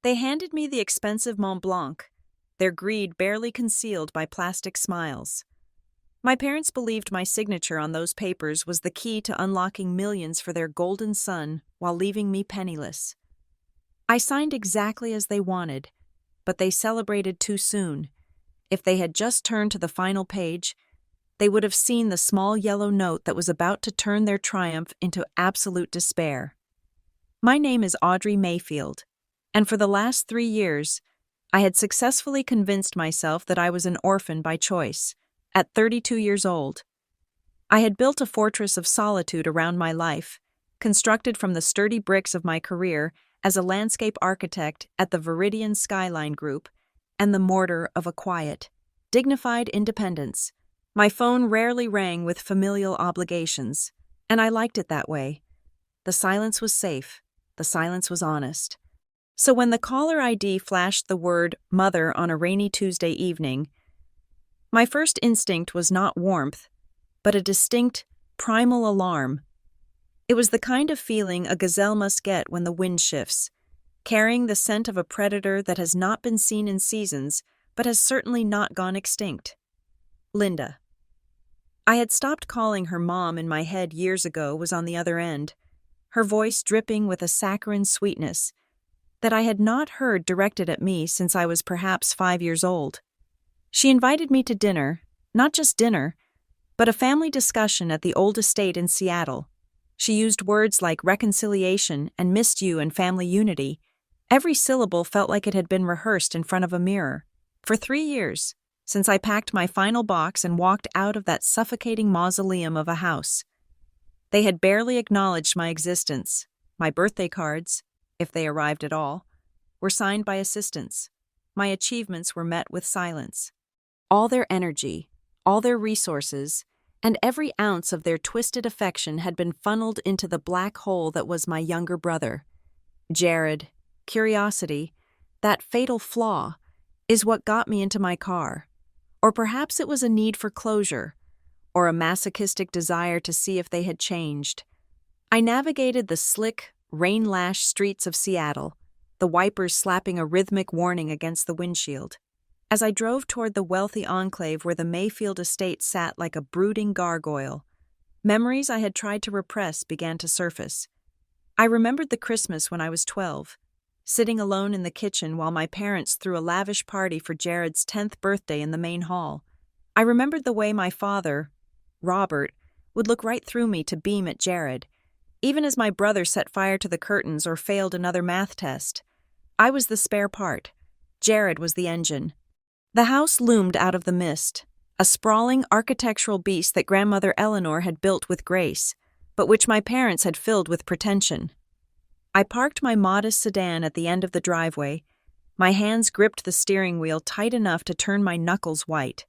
They handed me the expensive Montblanc, their greed barely concealed by plastic smiles. My parents believed my signature on those papers was the key to unlocking millions for their golden son while leaving me penniless. I signed exactly as they wanted, but they celebrated too soon. If they had just turned to the final page, they would have seen the small yellow note that was about to turn their triumph into absolute despair. My name is Audrey Mayfield, and for the last 3 years, I had successfully convinced myself that I was an orphan by choice, at 32 years old. I had built a fortress of solitude around my life, constructed from the sturdy bricks of my career as a landscape architect at the Viridian Skyline Group and the mortar of a quiet, dignified independence. My phone rarely rang with familial obligations, and I liked it that way. The silence was safe. The silence was honest. So when the caller ID flashed the word "mother" on a rainy Tuesday evening, my first instinct was not warmth, but a distinct, primal alarm. It was the kind of feeling a gazelle must get when the wind shifts, carrying the scent of a predator that has not been seen in seasons, but has certainly not gone extinct. Linda. I had stopped calling her mom in my head years ago was on the other end, her voice dripping with a saccharine sweetness that I had not heard directed at me since I was perhaps 5 years old. She invited me to dinner, not just dinner, but a family discussion at the old estate in Seattle. She used words like reconciliation and missed you and family unity. Every syllable felt like it had been rehearsed in front of a mirror. For 3 years, since I packed my final box and walked out of that suffocating mausoleum of a house. They had barely acknowledged my existence. My birthday cards, if they arrived at all, were signed by assistants. My achievements were met with silence. All their energy, all their resources, and every ounce of their twisted affection had been funneled into the black hole that was my younger brother. Jared, curiosity, that fatal flaw, is what got me into my car. Or perhaps it was a need for closure, or a masochistic desire to see if they had changed. I navigated the slick, rain-lashed streets of Seattle, the wipers slapping a rhythmic warning against the windshield. As I drove toward the wealthy enclave where the Mayfield estate sat like a brooding gargoyle, memories I had tried to repress began to surface. I remembered the Christmas when I was 12, sitting alone in the kitchen while my parents threw a lavish party for Jared's 10th birthday in the main hall. I remembered the way my father, Robert, would look right through me to beam at Jared, even as my brother set fire to the curtains or failed another math test. I was the spare part. Jared was the engine. The house loomed out of the mist, a sprawling architectural beast that grandmother Eleanor had built with grace, but which my parents had filled with pretension. I parked my modest sedan at the end of the driveway. My hands gripped the steering wheel tight enough to turn my knuckles white.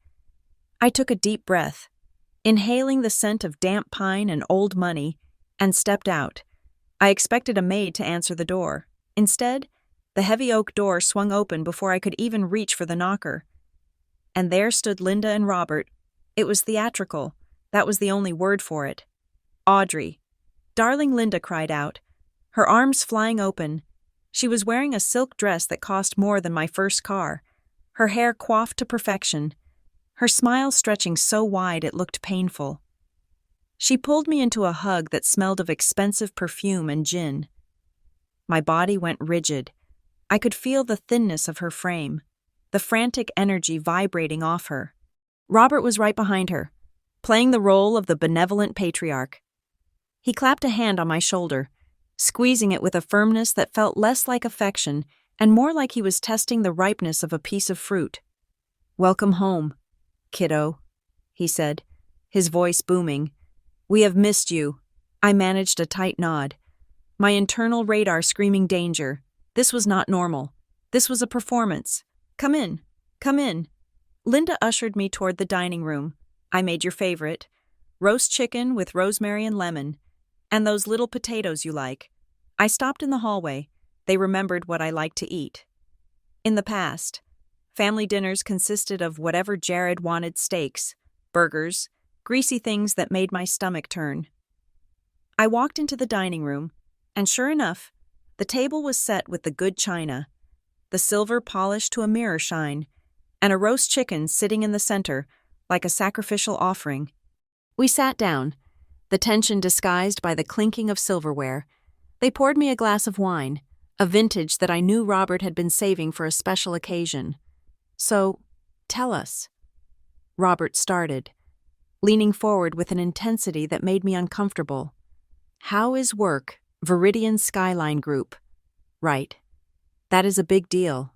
I took a deep breath, inhaling the scent of damp pine and old money, and stepped out. I expected a maid to answer the door. Instead, the heavy oak door swung open before I could even reach for the knocker. And there stood Linda and Robert. It was theatrical. That was the only word for it. Audrey. Darling, Linda cried out, her arms flying open. She was wearing a silk dress that cost more than my first car, her hair coiffed to perfection, her smile stretching so wide it looked painful. She pulled me into a hug that smelled of expensive perfume and gin. My body went rigid. I could feel the thinness of her frame, the frantic energy vibrating off her. Robert was right behind her, playing the role of the benevolent patriarch. He clapped a hand on my shoulder, squeezing it with a firmness that felt less like affection and more like he was testing the ripeness of a piece of fruit. "Welcome home, kiddo," he said, his voice booming. "We have missed you." I managed a tight nod, my internal radar screaming danger. This was not normal. This was a performance. "Come in. Come in." Linda ushered me toward the dining room. "I made your favorite, roast chicken with rosemary and lemon, and those little potatoes you like." I stopped in the hallway. They remembered what I liked to eat. In the past, family dinners consisted of whatever Jared wanted: steaks, burgers, greasy things that made my stomach turn. I walked into the dining room, and sure enough, the table was set with the good china, the silver polished to a mirror shine, and a roast chicken sitting in the center, like a sacrificial offering. We sat down, the tension disguised by the clinking of silverware. They poured me a glass of wine, a vintage that I knew Robert had been saving for a special occasion. "So, tell us." Robert started, leaning forward with an intensity that made me uncomfortable. "How is work, Viridian Skyline Group?" "Right. That is a big deal.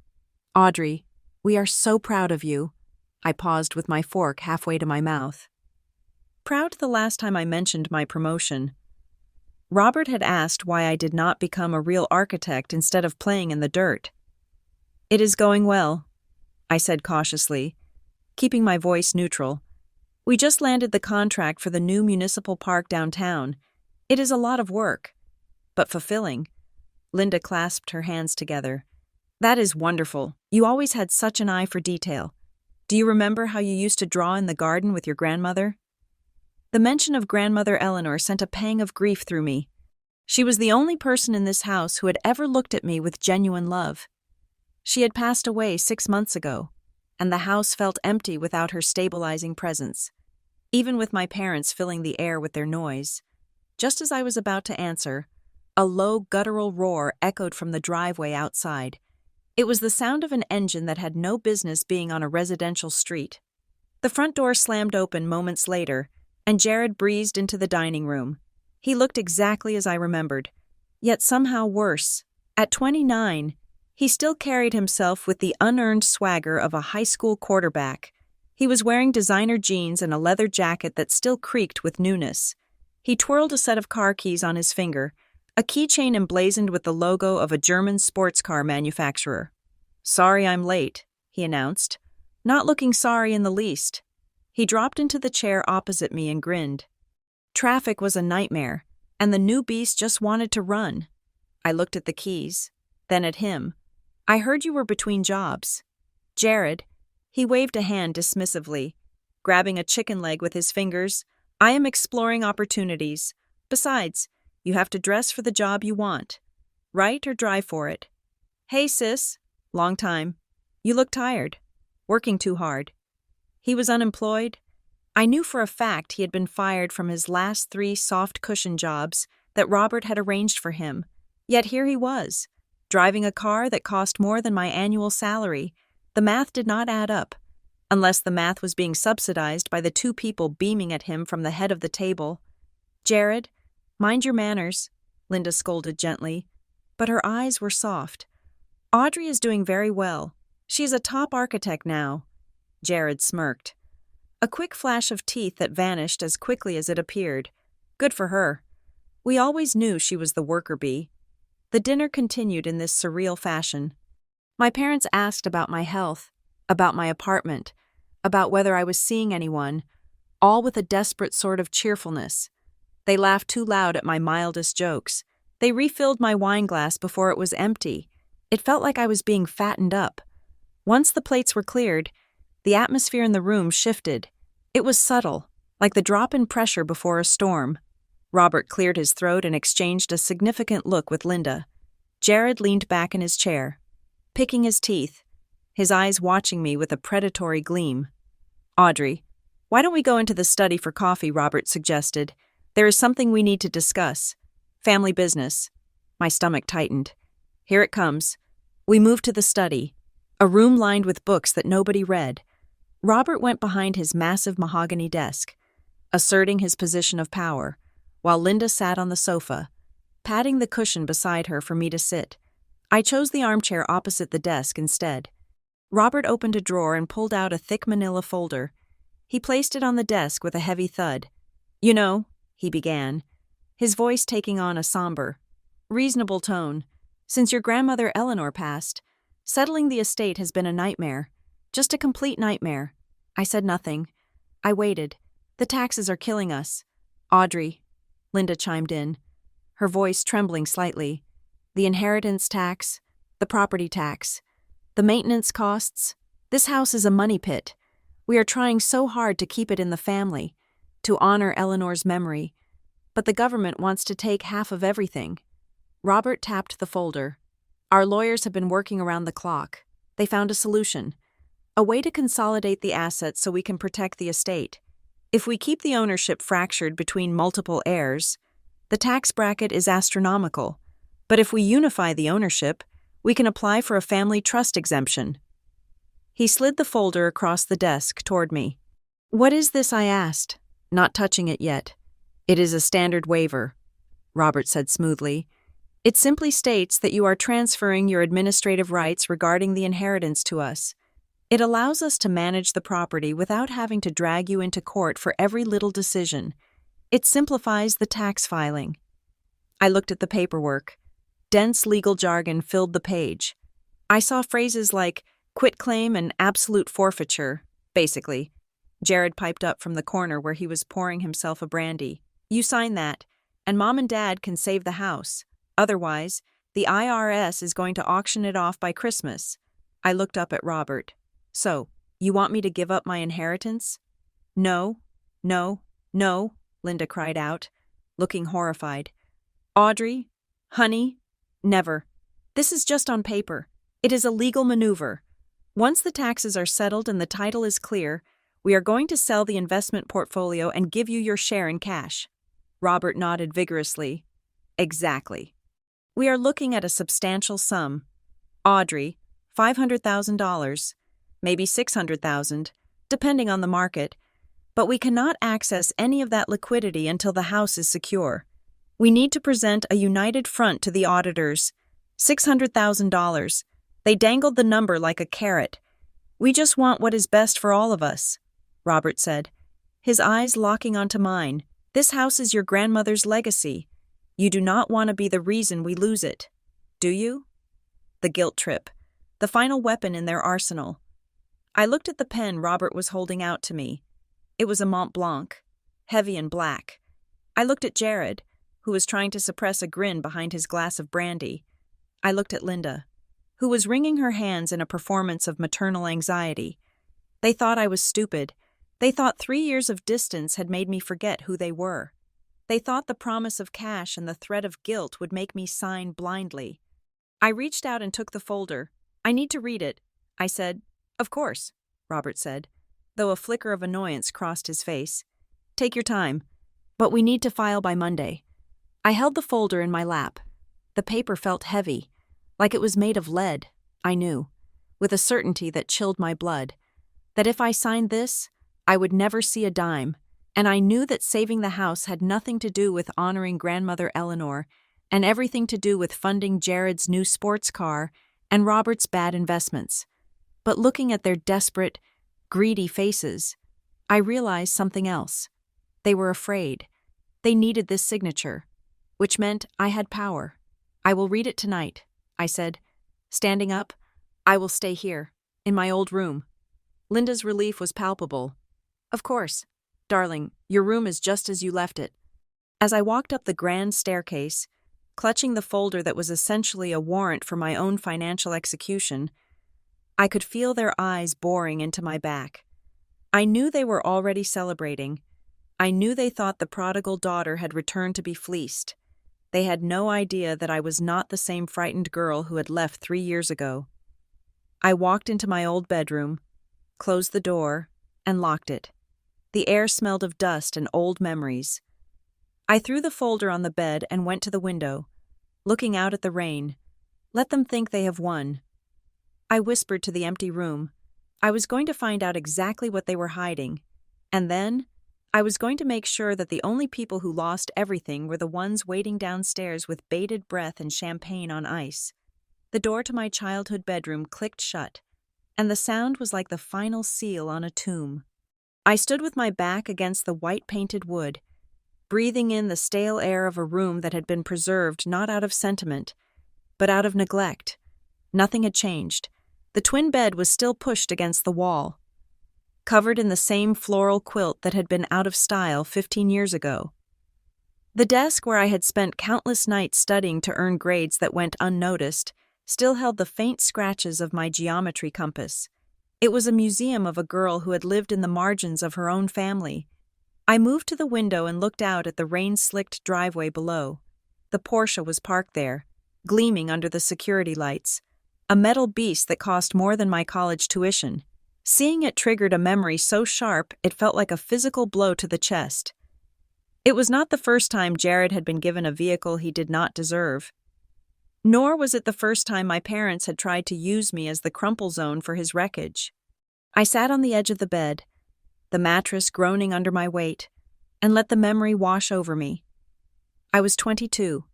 Audrey, we are so proud of you." I paused with my fork halfway to my mouth. Proud the last time I mentioned my promotion. Robert had asked why I did not become a real architect instead of playing in the dirt. "It is going well," I said cautiously, keeping my voice neutral. "We just landed the contract for the new municipal park downtown. It is a lot of work, but fulfilling." Linda clasped her hands together. "That is wonderful. You always had such an eye for detail. Do you remember how you used to draw in the garden with your grandmother?" The mention of grandmother Eleanor sent a pang of grief through me. She was the only person in this house who had ever looked at me with genuine love. She had passed away 6 months ago, and the house felt empty without her stabilizing presence, even with my parents filling the air with their noise. Just as I was about to answer, a low guttural roar echoed from the driveway outside. It was the sound of an engine that had no business being on a residential street. The front door slammed open moments later, and Jared breezed into the dining room. He looked exactly as I remembered, yet somehow worse. At 29, he still carried himself with the unearned swagger of a high school quarterback. He was wearing designer jeans and a leather jacket that still creaked with newness. He twirled a set of car keys on his finger, a keychain emblazoned with the logo of a German sports car manufacturer. "Sorry I'm late," he announced, not looking sorry in the least. He dropped into the chair opposite me and grinned. Traffic was a nightmare, and the new beast just wanted to run. I looked at the keys, then at him. "I heard you were between jobs." "Jared," he waved a hand dismissively, grabbing a chicken leg with his fingers, "I am exploring opportunities. Besides, you have to dress for the job you want. Write or drive for it." "Hey, sis. Long time. You look tired. Working too hard." He was unemployed. I knew for a fact he had been fired from his last 3 soft cushion jobs that Robert had arranged for him. Yet here he was, driving a car that cost more than my annual salary. The math did not add up, unless the math was being subsidized by the 2 people beaming at him from the head of the table. "Jared, mind your manners," Linda scolded gently, but her eyes were soft. "Audrey is doing very well. She is a top architect now." Jared smirked. A quick flash of teeth that vanished as quickly as it appeared. Good for her. We always knew she was the worker bee. The dinner continued in this surreal fashion. My parents asked about my health, about my apartment, about whether I was seeing anyone, all with a desperate sort of cheerfulness. They laughed too loud at my mildest jokes. They refilled my wine glass before it was empty. It felt like I was being fattened up. Once the plates were cleared, the atmosphere in the room shifted. It was subtle, like the drop in pressure before a storm. Robert cleared his throat and exchanged a significant look with Linda. Jared leaned back in his chair, picking his teeth, his eyes watching me with a predatory gleam. "Audrey, why don't we go into the study for coffee?" Robert suggested. "There is something we need to discuss. Family business." My stomach tightened. Here it comes. We moved to the study, a room lined with books that nobody read. Robert went behind his massive mahogany desk, asserting his position of power, while Linda sat on the sofa, patting the cushion beside her for me to sit. I chose the armchair opposite the desk instead. Robert opened a drawer and pulled out a thick manila folder. He placed it on the desk with a heavy thud. "You know," he began, his voice taking on a somber, reasonable tone, "since your grandmother Eleanor passed, settling the estate has been a nightmare. Just a complete nightmare." I said nothing. I waited. "The taxes are killing us." "Audrey," Linda chimed in, her voice trembling slightly. "The inheritance tax, the property tax, the maintenance costs. This house is a money pit. We are trying so hard to keep it in the family, to honor Eleanor's memory, but the government wants to take half of everything." Robert tapped the folder. Our lawyers have been working around the clock. They found a solution. A way to consolidate the assets so we can protect the estate. If we keep the ownership fractured between multiple heirs, the tax bracket is astronomical. But if we unify the ownership, we can apply for a family trust exemption. He slid the folder across the desk toward me. What is this? I asked, not touching it yet. It is a standard waiver, Robert said smoothly. It simply states that you are transferring your administrative rights regarding the inheritance to us. It allows us to manage the property without having to drag you into court for every little decision. It simplifies the tax filing. I looked at the paperwork. Dense legal jargon filled the page. I saw phrases like quitclaim and absolute forfeiture, basically. Jared piped up from the corner where he was pouring himself a brandy. You sign that, and Mom and Dad can save the house. Otherwise, the IRS is going to auction it off by Christmas. I looked up at Robert. So, you want me to give up my inheritance? No, no, no, Linda cried out, looking horrified. Audrey, honey, never. This is just on paper. It is a legal maneuver. Once the taxes are settled and the title is clear, we are going to sell the investment portfolio and give you your share in cash. Robert nodded vigorously. Exactly. We are looking at a substantial sum. Audrey, $500,000. Maybe $600,000, depending on the market, but we cannot access any of that liquidity until the house is secure. We need to present a united front to the auditors. $600,000. They dangled the number like a carrot. We just want what is best for all of us, Robert said, his eyes locking onto mine. This house is your grandmother's legacy. You do not want to be the reason we lose it, do you? The guilt trip, the final weapon in their arsenal. I looked at the pen Robert was holding out to me. It was a Montblanc, heavy and black. I looked at Jared, who was trying to suppress a grin behind his glass of brandy. I looked at Linda, who was wringing her hands in a performance of maternal anxiety. They thought I was stupid. They thought 3 years of distance had made me forget who they were. They thought the promise of cash and the threat of guilt would make me sign blindly. I reached out and took the folder. I need to read it, I said. Of course, Robert said, though a flicker of annoyance crossed his face. Take your time, but we need to file by Monday. I held the folder in my lap. The paper felt heavy, like it was made of lead, I knew, with a certainty that chilled my blood, that if I signed this, I would never see a dime, and I knew that saving the house had nothing to do with honoring grandmother Eleanor and everything to do with funding Jared's new sports car and Robert's bad investments. But looking at their desperate, greedy faces, I realized something else. They were afraid. They needed this signature, which meant I had power. I will read it tonight, I said. Standing up, I will stay here, in my old room. Linda's relief was palpable. Of course, darling, your room is just as you left it. As I walked up the grand staircase, clutching the folder that was essentially a warrant for my own financial execution, I could feel their eyes boring into my back. I knew they were already celebrating. I knew they thought the prodigal daughter had returned to be fleeced. They had no idea that I was not the same frightened girl who had left 3 years ago. I walked into my old bedroom, closed the door, and locked it. The air smelled of dust and old memories. I threw the folder on the bed and went to the window, looking out at the rain. Let them think they have won. I whispered to the empty room. I was going to find out exactly what they were hiding, and then I was going to make sure that the only people who lost everything were the ones waiting downstairs with bated breath and champagne on ice. The door to my childhood bedroom clicked shut, and the sound was like the final seal on a tomb. I stood with my back against the white-painted wood, breathing in the stale air of a room that had been preserved not out of sentiment, but out of neglect. Nothing had changed. The twin bed was still pushed against the wall, covered in the same floral quilt that had been out of style 15 years ago. The desk where I had spent countless nights studying to earn grades that went unnoticed still held the faint scratches of my geometry compass. It was a museum of a girl who had lived in the margins of her own family. I moved to the window and looked out at the rain-slicked driveway below. The Porsche was parked there, gleaming under the security lights, a metal beast that cost more than my college tuition. Seeing it triggered a memory so sharp it felt like a physical blow to the chest. It was not the first time Jared had been given a vehicle he did not deserve. Nor was it the first time my parents had tried to use me as the crumple zone for his wreckage. I sat on the edge of the bed, the mattress groaning under my weight, and let the memory wash over me. I was 22,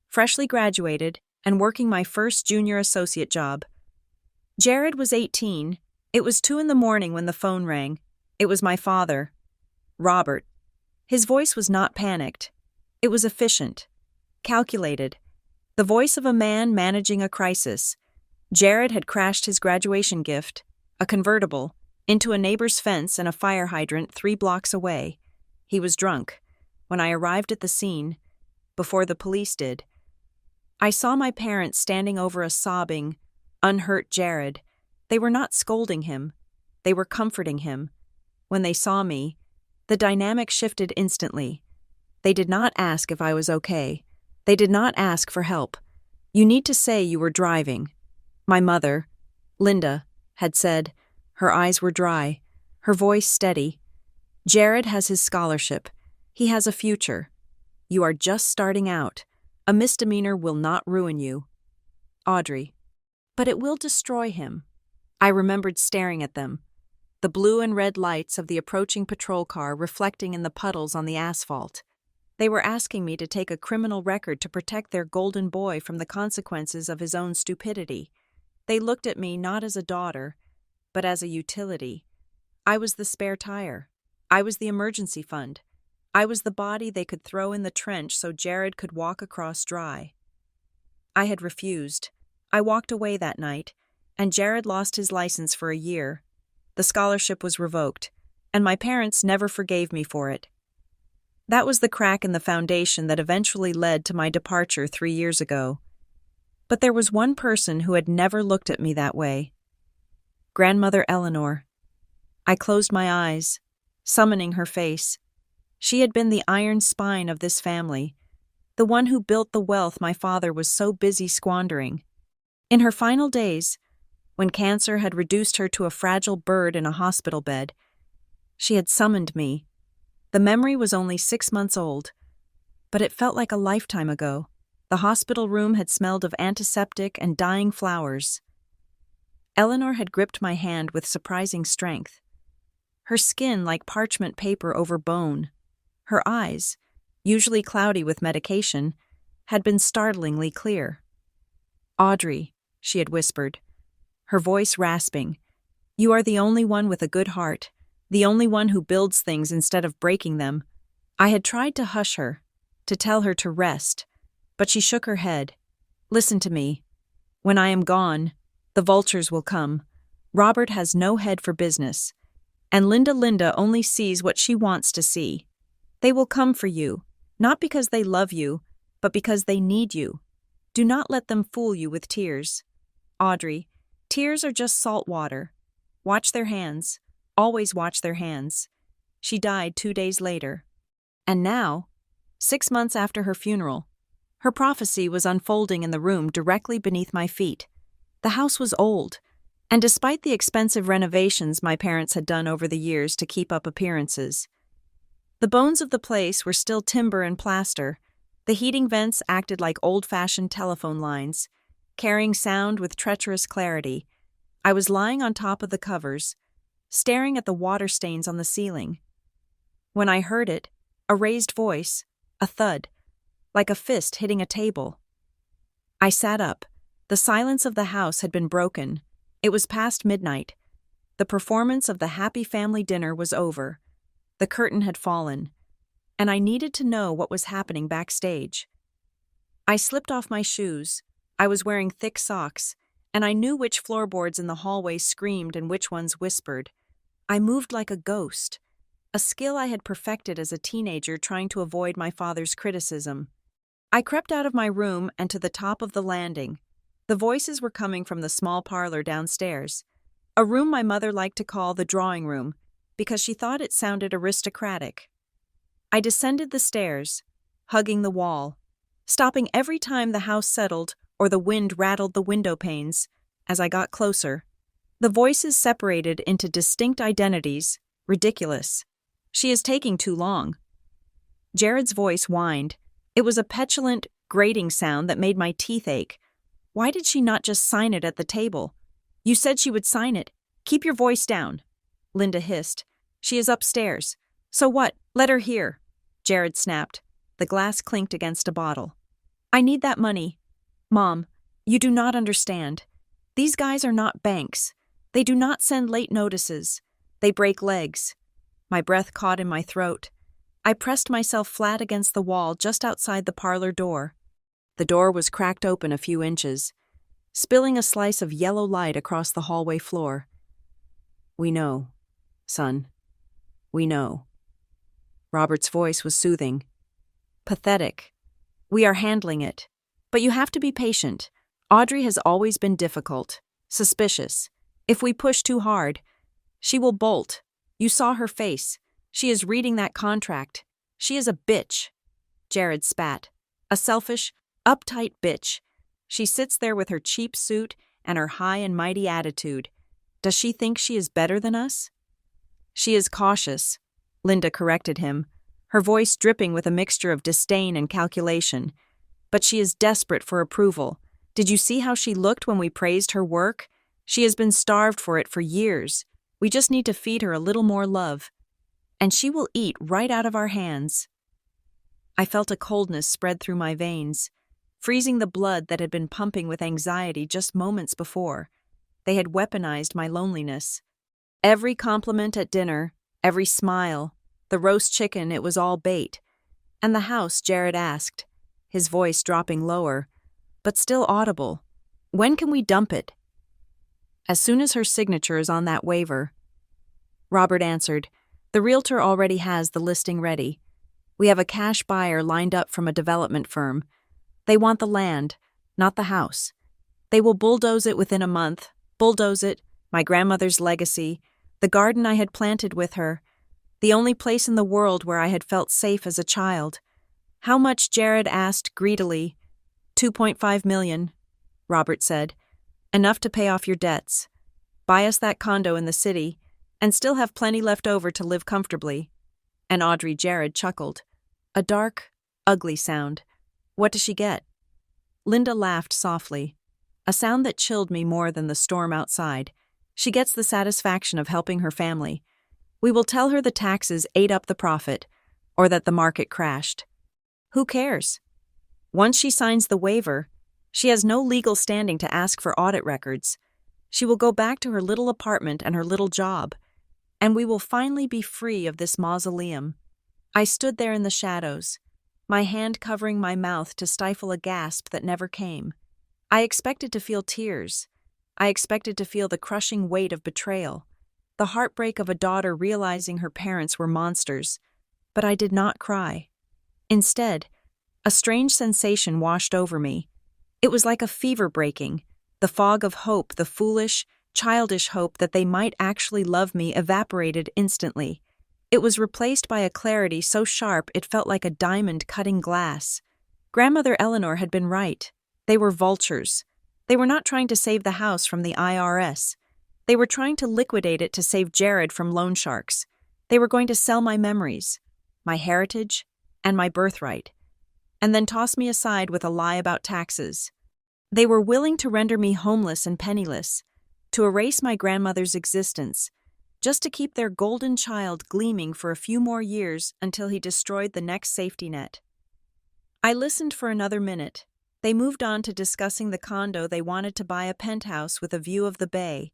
freshly graduated, and working my first junior associate job. Jared was 18. It was 2 a.m. when the phone rang. It was my father, Robert. His voice was not panicked. It was efficient, calculated, the voice of a man managing a crisis. Jared had crashed his graduation gift, a convertible, into a neighbor's fence and a fire hydrant 3 blocks away. He was drunk. When I arrived at the scene, before the police did, I saw my parents standing over a sobbing, unhurt Jared. They were not scolding him. They were comforting him. When they saw me, the dynamic shifted instantly. They did not ask if I was okay. They did not ask for help. You need to say you were driving. My mother, Linda, had said. Her eyes were dry, her voice steady. Jared has his scholarship. He has a future. You are just starting out. A misdemeanor will not ruin you. Audrey. But it will destroy him. I remembered staring at them, the blue and red lights of the approaching patrol car reflecting in the puddles on the asphalt. They were asking me to take a criminal record to protect their golden boy from the consequences of his own stupidity. They looked at me not as a daughter, but as a utility. I was the spare tire. I was the emergency fund. I was the body they could throw in the trench so Jared could walk across dry. I had refused. I walked away that night, and Jared lost his license for a year. The scholarship was revoked, and my parents never forgave me for it. That was the crack in the foundation that eventually led to my departure 3 years ago. But there was one person who had never looked at me that way. Grandmother Eleanor. I closed my eyes, summoning her face. She had been the iron spine of this family, the one who built the wealth my father was so busy squandering. In her final days, when cancer had reduced her to a fragile bird in a hospital bed, she had summoned me. The memory was only 6 months old, but it felt like a lifetime ago. The hospital room had smelled of antiseptic and dying flowers. Eleanor had gripped my hand with surprising strength. Her skin like parchment paper over bone. Her eyes, usually cloudy with medication, had been startlingly clear. "Audrey," she had whispered, her voice rasping, "you are the only one with a good heart, the only one who builds things instead of breaking them." I had tried to hush her, to tell her to rest, but she shook her head. "Listen to me. When I am gone, the vultures will come. Robert has no head for business, and Linda only sees what she wants to see. They will come for you, not because they love you, but because they need you. Do not let them fool you with tears. Audrey, tears are just salt water. Watch their hands. Always watch their hands." She died 2 days later. And now, 6 months after her funeral, her prophecy was unfolding in the room directly beneath my feet. The house was old, and despite the expensive renovations my parents had done over the years to keep up appearances, the bones of the place were still timber and plaster. The heating vents acted like old-fashioned telephone lines, carrying sound with treacherous clarity. I was lying on top of the covers, staring at the water stains on the ceiling. When I heard it, a raised voice, a thud, like a fist hitting a table. I sat up. The silence of the house had been broken. It was past midnight. The performance of the happy family dinner was over. The curtain had fallen, and I needed to know what was happening backstage. I slipped off my shoes. I was wearing thick socks, and I knew which floorboards in the hallway screamed and which ones whispered. I moved like a ghost, a skill I had perfected as a teenager trying to avoid my father's criticism. I crept out of my room and to the top of the landing. The voices were coming from the small parlor downstairs, a room my mother liked to call the drawing room because she thought it sounded aristocratic. I descended the stairs, hugging the wall, stopping every time the house settled or the wind rattled the window panes. As I got closer, the voices separated into distinct identities. Ridiculous. She is taking too long. Jared's voice whined. It was a petulant, grating sound that made my teeth ache. Why did she not just sign it at the table? You said she would sign it. Keep your voice down. Linda hissed. She is upstairs. So what? Let her hear. Jared snapped. The glass clinked against a bottle. I need that money. Mom, you do not understand. These guys are not banks. They do not send late notices. They break legs. My breath caught in my throat. I pressed myself flat against the wall just outside the parlor door. The door was cracked open a few inches, spilling a slice of yellow light across the hallway floor. We know, son. We know. Robert's voice was soothing. Pathetic. We are handling it. But you have to be patient. Audrey has always been difficult, suspicious. If we push too hard, she will bolt. You saw her face. She is reading that contract. She is a bitch. Jared spat. A selfish, uptight bitch. She sits there with her cheap suit and her high and mighty attitude. Does she think she is better than us? She is cautious, Linda corrected him, her voice dripping with a mixture of disdain and calculation. But she is desperate for approval. Did you see how she looked when we praised her work? She has been starved for it for years. We just need to feed her a little more love. And she will eat right out of our hands. I felt a coldness spread through my veins, freezing the blood that had been pumping with anxiety just moments before. They had weaponized my loneliness. Every compliment at dinner, every smile, the roast chicken, it was all bait. And the house, Jared asked, his voice dropping lower, but still audible. When can we dump it? As soon as her signature is on that waiver. Robert answered, the realtor already has the listing ready. We have a cash buyer lined up from a development firm. They want the land, not the house. They will bulldoze it within a month. Bulldoze it, my grandmother's legacy, the garden I had planted with her, the only place in the world where I had felt safe as a child. How much? Jared asked greedily. $2.5 million, Robert said. Enough to pay off your debts. Buy us that condo in the city, and still have plenty left over to live comfortably. And Audrey. Jared chuckled. A dark, ugly sound. What does she get? Linda laughed softly, a sound that chilled me more than the storm outside. She gets the satisfaction of helping her family. We will tell her the taxes ate up the profit, or that the market crashed. Who cares? Once she signs the waiver, she has no legal standing to ask for audit records. She will go back to her little apartment and her little job, and we will finally be free of this mausoleum. I stood there in the shadows, my hand covering my mouth to stifle a gasp that never came. I expected to feel tears. I expected to feel the crushing weight of betrayal, the heartbreak of a daughter realizing her parents were monsters. But I did not cry. Instead, a strange sensation washed over me. It was like a fever breaking, the fog of hope, the foolish, childish hope that they might actually love me evaporated instantly. It was replaced by a clarity so sharp it felt like a diamond cutting glass. Grandmother Eleanor had been right. They were vultures. They were not trying to save the house from the IRS. They were trying to liquidate it to save Jared from loan sharks. They were going to sell my memories, my heritage, and my birthright, and then toss me aside with a lie about taxes. They were willing to render me homeless and penniless, to erase my grandmother's existence, just to keep their golden child gleaming for a few more years until he destroyed the next safety net. I listened for another minute. They moved on to discussing the condo they wanted to buy, a penthouse with a view of the bay.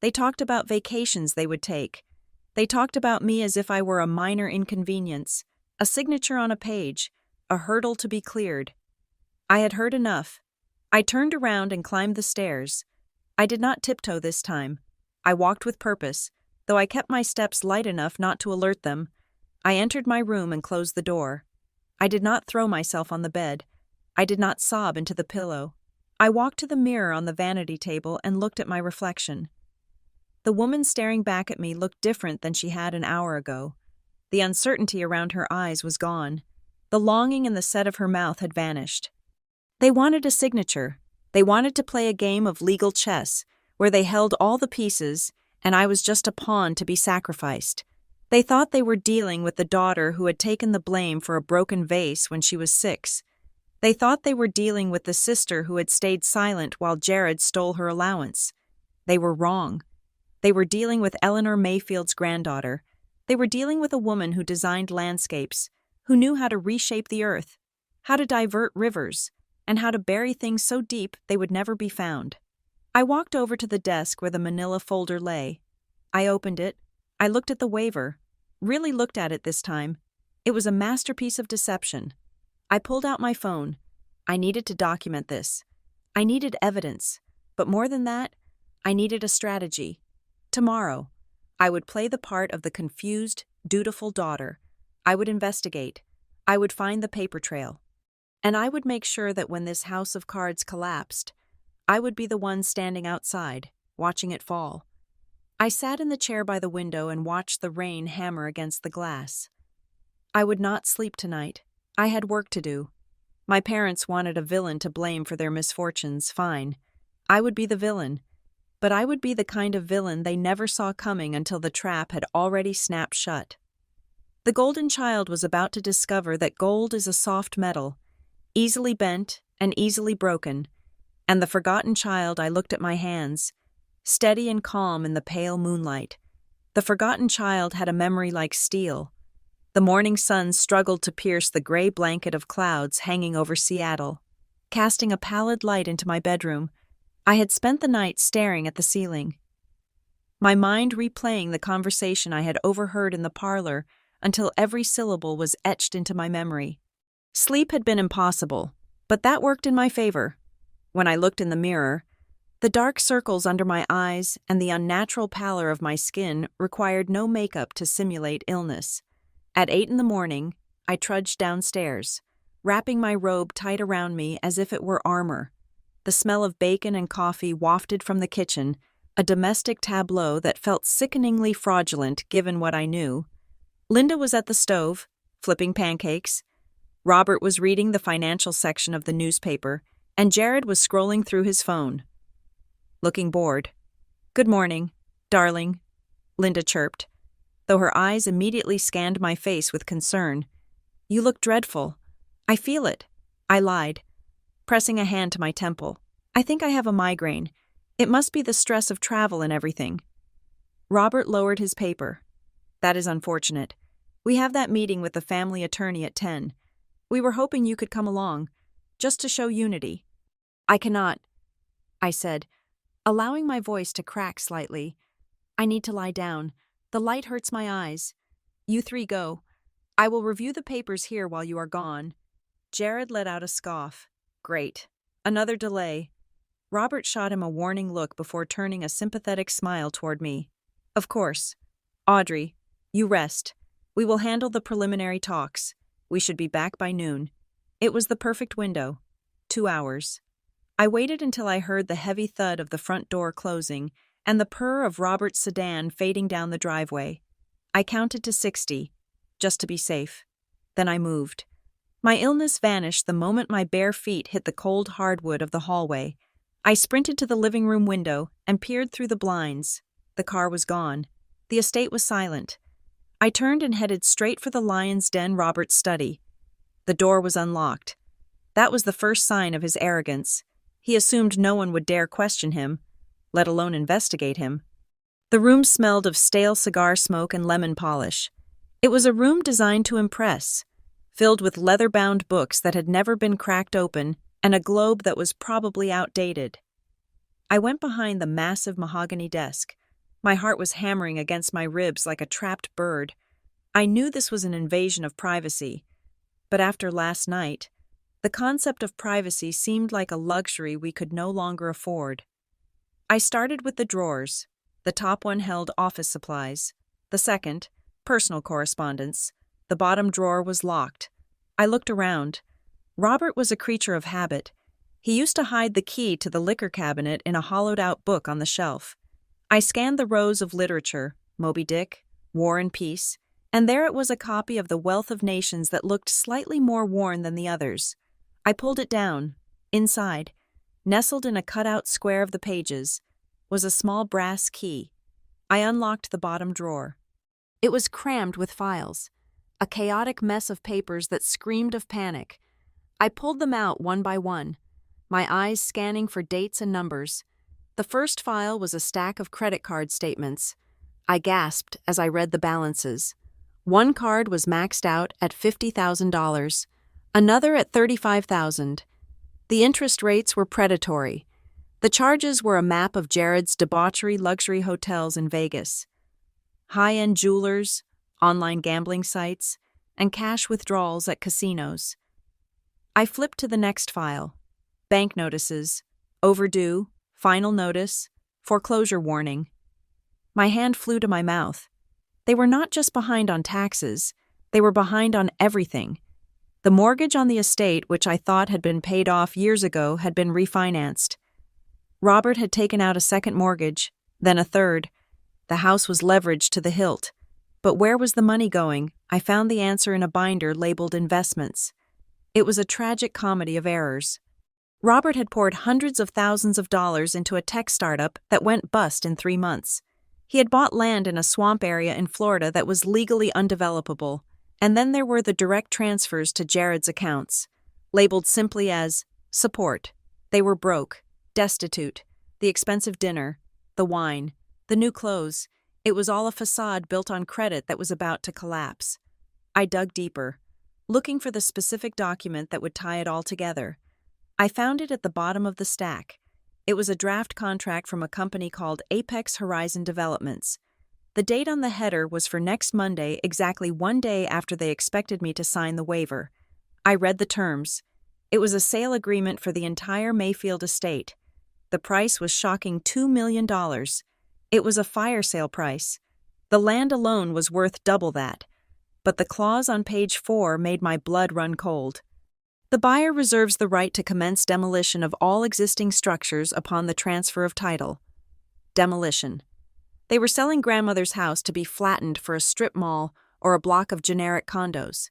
They talked about vacations they would take. They talked about me as if I were a minor inconvenience, a signature on a page, a hurdle to be cleared. I had heard enough. I turned around and climbed the stairs. I did not tiptoe this time. I walked with purpose, though I kept my steps light enough not to alert them. I entered my room and closed the door. I did not throw myself on the bed. I did not sob into the pillow. I walked to the mirror on the vanity table and looked at my reflection. The woman staring back at me looked different than she had an hour ago. The uncertainty around her eyes was gone. The longing in the set of her mouth had vanished. They wanted a signature. They wanted to play a game of legal chess, where they held all the pieces, and I was just a pawn to be sacrificed. They thought they were dealing with the daughter who had taken the blame for a broken vase when she was 6. They thought they were dealing with the sister who had stayed silent while Jared stole her allowance. They were wrong. They were dealing with Eleanor Mayfield's granddaughter. They were dealing with a woman who designed landscapes, who knew how to reshape the earth, how to divert rivers, and how to bury things so deep they would never be found. I walked over to the desk where the manila folder lay. I opened it. I looked at the waiver. Really looked at it this time. It was a masterpiece of deception. I pulled out my phone. I needed to document this. I needed evidence. But more than that, I needed a strategy. Tomorrow, I would play the part of the confused, dutiful daughter. I would investigate. I would find the paper trail. And I would make sure that when this house of cards collapsed, I would be the one standing outside, watching it fall. I sat in the chair by the window and watched the rain hammer against the glass. I would not sleep tonight. I had work to do. My parents wanted a villain to blame for their misfortunes, fine. I would be the villain. But I would be the kind of villain they never saw coming until the trap had already snapped shut. The golden child was about to discover that gold is a soft metal, easily bent and easily broken, and the forgotten child I looked at my hands, steady and calm in the pale moonlight. The forgotten child had a memory like steel. The morning sun struggled to pierce the gray blanket of clouds hanging over Seattle, casting a pallid light into my bedroom. I had spent the night staring at the ceiling, my mind replaying the conversation I had overheard in the parlor until every syllable was etched into my memory. Sleep had been impossible, but that worked in my favor. When I looked in the mirror, the dark circles under my eyes and the unnatural pallor of my skin required no makeup to simulate illness. At 8 a.m, I trudged downstairs, wrapping my robe tight around me as if it were armor. The smell of bacon and coffee wafted from the kitchen, a domestic tableau that felt sickeningly fraudulent given what I knew. Linda was at the stove, flipping pancakes. Robert was reading the financial section of the newspaper, and Jared was scrolling through his phone, looking bored. "Good morning, darling," Linda chirped, though her eyes immediately scanned my face with concern. "You look dreadful." "I feel it," I lied, pressing a hand to my temple. "I think I have a migraine. It must be the stress of travel and everything." Robert lowered his paper. "That is unfortunate. We have that meeting with the family attorney at 10. We were hoping you could come along, just to show unity." "I cannot," I said, allowing my voice to crack slightly. "I need to lie down. The light hurts my eyes. You 3 go. I will review the papers here while you are gone." Jared let out a scoff. "Great. Another delay." Robert shot him a warning look before turning a sympathetic smile toward me. "Of course. Audrey, you rest. We will handle the preliminary talks. We should be back by noon." It was the perfect window. 2 hours. I waited until I heard the heavy thud of the front door closing and the purr of Robert's sedan fading down the driveway. I counted to 60, just to be safe. Then I moved. My illness vanished the moment my bare feet hit the cold hardwood of the hallway. I sprinted to the living room window and peered through the blinds. The car was gone. The estate was silent. I turned and headed straight for the lion's den Robert's study. The door was unlocked. That was the first sign of his arrogance. He assumed no one would dare question him, let alone investigate him. The room smelled of stale cigar smoke and lemon polish. It was a room designed to impress, filled with leather-bound books that had never been cracked open and a globe that was probably outdated. I went behind the massive mahogany desk. My heart was hammering against my ribs like a trapped bird. I knew this was an invasion of privacy, but after last night, the concept of privacy seemed like a luxury we could no longer afford. I started with the drawers. The top one held office supplies. The second, personal correspondence. The bottom drawer was locked. I looked around. Robert was a creature of habit. He used to hide the key to the liquor cabinet in a hollowed-out book on the shelf. I scanned the rows of literature, Moby Dick, War and Peace, and there it was a copy of The Wealth of Nations that looked slightly more worn than the others. I pulled it down. Inside, Nestled in a cutout square of the pages was a small brass key. I unlocked the bottom drawer. It was crammed with files, a chaotic mess of papers that screamed of panic. I pulled them out one by one, my eyes scanning for dates and numbers. The first file was a stack of credit card statements. I gasped as I read the balances. One card was maxed out at $50,000, another at $35,000. The interest rates were predatory. The charges were a map of Jared's debauchery luxury hotels in Vegas, high-end jewelers, online gambling sites, and cash withdrawals at casinos. I flipped to the next file. Bank notices, overdue, final notice, foreclosure warning. My hand flew to my mouth. They were not just behind on taxes, they were behind on everything. The mortgage on the estate, which I thought had been paid off years ago, had been refinanced. Robert had taken out a second mortgage, then a third. The house was leveraged to the hilt. But where was the money going? I found the answer in a binder labeled investments. It was a tragic comedy of errors. Robert had poured hundreds of thousands of dollars into a tech startup that went bust in 3 months. He had bought land in a swamp area in Florida that was legally undevelopable, and then there were the direct transfers to Jared's accounts, labeled simply as support. They were broke, destitute, the expensive dinner, the wine, the new clothes. It was all a facade built on credit that was about to collapse. I dug deeper, looking for the specific document that would tie it all together. I found it at the bottom of the stack. It was a draft contract from a company called Apex Horizon Developments. The date on the header was for next Monday, exactly 1 day after they expected me to sign the waiver. I read the terms. It was a sale agreement for the entire Mayfield estate. The price was shocking $2 million. It was a fire sale price. The land alone was worth double that. But the clause on page 4 made my blood run cold. The buyer reserves the right to commence demolition of all existing structures upon the transfer of title. Demolition. They were selling grandmother's house to be flattened for a strip mall or a block of generic condos.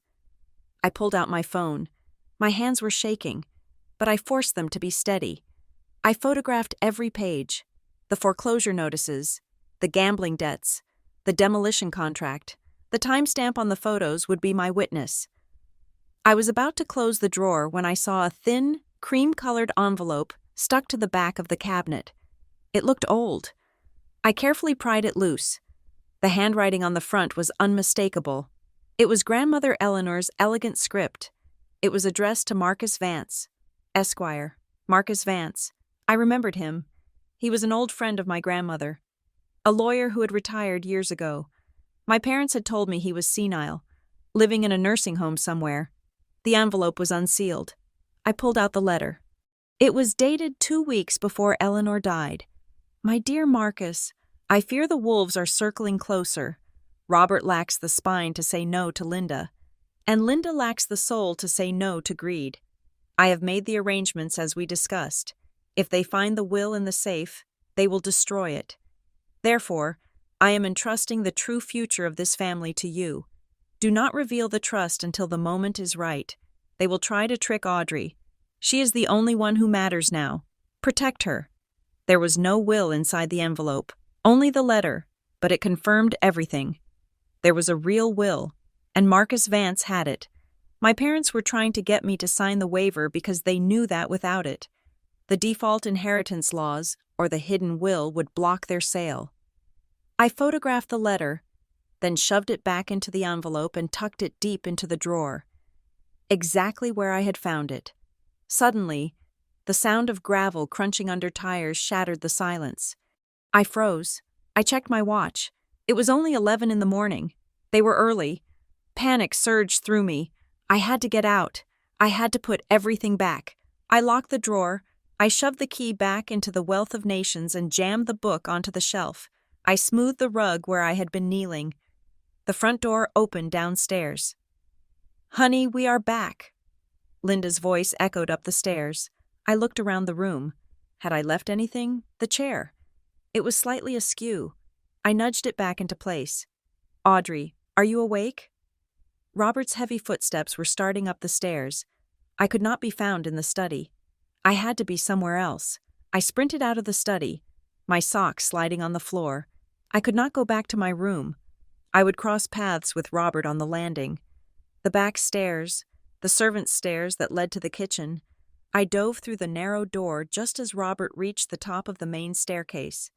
I pulled out my phone. My hands were shaking, but I forced them to be steady. I photographed every page, the foreclosure notices, the gambling debts, the demolition contract. The timestamp on the photos would be my witness. I was about to close the drawer when I saw a thin, cream-colored envelope stuck to the back of the cabinet. It looked old. I carefully pried it loose. The handwriting on the front was unmistakable. It was Grandmother Eleanor's elegant script. It was addressed to Marcus Vance, Esquire. Marcus Vance. I remembered him. He was an old friend of my grandmother, a lawyer who had retired years ago. My parents had told me he was senile, living in a nursing home somewhere. The envelope was unsealed. I pulled out the letter. It was dated 2 weeks before Eleanor died. My dear Marcus, I fear the wolves are circling closer. Robert lacks the spine to say no to Linda, and Linda lacks the soul to say no to greed. I have made the arrangements as we discussed. If they find the will in the safe, they will destroy it. Therefore, I am entrusting the true future of this family to you. Do not reveal the trust until the moment is right. They will try to trick Audrey. She is the only one who matters now. Protect her. There was no will inside the envelope, only the letter, but it confirmed everything. There was a real will, and Marcus Vance had it. My parents were trying to get me to sign the waiver because they knew that without it, the default inheritance laws or the hidden will would block their sale. I photographed the letter, then shoved it back into the envelope and tucked it deep into the drawer, exactly where I had found it. Suddenly, the sound of gravel crunching under tires shattered the silence. I froze. I checked my watch. It was only 11 in the morning. They were early. Panic surged through me. I had to get out. I had to put everything back. I locked the drawer. I shoved the key back into the Wealth of Nations and jammed the book onto the shelf. I smoothed the rug where I had been kneeling. The front door opened downstairs. "Honey, we are back." Linda's voice echoed up the stairs. I looked around the room. Had I left anything? The chair. It was slightly askew. I nudged it back into place. "Audrey, are you awake?" Robert's heavy footsteps were starting up the stairs. I could not be found in the study. I had to be somewhere else. I sprinted out of the study, my socks sliding on the floor. I could not go back to my room. I would cross paths with Robert on the landing. The back stairs, the servants' stairs that led to the kitchen. I dove through the narrow door just as Robert reached the top of the main staircase.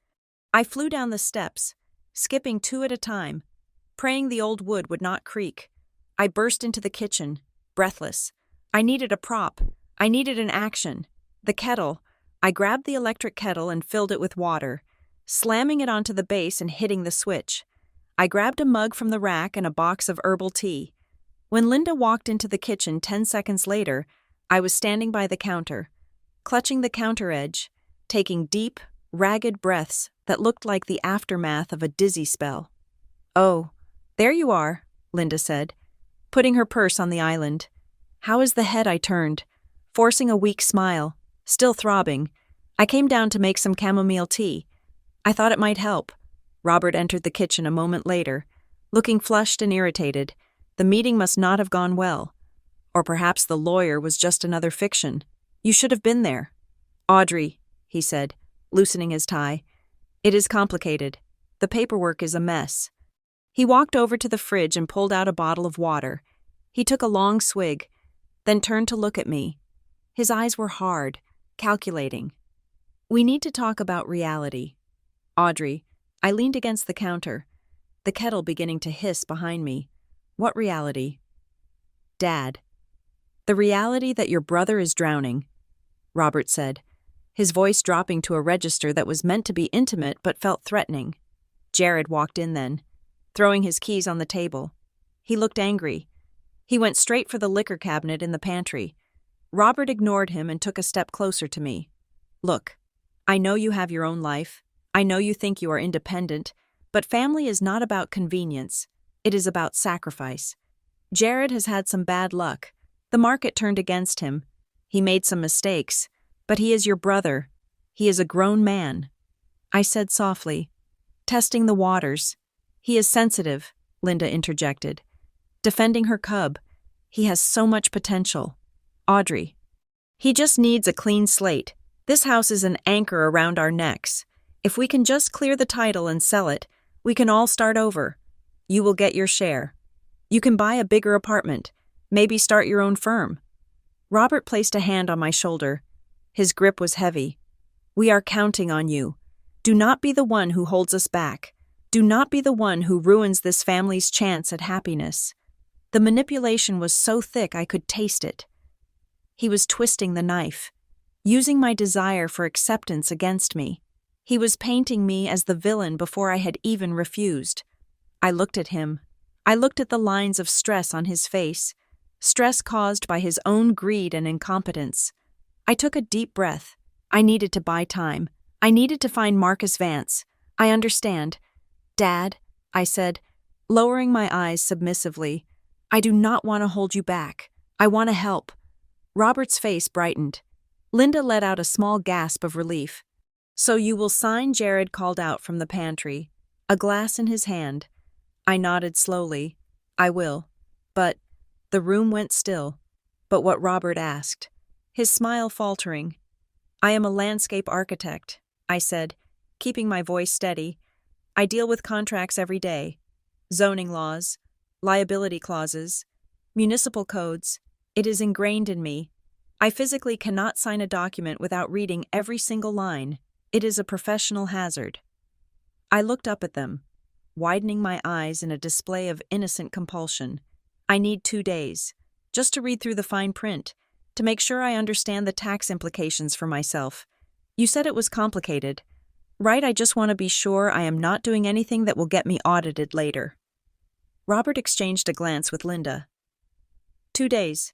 I flew down the steps, skipping 2 at a time, praying the old wood would not creak. I burst into the kitchen, breathless. I needed a prop. I needed an action. The kettle. I grabbed the electric kettle and filled it with water, slamming it onto the base and hitting the switch. I grabbed a mug from the rack and a box of herbal tea. When Linda walked into the kitchen 10 seconds later, I was standing by the counter, clutching the counter edge, taking deep, ragged breaths that looked like the aftermath of a dizzy spell. "Oh, there you are," Linda said, putting her purse on the island. "How is the head?" I turned, forcing a weak smile, still throbbing. "I came down to make some chamomile tea. I thought it might help." Robert entered the kitchen a moment later, looking flushed and irritated. The meeting must not have gone well. Or perhaps the lawyer was just another fiction. "You should have been there." "Audrey," he said, loosening his tie. "It is complicated. The paperwork is a mess." He walked over to the fridge and pulled out a bottle of water. He took a long swig, then turned to look at me. His eyes were hard, calculating. "We need to talk about reality." "Audrey," I leaned against the counter, the kettle beginning to hiss behind me. "What reality?" "Dad." "The reality that your brother is drowning," Robert said, his voice dropping to a register that was meant to be intimate but felt threatening. Jared walked in then, throwing his keys on the table. He looked angry. He went straight for the liquor cabinet in the pantry. Robert ignored him and took a step closer to me. "Look, I know you have your own life. I know you think you are independent, but family is not about convenience. It is about sacrifice. Jared has had some bad luck. The market turned against him. He made some mistakes, but he is your brother. He is a grown man." I said softly, "Testing the waters." "He is sensitive," Linda interjected. "Defending her cub. He has so much potential." "Audrey." "He just needs a clean slate. This house is an anchor around our necks. If we can just clear the title and sell it, we can all start over. You will get your share. You can buy a bigger apartment, maybe start your own firm." Robert placed a hand on my shoulder. His grip was heavy. "We are counting on you. Do not be the one who holds us back. Do not be the one who ruins this family's chance at happiness." The manipulation was so thick I could taste it. He was twisting the knife, using my desire for acceptance against me. He was painting me as the villain before I had even refused. I looked at him. I looked at the lines of stress on his face, stress caused by his own greed and incompetence. I took a deep breath. I needed to buy time. I needed to find Marcus Vance. "I understand." "Dad," I said, lowering my eyes submissively, "I do not want to hold you back. I want to help." Robert's face brightened. Linda let out a small gasp of relief. "So you will sign?" Jared called out from the pantry, a glass in his hand. I nodded slowly. "I will." But the room went still. But what Robert asked, his smile faltering. "I am a landscape architect," I said, keeping my voice steady. "I deal with contracts every day. Zoning laws, liability clauses, municipal codes. It is ingrained in me. I physically cannot sign a document without reading every single line. It is a professional hazard." I looked up at them, widening my eyes in a display of innocent compulsion. "I need 2 days, just to read through the fine print, to make sure I understand the tax implications for myself. You said it was complicated, right? I just want to be sure I am not doing anything that will get me audited later." Robert exchanged a glance with Linda. 2 days.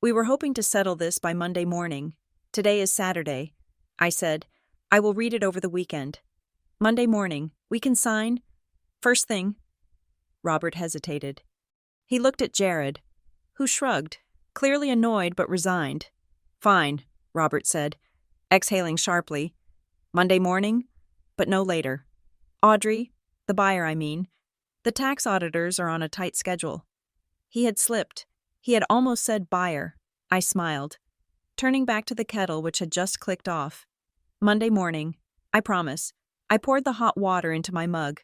"We were hoping to settle this by Monday morning. Today is Saturday," I said. "I will read it over the weekend. Monday morning, we can sign? First thing." Robert hesitated. He looked at Jared, who shrugged, clearly annoyed but resigned. "Fine," Robert said, exhaling sharply. "Monday morning, but no later. Audrey, the buyer I mean, the tax auditors are on a tight schedule." He had slipped. He had almost said buyer. I smiled. turning back to the kettle which had just clicked off. Monday morning, I promise. I poured the hot water into my mug.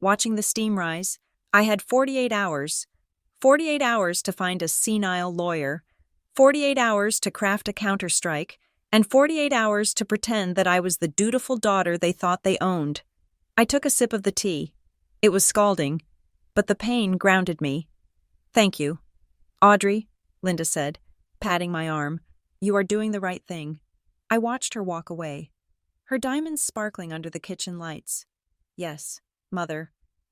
Watching the steam rise, I had 48 hours. 48 hours to find a senile lawyer, 48 hours to craft a counterstrike, and 48 hours to pretend that I was the dutiful daughter they thought they owned. I took a sip of the tea. It was scalding, but the pain grounded me. Thank you. Audrey, Linda said, patting my arm, you are doing the right thing. I watched her walk away, her diamonds sparkling under the kitchen lights. Yes, Mother.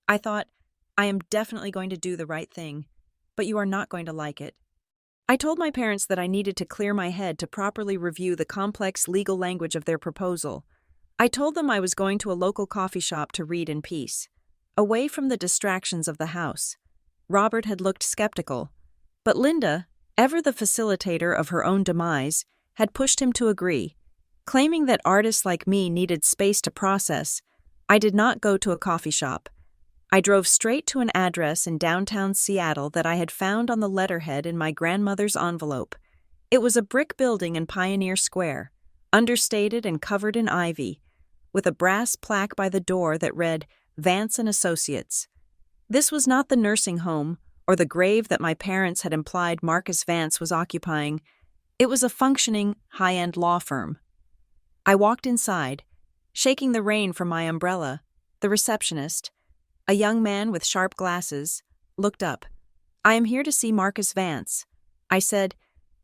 I thought, I am definitely going to do the right thing, but you are not going to like it. I told my parents that I needed to clear my head to properly review the complex legal language of their proposal. I told them I was going to a local coffee shop to read in peace, away from the distractions of the house. Robert had looked skeptical, but Linda, ever the facilitator of her own demise, had pushed him to agree. Claiming that artists like me needed space to process, I did not go to a coffee shop. I drove straight to an address in downtown Seattle that I had found on the letterhead in my grandmother's envelope. It was a brick building in Pioneer Square, understated and covered in ivy, with a brass plaque by the door that read, Vance and Associates. This was not the nursing home or the grave that my parents had implied Marcus Vance was occupying. It was a functioning, high-end law firm. I walked inside, shaking the rain from my umbrella. The receptionist, a young man with sharp glasses, looked up. I am here to see Marcus Vance. I said,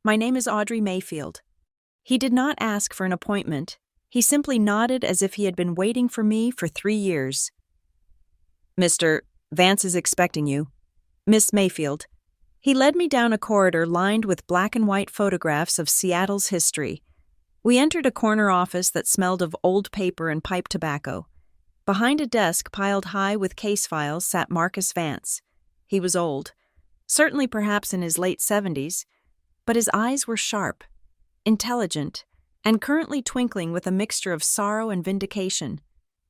my name is Audrey Mayfield. He did not ask for an appointment. He simply nodded as if he had been waiting for me for 3 years. Mr. Vance is expecting you. Miss Mayfield. He led me down a corridor lined with black and white photographs of Seattle's history. We entered a corner office that smelled of old paper and pipe tobacco. Behind a desk piled high with case files sat Marcus Vance. He was old, certainly perhaps in his late 70s, but his eyes were sharp, intelligent, and currently twinkling with a mixture of sorrow and vindication.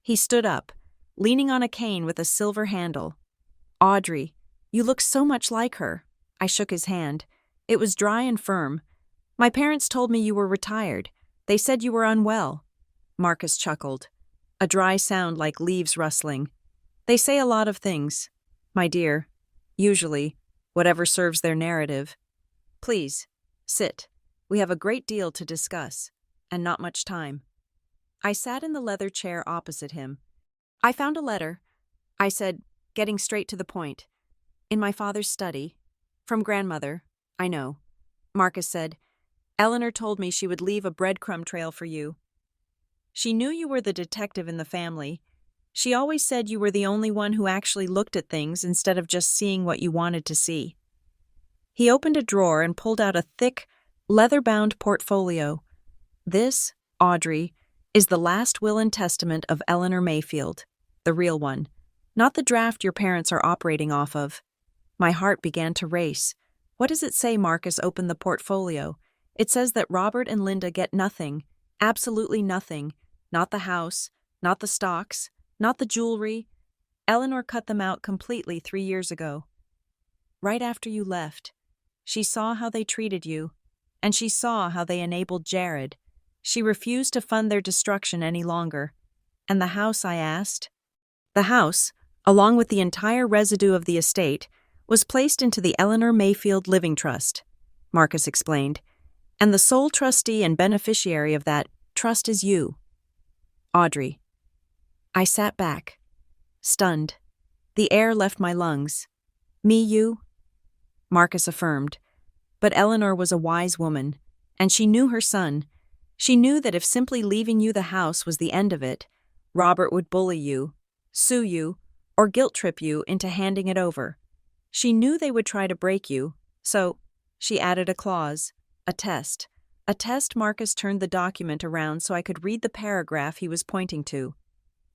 He stood up, leaning on a cane with a silver handle. Audrey, you look so much like her. I shook his hand. It was dry and firm. My parents told me you were retired. They said you were unwell. Marcus chuckled, a dry sound like leaves rustling. They say a lot of things, my dear. Usually, whatever serves their narrative. Please, sit. We have a great deal to discuss, and not much time. I sat in the leather chair opposite him. I found a letter, I said, getting straight to the point. In my father's study. From grandmother, I know. Marcus said, Eleanor told me she would leave a breadcrumb trail for you. She knew you were the detective in the family. She always said you were the only one who actually looked at things instead of just seeing what you wanted to see. He opened a drawer and pulled out a thick, leather-bound portfolio. This, Audrey, is the last will and testament of Eleanor Mayfield, the real one, not the draft your parents are operating off of. My heart began to race. What does it say? Marcus opened the portfolio. It says that Robert and Linda get nothing, absolutely nothing, not the house, not the stocks, not the jewelry. Eleanor cut them out completely 3 years ago. Right after you left, she saw how they treated you, and she saw how they enabled Jared. She refused to fund their destruction any longer. And the house, I asked? The house, along with the entire residue of the estate, was placed into the Eleanor Mayfield Living Trust, Marcus explained, and the sole trustee and beneficiary of that trust is you, Audrey. I sat back, stunned. The air left my lungs. Me, you? Marcus affirmed. But Eleanor was a wise woman, and she knew her son. She knew that if simply leaving you the house was the end of it, Robert would bully you, sue you, or guilt-trip you into handing it over. She knew they would try to break you, so she added a clause, a test. A test. Marcus turned the document around so I could read the paragraph he was pointing to.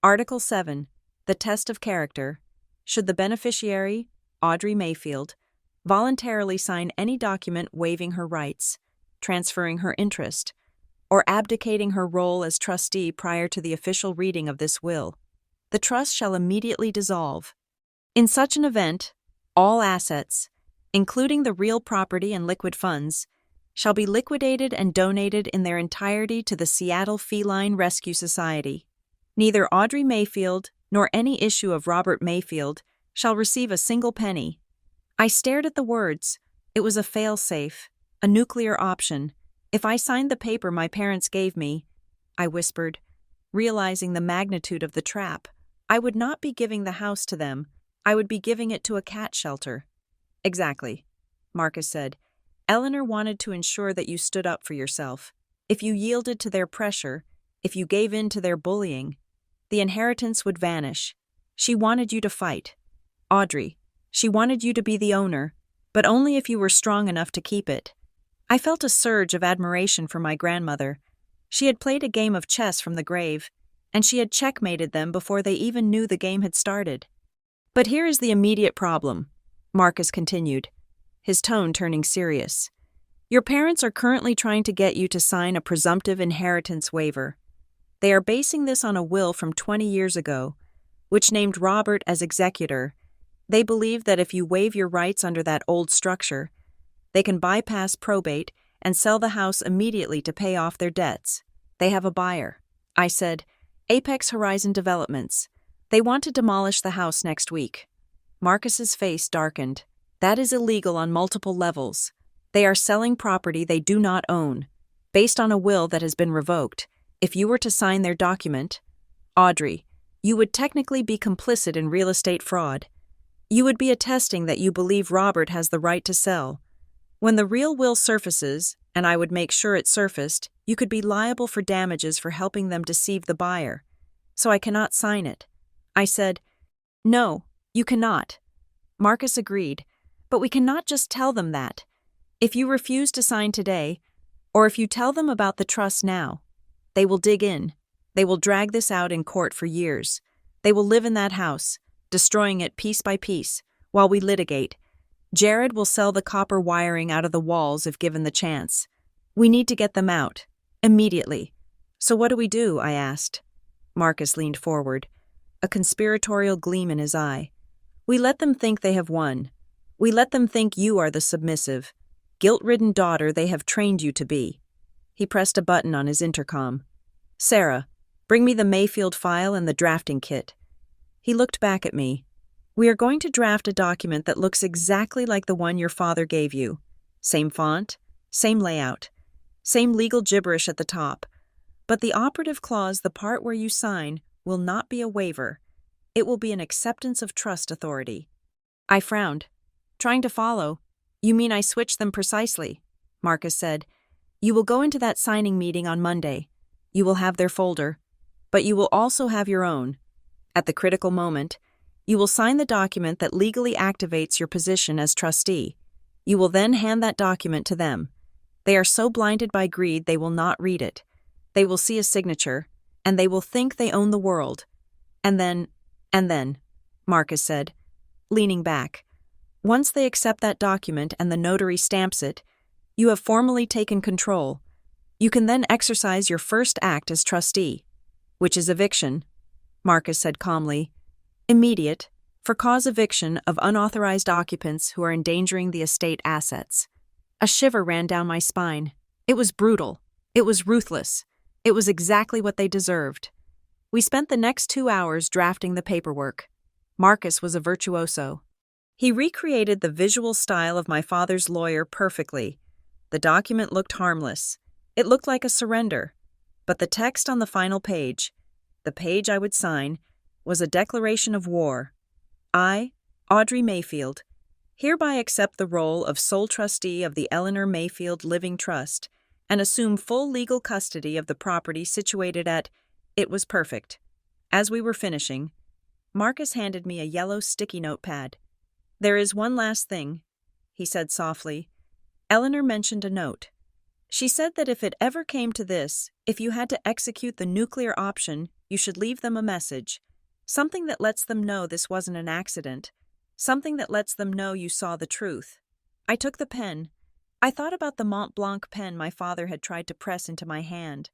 Article 7, the test of character. Should the beneficiary, Audrey Mayfield, voluntarily sign any document waiving her rights, transferring her interest, or abdicating her role as trustee prior to the official reading of this will, the trust shall immediately dissolve. In such an event, all assets, including the real property and liquid funds, shall be liquidated and donated in their entirety to the Seattle Feline Rescue Society. Neither Audrey Mayfield nor any issue of Robert Mayfield shall receive a single penny. I stared at the words. It was a fail-safe, a nuclear option. If I signed the paper my parents gave me, I whispered, realizing the magnitude of the trap, I would not be giving the house to them. I would be giving it to a cat shelter. Exactly, Marcus said. Eleanor wanted to ensure that you stood up for yourself. If you yielded to their pressure, if you gave in to their bullying, the inheritance would vanish. She wanted you to fight. Audrey, she wanted you to be the owner, but only if you were strong enough to keep it. I felt a surge of admiration for my grandmother. She had played a game of chess from the grave, and she had checkmated them before they even knew the game had started. But here is the immediate problem, Marcus continued, his tone turning serious. Your parents are currently trying to get you to sign a presumptive inheritance waiver. They are basing this on a will from 20 years ago, which named Robert as executor. They believe that if you waive your rights under that old structure, they can bypass probate and sell the house immediately to pay off their debts. They have a buyer. I said, Apex Horizon Developments. They want to demolish the house next week. Marcus's face darkened. That is illegal on multiple levels. They are selling property they do not own, based on a will that has been revoked. If you were to sign their document, Audrey, you would technically be complicit in real estate fraud. You would be attesting that you believe Robert has the right to sell. When the real will surfaces, and I would make sure it surfaced, you could be liable for damages for helping them deceive the buyer. So I cannot sign it. I said, No, you cannot. Marcus agreed, but we cannot just tell them that. If you refuse to sign today, or if you tell them about the trust now, they will dig in. They will drag this out in court for years. They will live in that house, destroying it piece by piece, while we litigate. Jared will sell the copper wiring out of the walls if given the chance. We need to get them out, immediately. So what do we do? I asked. Marcus leaned forward, a conspiratorial gleam in his eye. We let them think they have won. We let them think you are the submissive, guilt-ridden daughter they have trained you to be. He pressed a button on his intercom. Sarah, bring me the Mayfield file and the drafting kit. He looked back at me. We are going to draft a document that looks exactly like the one your father gave you. Same font, same layout, same legal gibberish at the top. But the operative clause, the part where you sign, will not be a waiver. It will be an acceptance of trust authority. I frowned. Trying to follow. You mean I switched them precisely? Marcus said. You will go into that signing meeting on Monday. You will have their folder, but you will also have your own. At the critical moment, you will sign the document that legally activates your position as trustee. You will then hand that document to them. They are so blinded by greed they will not read it. They will see a signature, and they will think they own the world. And then, Marcus said, leaning back. Once they accept that document and the notary stamps it, you have formally taken control. You can then exercise your first act as trustee, which is eviction, Marcus said calmly. Immediate, for cause eviction of unauthorized occupants who are endangering the estate assets. A shiver ran down my spine. It was brutal. It was ruthless. It was exactly what they deserved. We spent the next 2 hours drafting the paperwork. Marcus was a virtuoso. He recreated the visual style of my father's lawyer perfectly. The document looked harmless. It looked like a surrender. But the text on the final page, the page I would sign, was a declaration of war. I, Audrey Mayfield, hereby accept the role of sole trustee of the Eleanor Mayfield Living Trust and assume full legal custody of the property situated at... It was perfect. As we were finishing, Marcus handed me a yellow sticky notepad. There is one last thing, he said softly. Eleanor mentioned a note. She said that if it ever came to this, if you had to execute the nuclear option, you should leave them a message. Something that lets them know this wasn't an accident. Something that lets them know you saw the truth. I took the pen. I thought about the Montblanc pen my father had tried to press into my hand.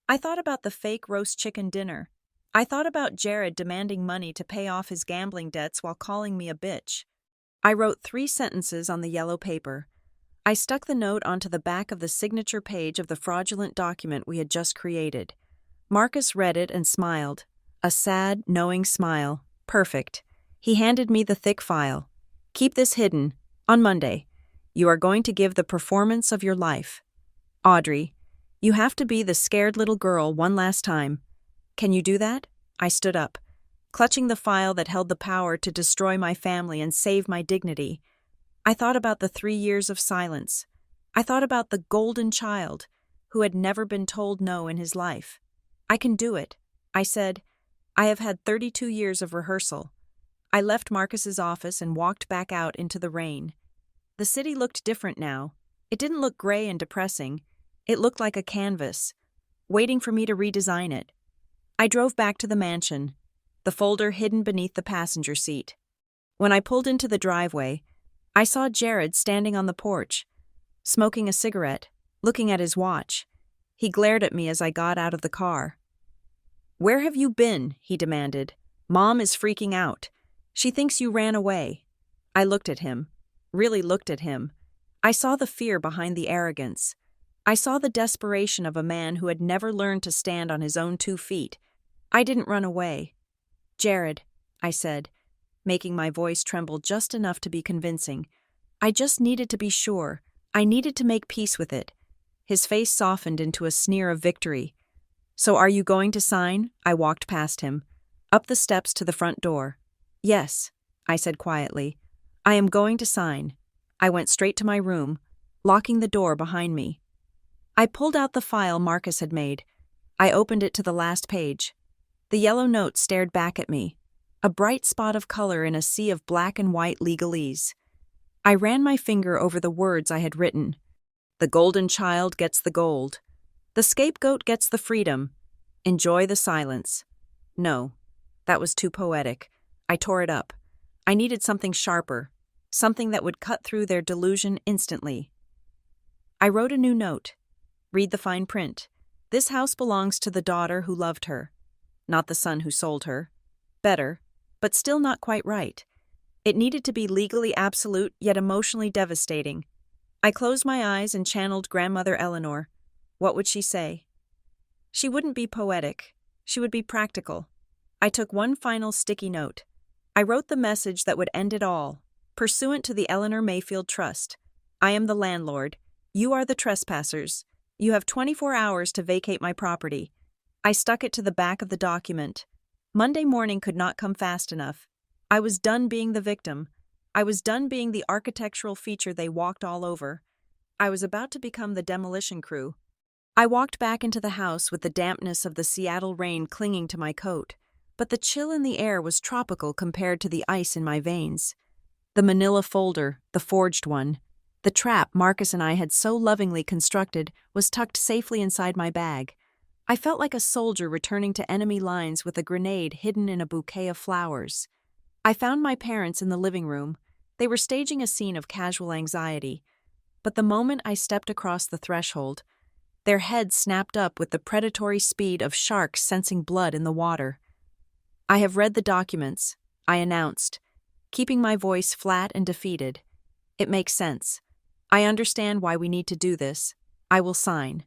I thought about the fake roast chicken dinner. I thought about Jared demanding money to pay off his gambling debts while calling me a bitch. I wrote 3 sentences on the yellow paper. I stuck the note onto the back of the signature page of the fraudulent document we had just created. Marcus read it and smiled. A sad, knowing smile. Perfect. He handed me the thick file. Keep this hidden. On Monday, you are going to give the performance of your life. Audrey, you have to be the scared little girl one last time. Can you do that? I stood up, clutching the file that held the power to destroy my family and save my dignity. I thought about the 3 years of silence. I thought about the golden child who had never been told no in his life. I can do it, I said. I have had 32 years of rehearsal. I left Marcus's office and walked back out into the rain. The city looked different now. It didn't look gray and depressing. It looked like a canvas, waiting for me to redesign it. I drove back to the mansion, the folder hidden beneath the passenger seat. When I pulled into the driveway, I saw Jared standing on the porch, smoking a cigarette, looking at his watch. He glared at me as I got out of the car. "Where have you been?" he demanded. "Mom is freaking out. She thinks you ran away." I looked at him, really looked at him. I saw the fear behind the arrogance. I saw the desperation of a man who had never learned to stand on his own 2 feet. I didn't run away. "Jared," I said, making my voice tremble just enough to be convincing. I just needed to be sure. I needed to make peace with it. His face softened into a sneer of victory. "So are you going to sign?" I walked past him, up the steps to the front door. "Yes," I said quietly. "I am going to sign." I went straight to my room, locking the door behind me. I pulled out the file Marcus had made. I opened it to the last page. The yellow note stared back at me, a bright spot of color in a sea of black and white legalese. I ran my finger over the words I had written. The golden child gets the gold. The scapegoat gets the freedom. Enjoy the silence. No, that was too poetic. I tore it up. I needed something sharper, something that would cut through their delusion instantly. I wrote a new note. Read the fine print. This house belongs to the daughter who loved her, not the son who sold her. Better, but still not quite right. It needed to be legally absolute, yet emotionally devastating. I closed my eyes and channeled Grandmother Eleanor. What would she say? She wouldn't be poetic. She would be practical. I took one final sticky note. I wrote the message that would end it all. Pursuant to the Eleanor Mayfield Trust, I am the landlord. You are the trespassers. You have 24 hours to vacate my property. I stuck it to the back of the document. Monday morning could not come fast enough. I was done being the victim. I was done being the architectural feature they walked all over. I was about to become the demolition crew. I walked back into the house with the dampness of the Seattle rain clinging to my coat, but the chill in the air was tropical compared to the ice in my veins. The manila folder, the forged one, the trap Marcus and I had so lovingly constructed, was tucked safely inside my bag. I felt like a soldier returning to enemy lines with a grenade hidden in a bouquet of flowers. I found my parents in the living room. They were staging a scene of casual anxiety. But the moment I stepped across the threshold, their heads snapped up with the predatory speed of sharks sensing blood in the water. "I have read the documents," I announced, keeping my voice flat and defeated. "It makes sense. I understand why we need to do this. I will sign."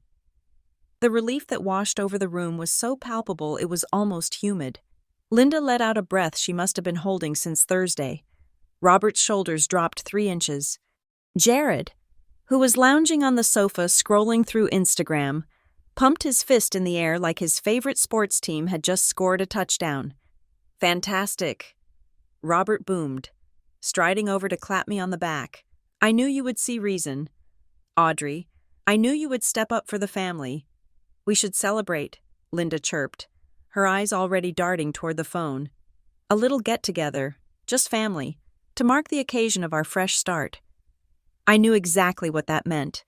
The relief that washed over the room was so palpable it was almost humid. Linda let out a breath she must have been holding since Thursday. Robert's shoulders dropped 3 inches. Jared, who was lounging on the sofa scrolling through Instagram, pumped his fist in the air like his favorite sports team had just scored a touchdown. "Fantastic," Robert boomed, striding over to clap me on the back. "I knew you would see reason. Audrey, I knew you would step up for the family." "We should celebrate," Linda chirped, her eyes already darting toward the phone. "A little get-together, just family, to mark the occasion of our fresh start." I knew exactly what that meant.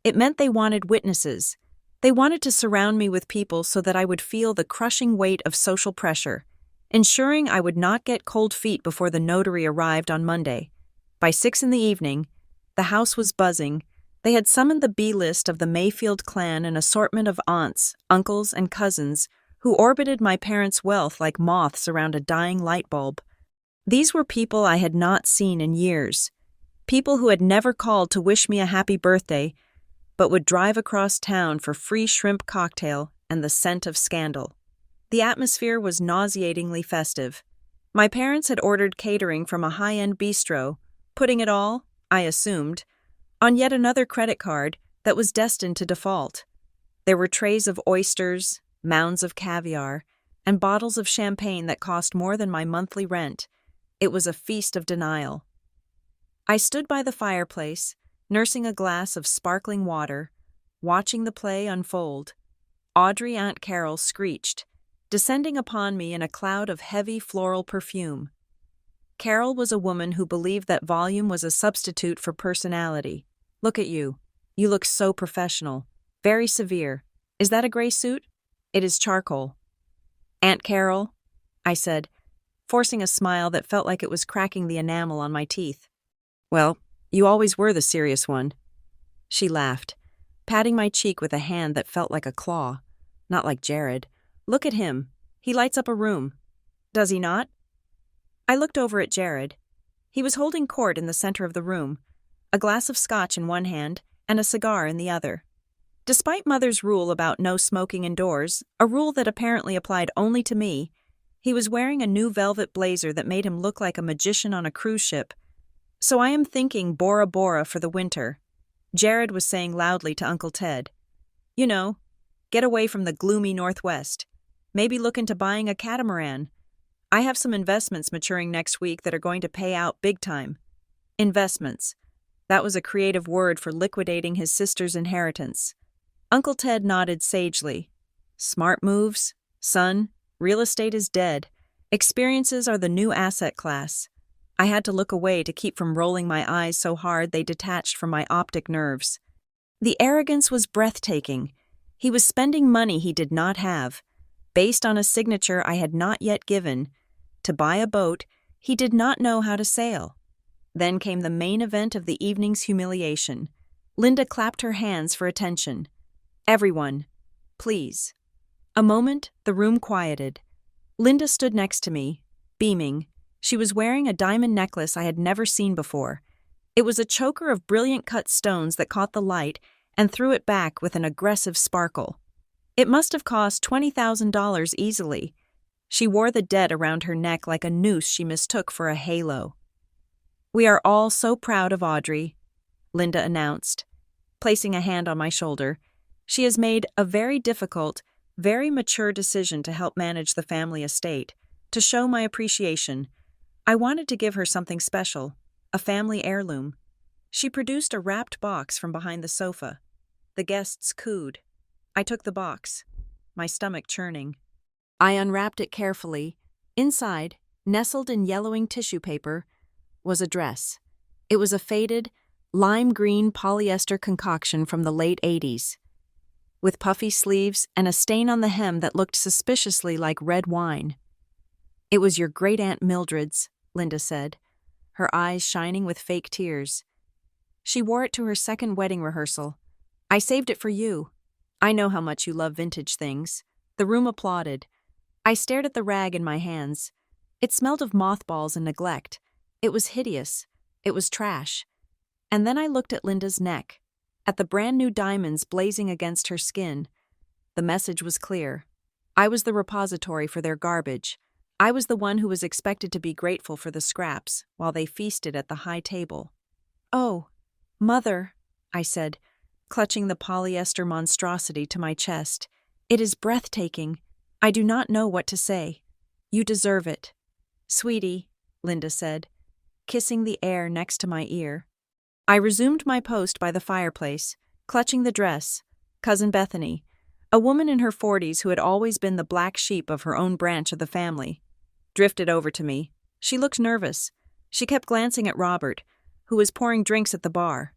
It meant they wanted witnesses. They wanted to surround me with people so that I would feel the crushing weight of social pressure, ensuring I would not get cold feet before the notary arrived on Monday. By 6 in the evening, the house was buzzing. They had summoned the B-list of the Mayfield clan, an assortment of aunts, uncles, and cousins who orbited my parents' wealth like moths around a dying light bulb. These were people I had not seen in years. People who had never called to wish me a happy birthday, but would drive across town for free shrimp cocktail and the scent of scandal. The atmosphere was nauseatingly festive. My parents had ordered catering from a high-end bistro, putting it all, I assumed, on yet another credit card that was destined to default. There were trays of oysters, mounds of caviar, and bottles of champagne that cost more than my monthly rent. It was a feast of denial. I stood by the fireplace, nursing a glass of sparkling water, watching the play unfold. Audrey Aunt Carol screeched, descending upon me in a cloud of heavy floral perfume. Carol was a woman who believed that volume was a substitute for personality. Look at you. You look so professional. Very severe. Is that a gray suit? It is charcoal. Aunt Carol, I said, forcing a smile that felt like it was cracking the enamel on my teeth. Well, you always were the serious one. She laughed, patting my cheek with a hand that felt like a claw. Not like Jared. Look at him. He lights up a room. Does he not? I looked over at Jared. He was holding court in the center of the room, a glass of scotch in one hand and a cigar in the other. Despite Mother's rule about no smoking indoors, a rule that apparently applied only to me, he was wearing a new velvet blazer that made him look like a magician on a cruise ship. So I am thinking Bora Bora for the winter. Jared was saying loudly to Uncle Ted. You know, get away from the gloomy Northwest. Maybe look into buying a catamaran. I have some investments maturing next week that are going to pay out big time. Investments. That was a creative word for liquidating his sister's inheritance. Uncle Ted nodded sagely. Smart moves, son. Real estate is dead. Experiences are the new asset class. I had to look away to keep from rolling my eyes so hard they detached from my optic nerves. The arrogance was breathtaking. He was spending money he did not have, based on a signature I had not yet given, to buy a boat he did not know how to sail. Then came the main event of the evening's humiliation. Linda clapped her hands for attention. Everyone, please. A moment, the room quieted. Linda stood next to me, beaming. She was wearing a diamond necklace I had never seen before. It was a choker of brilliant cut stones that caught the light and threw it back with an aggressive sparkle. It must have cost $20,000 easily. She wore the debt around her neck like a noose she mistook for a halo. We are all so proud of Audrey, Linda announced, placing a hand on my shoulder. She has made a very difficult, very mature decision to help manage the family estate. To show my appreciation, I wanted to give her something special, a family heirloom. She produced a wrapped box from behind the sofa. The guests cooed. I took the box, my stomach churning. I unwrapped it carefully. Inside, nestled in yellowing tissue paper, was a dress. It was a faded, lime green polyester concoction from the late 80s, with puffy sleeves and a stain on the hem that looked suspiciously like red wine. It was your great-aunt Mildred's, Linda said, her eyes shining with fake tears. She wore it to her second wedding rehearsal. I saved it for you. I know how much you love vintage things. The room applauded. I stared at the rag in my hands. It smelled of mothballs and neglect. It was hideous. It was trash. And then I looked at Linda's neck, at the brand new diamonds blazing against her skin. The message was clear. I was the repository for their garbage. I was the one who was expected to be grateful for the scraps while they feasted at the high table. Oh, Mother, I said, clutching the polyester monstrosity to my chest. It is breathtaking. I do not know what to say. You deserve it. Sweetie, Linda said, kissing the air next to my ear. I resumed my post by the fireplace, clutching the dress. Cousin Bethany, a woman in her 40s who had always been the black sheep of her own branch of the family, drifted over to me. She looked nervous. She kept glancing at Robert, who was pouring drinks at the bar.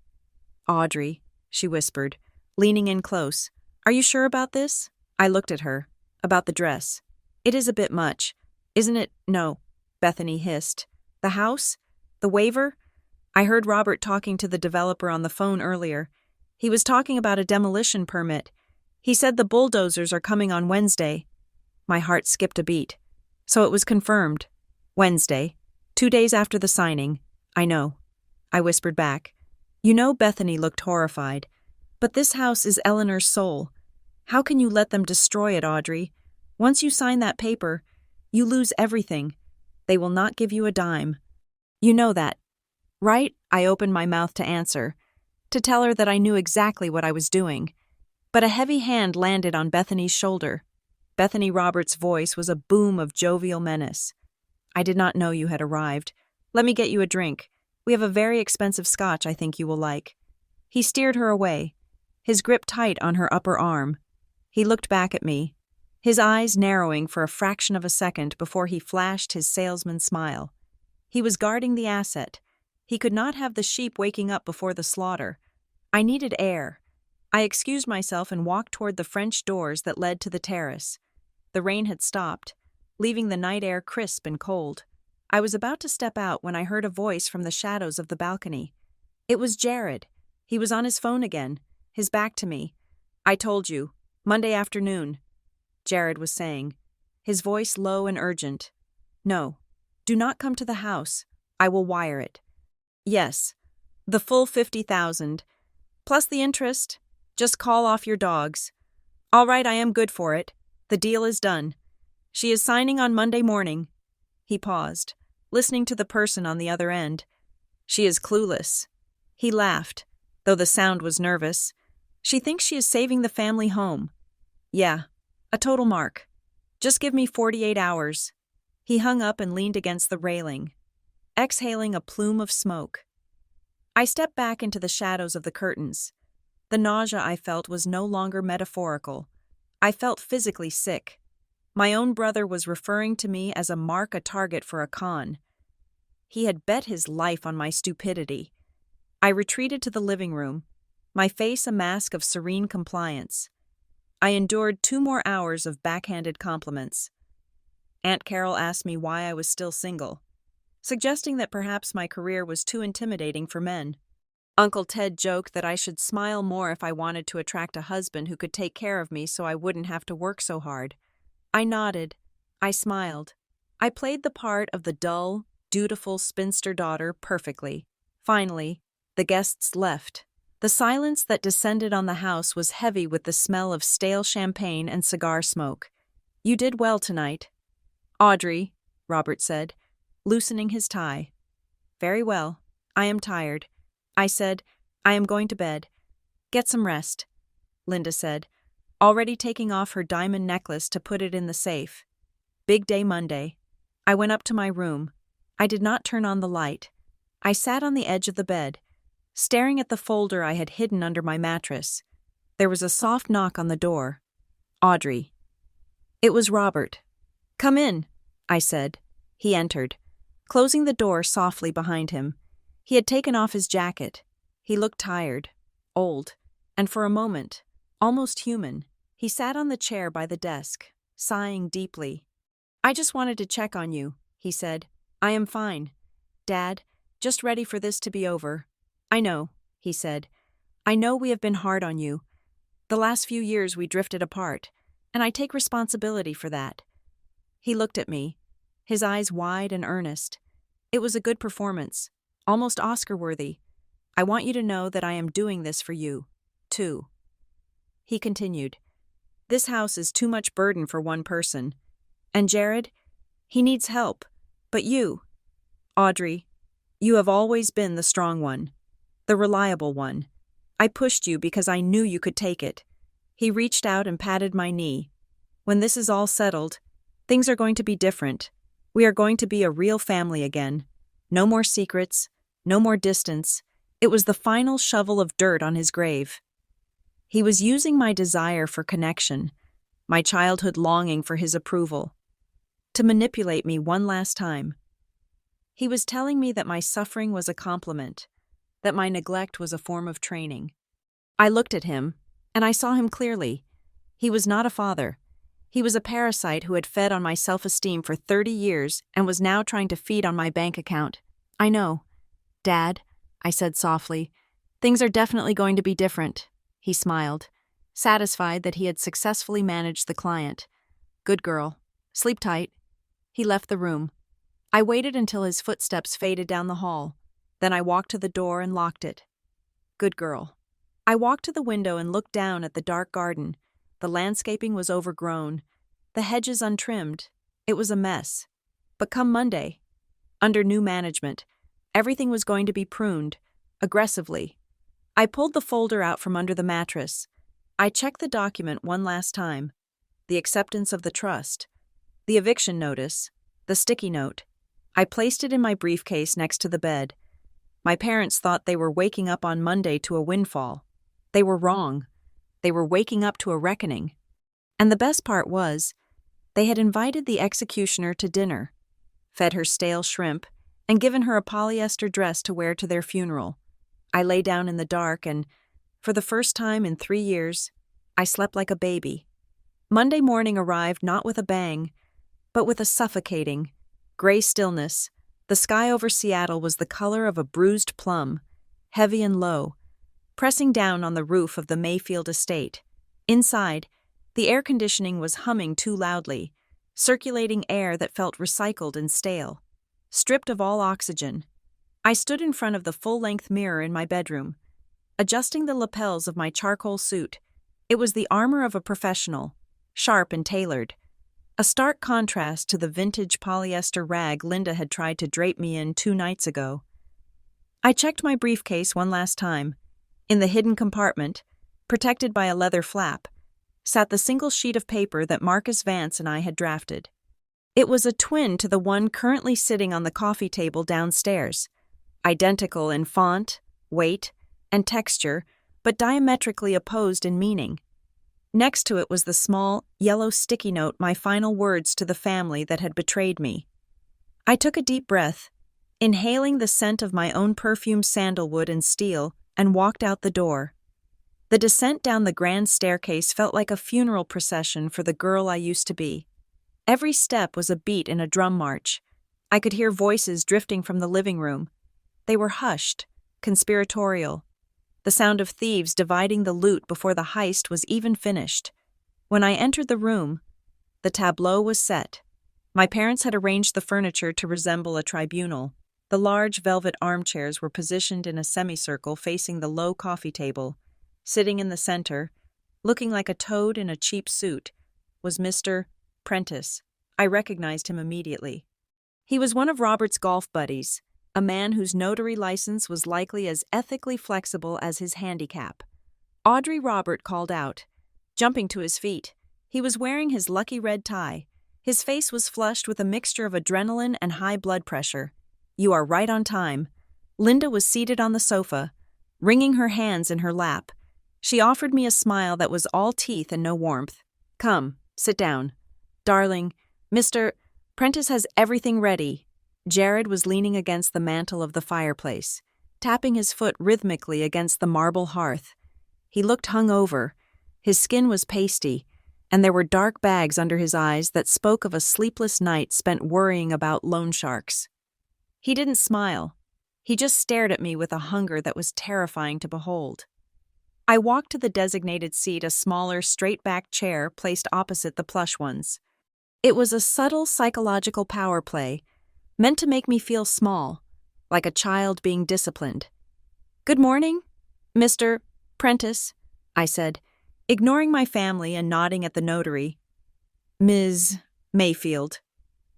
Audrey, she whispered, leaning in close. Are you sure about this? I looked at her. About the dress. It is a bit much. Isn't it? No, Bethany hissed. The house? The waiver? I heard Robert talking to the developer on the phone earlier. He was talking about a demolition permit. He said the bulldozers are coming on Wednesday. My heart skipped a beat. So it was confirmed. Wednesday. 2 days after the signing. I know. I whispered back. You know Bethany looked horrified. But this house is Eleanor's soul. How can you let them destroy it, Audrey? Once you sign that paper, you lose everything. They will not give you a dime. You know that, right? I opened my mouth to answer, to tell her that I knew exactly what I was doing. But a heavy hand landed on Bethany's shoulder. Bethany Roberts' voice was a boom of jovial menace. I did not know you had arrived. Let me get you a drink. We have a very expensive scotch I think you will like. He steered her away, his grip tight on her upper arm. He looked back at me, his eyes narrowing for a fraction of a second before he flashed his salesman smile. He was guarding the asset. He could not have the sheep waking up before the slaughter. I needed air. I excused myself and walked toward the French doors that led to the terrace. The rain had stopped, leaving the night air crisp and cold. I was about to step out when I heard a voice from the shadows of the balcony. It was Jared. He was on his phone again, his back to me. I told you, Monday afternoon, Jared was saying, his voice low and urgent. No, do not come to the house. I will wire it. Yes, the full 50,000, plus the interest. Just call off your dogs. All right, I am good for it. The deal is done. She is signing on Monday morning. He paused, listening to the person on the other end. She is clueless. He laughed, though the sound was nervous. She thinks she is saving the family home. Yeah, a total mark. Just give me 48 hours. He hung up and leaned against the railing, exhaling a plume of smoke. I stepped back into the shadows of the curtains. The nausea I felt was no longer metaphorical. I felt physically sick. My own brother was referring to me as a target for a con. He had bet his life on my stupidity. I retreated to the living room, my face a mask of serene compliance. I endured 2 more hours of backhanded compliments. Aunt Carol asked me why I was still single, suggesting that perhaps my career was too intimidating for men. Uncle Ted joked that I should smile more if I wanted to attract a husband who could take care of me so I wouldn't have to work so hard. I nodded. I smiled. I played the part of the dull, dutiful spinster daughter perfectly. Finally, the guests left. The silence that descended on the house was heavy with the smell of stale champagne and cigar smoke. You did well tonight. Audrey, Robert said, loosening his tie. Very well. I am tired. I said, I am going to bed. Get some rest, Linda said, already taking off her diamond necklace to put it in the safe. Big day Monday. I went up to my room. I did not turn on the light. I sat on the edge of the bed, staring at the folder I had hidden under my mattress. There was a soft knock on the door. Audrey. It was Robert. Come in, I said. He entered, closing the door softly behind him. He had taken off his jacket. He looked tired, old, and for a moment, almost human. He sat on the chair by the desk, sighing deeply. I just wanted to check on you, he said. I am fine. Dad, just ready for this to be over. I know, he said. I know we have been hard on you. The last few years we drifted apart, and I take responsibility for that. He looked at me, his eyes wide and earnest. It was a good performance, almost Oscar-worthy. I want you to know that I am doing this for you, too. He continued, this house is too much burden for one person. And Jared, he needs help. But you, Audrey, you have always been the strong one, the reliable one. I pushed you because I knew you could take it. He reached out and patted my knee. When this is all settled, things are going to be different. We are going to be a real family again. No more secrets, no more distance. It was the final shovel of dirt on his grave. He was using my desire for connection, my childhood longing for his approval, to manipulate me one last time. He was telling me that my suffering was a compliment, that my neglect was a form of training. I looked at him, and I saw him clearly. He was not a father. He was a parasite who had fed on my self-esteem for 30 years and was now trying to feed on my bank account. I know. Dad, I said softly, things are definitely going to be different. He smiled, satisfied that he had successfully managed the client. Good girl. Sleep tight. He left the room. I waited until his footsteps faded down the hall. Then I walked to the door and locked it. Good girl. I walked to the window and looked down at the dark garden. The landscaping was overgrown, the hedges untrimmed. It was a mess. But come Monday, under new management, everything was going to be pruned, aggressively. I pulled the folder out from under the mattress. I checked the document one last time. The acceptance of the trust, the eviction notice, the sticky note. I placed it in my briefcase next to the bed. My parents thought they were waking up on Monday to a windfall. They were wrong. They were waking up to a reckoning. And the best part was, they had invited the executioner to dinner, fed her stale shrimp, and given her a polyester dress to wear to their funeral. I lay down in the dark and, for the first time in 3 years, I slept like a baby. Monday morning arrived not with a bang, but with a suffocating, gray stillness. The sky over Seattle was the color of a bruised plum, heavy and low, pressing down on the roof of the Mayfield estate. Inside, the air conditioning was humming too loudly, circulating air that felt recycled and stale. Stripped of all oxygen, I stood in front of the full-length mirror in my bedroom, adjusting the lapels of my charcoal suit. It was the armor of a professional, sharp and tailored, a stark contrast to the vintage polyester rag Linda had tried to drape me in 2 nights ago. I checked my briefcase one last time. In the hidden compartment, protected by a leather flap, sat the single sheet of paper that Marcus Vance and I had drafted. It was a twin to the one currently sitting on the coffee table downstairs, identical in font, weight, and texture, but diametrically opposed in meaning. Next to it was the small, yellow sticky note, my final words to the family that had betrayed me. I took a deep breath, inhaling the scent of my own perfumed sandalwood and steel, and walked out the door. The descent down the grand staircase felt like a funeral procession for the girl I used to be. Every step was a beat in a drum march. I could hear voices drifting from the living room. They were hushed, conspiratorial. The sound of thieves dividing the loot before the heist was even finished. When I entered the room, the tableau was set. My parents had arranged the furniture to resemble a tribunal. The large velvet armchairs were positioned in a semicircle facing the low coffee table. Sitting in the center, looking like a toad in a cheap suit, was Mr. Prentice. I recognized him immediately. He was one of Robert's golf buddies, a man whose notary license was likely as ethically flexible as his handicap. Audrey, Robert called out, jumping to his feet. He was wearing his lucky red tie. His face was flushed with a mixture of adrenaline and high blood pressure. You are right on time. Linda was seated on the sofa, wringing her hands in her lap. She offered me a smile that was all teeth and no warmth. Come, sit down. Darling, Mr. Prentice has everything ready. Jared was leaning against the mantel of the fireplace, tapping his foot rhythmically against the marble hearth. He looked hungover. His skin was pasty, and there were dark bags under his eyes that spoke of a sleepless night spent worrying about loan sharks. He didn't smile. He just stared at me with a hunger that was terrifying to behold. I walked to the designated seat, a smaller, straight-backed chair placed opposite the plush ones. It was a subtle psychological power play, meant to make me feel small, like a child being disciplined. Good morning, Mr. Prentice, I said, ignoring my family and nodding at the notary. Ms. Mayfield,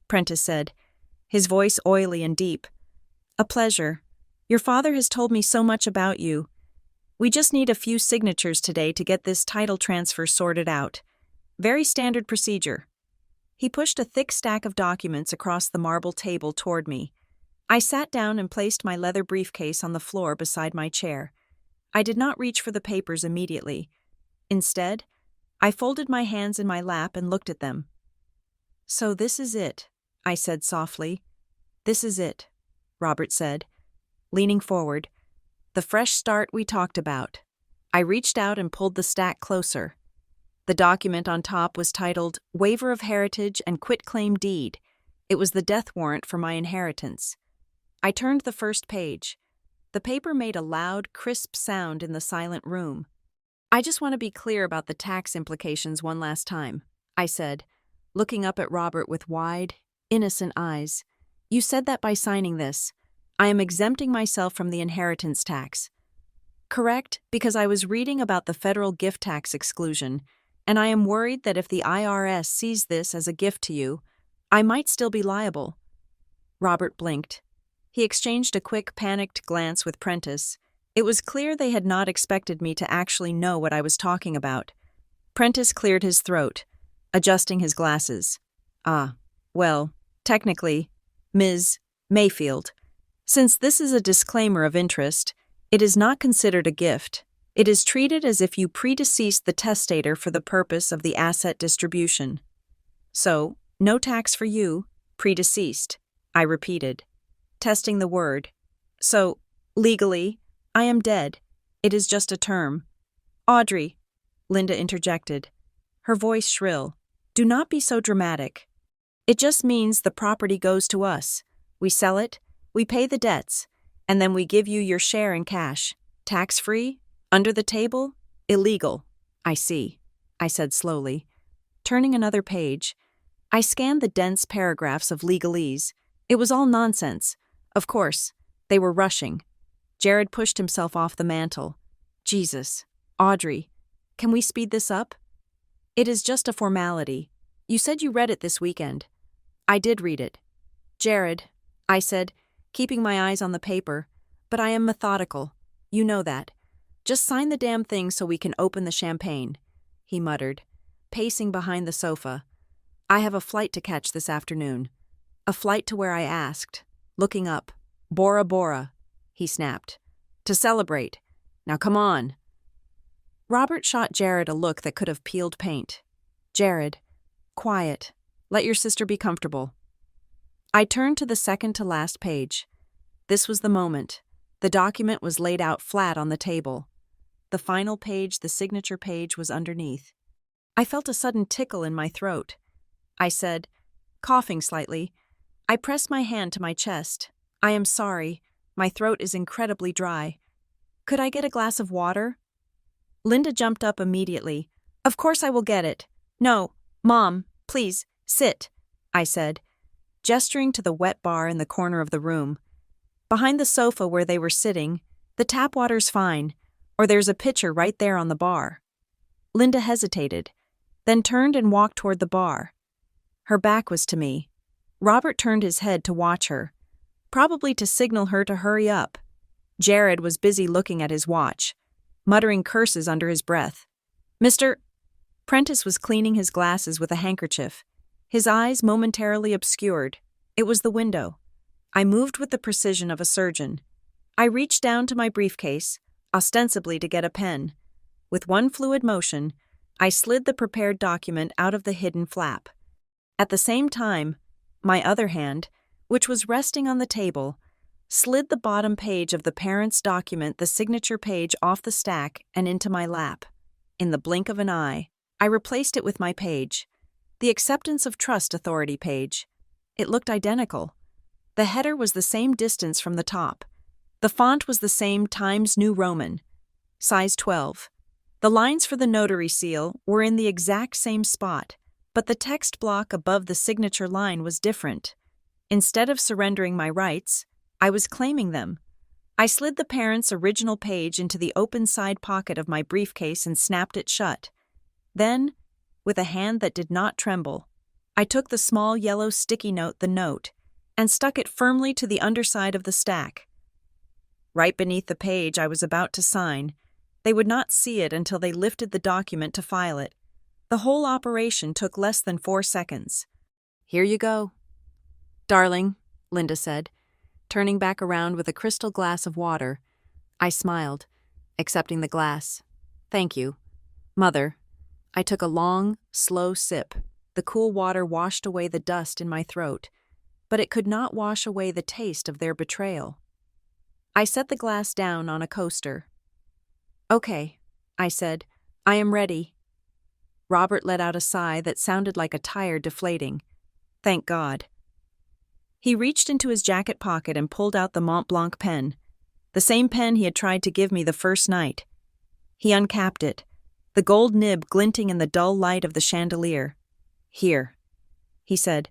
Prentice said, his voice oily and deep. A pleasure. Your father has told me so much about you. We just need a few signatures today to get this title transfer sorted out. Very standard procedure. He pushed a thick stack of documents across the marble table toward me. I sat down and placed my leather briefcase on the floor beside my chair. I did not reach for the papers immediately. Instead, I folded my hands in my lap and looked at them. So this is it, I said softly. This is it, Robert said, leaning forward. The fresh start we talked about. I reached out and pulled the stack closer. The document on top was titled Waiver of Heritage and Quitclaim Deed. It was the death warrant for my inheritance. I turned the first page. The paper made a loud, crisp sound in the silent room. I just want to be clear about the tax implications one last time, I said, looking up at Robert with wide, innocent eyes. You said that by signing this, I am exempting myself from the inheritance tax. Correct, because I was reading about the federal gift tax exclusion, and I am worried that if the IRS sees this as a gift to you, I might still be liable. Robert blinked. He exchanged a quick, panicked glance with Prentice. It was clear they had not expected me to actually know what I was talking about. Prentice cleared his throat, adjusting his glasses. Well, technically, Ms. Mayfield. Since this is a disclaimer of interest, it is not considered a gift. It is treated as if you predeceased the testator for the purpose of the asset distribution. So, no tax for you, predeceased, I repeated, testing the word. So, legally, I am dead. It is just a term. Audrey, Linda interjected, her voice shrill. Do not be so dramatic. It just means the property goes to us. We sell it, we pay the debts, and then we give you your share in cash. Tax-free? Under the table? Illegal. I see, I said slowly. Turning another page, I scanned the dense paragraphs of legalese. It was all nonsense. Of course, they were rushing. Jared pushed himself off the mantel. Jesus, Audrey, can we speed this up? It is just a formality. You said you read it this weekend. I did read it. Jared, I said, keeping my eyes on the paper, but I am methodical. You know that. Just sign the damn thing so we can open the champagne, he muttered, pacing behind the sofa. I have a flight to catch this afternoon. A flight to where I asked, looking up. Bora Bora, he snapped. To celebrate. Now come on. Robert shot Jared a look that could have peeled paint. Jared, quiet. Let your sister be comfortable. I turned to the second to last page. This was the moment. The document was laid out flat on the table. The final page, the signature page, was underneath. I felt a sudden tickle in my throat. I said, coughing slightly. I pressed my hand to my chest. I am sorry. My throat is incredibly dry. Could I get a glass of water? Linda jumped up immediately. Of course I will get it. No, Mom, please, sit, I said, gesturing to the wet bar in the corner of the room. Behind the sofa where they were sitting, the tap water's fine, or there's a pitcher right there on the bar. Linda hesitated, then turned and walked toward the bar. Her back was to me. Robert turned his head to watch her, probably to signal her to hurry up. Jared was busy looking at his watch, muttering curses under his breath. Mr. Prentice was cleaning his glasses with a handkerchief, his eyes momentarily obscured. It was the window. I moved with the precision of a surgeon. I reached down to my briefcase, ostensibly to get a pen. With one fluid motion, I slid the prepared document out of the hidden flap. At the same time, my other hand, which was resting on the table, slid the bottom page of the parent's document, the signature page, off the stack and into my lap. In the blink of an eye, I replaced it with my page, the Acceptance of Trust Authority page. It looked identical. The header was the same distance from the top. The font was the same Times New Roman, size 12. The lines for the notary seal were in the exact same spot, but the text block above the signature line was different. Instead of surrendering my rights, I was claiming them. I slid the parent's original page into the open side pocket of my briefcase and snapped it shut. Then, with a hand that did not tremble, I took the small yellow sticky note, the note, and stuck it firmly to the underside of the stack. Right beneath the page I was about to sign, they would not see it until they lifted the document to file it. The whole operation took less than 4 seconds. Here you go. Darling, Linda said, turning back around with a crystal glass of water. I smiled, accepting the glass. Thank you. Mother. I took a long, slow sip. The cool water washed away the dust in my throat, but it could not wash away the taste of their betrayal. I set the glass down on a coaster. Okay, I said. I am ready. Robert let out a sigh that sounded like a tire deflating. Thank God. He reached into his jacket pocket and pulled out the Montblanc pen, the same pen he had tried to give me the first night. He uncapped it, the gold nib glinting in the dull light of the chandelier. Here, he said,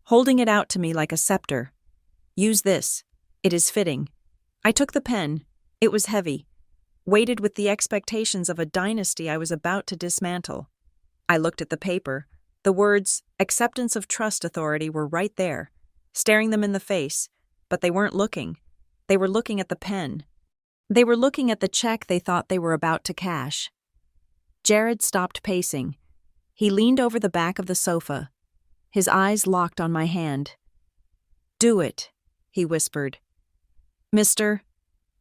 holding it out to me like a scepter. Use this. It is fitting. I took the pen. It was heavy, weighted with the expectations of a dynasty I was about to dismantle. I looked at the paper. The words, acceptance of trust authority, were right there, staring them in the face, but they weren't looking. They were looking at the pen. They were looking at the check they thought they were about to cash. Jared stopped pacing. He leaned over the back of the sofa. His eyes locked on my hand. "Do it," he whispered. "Mr."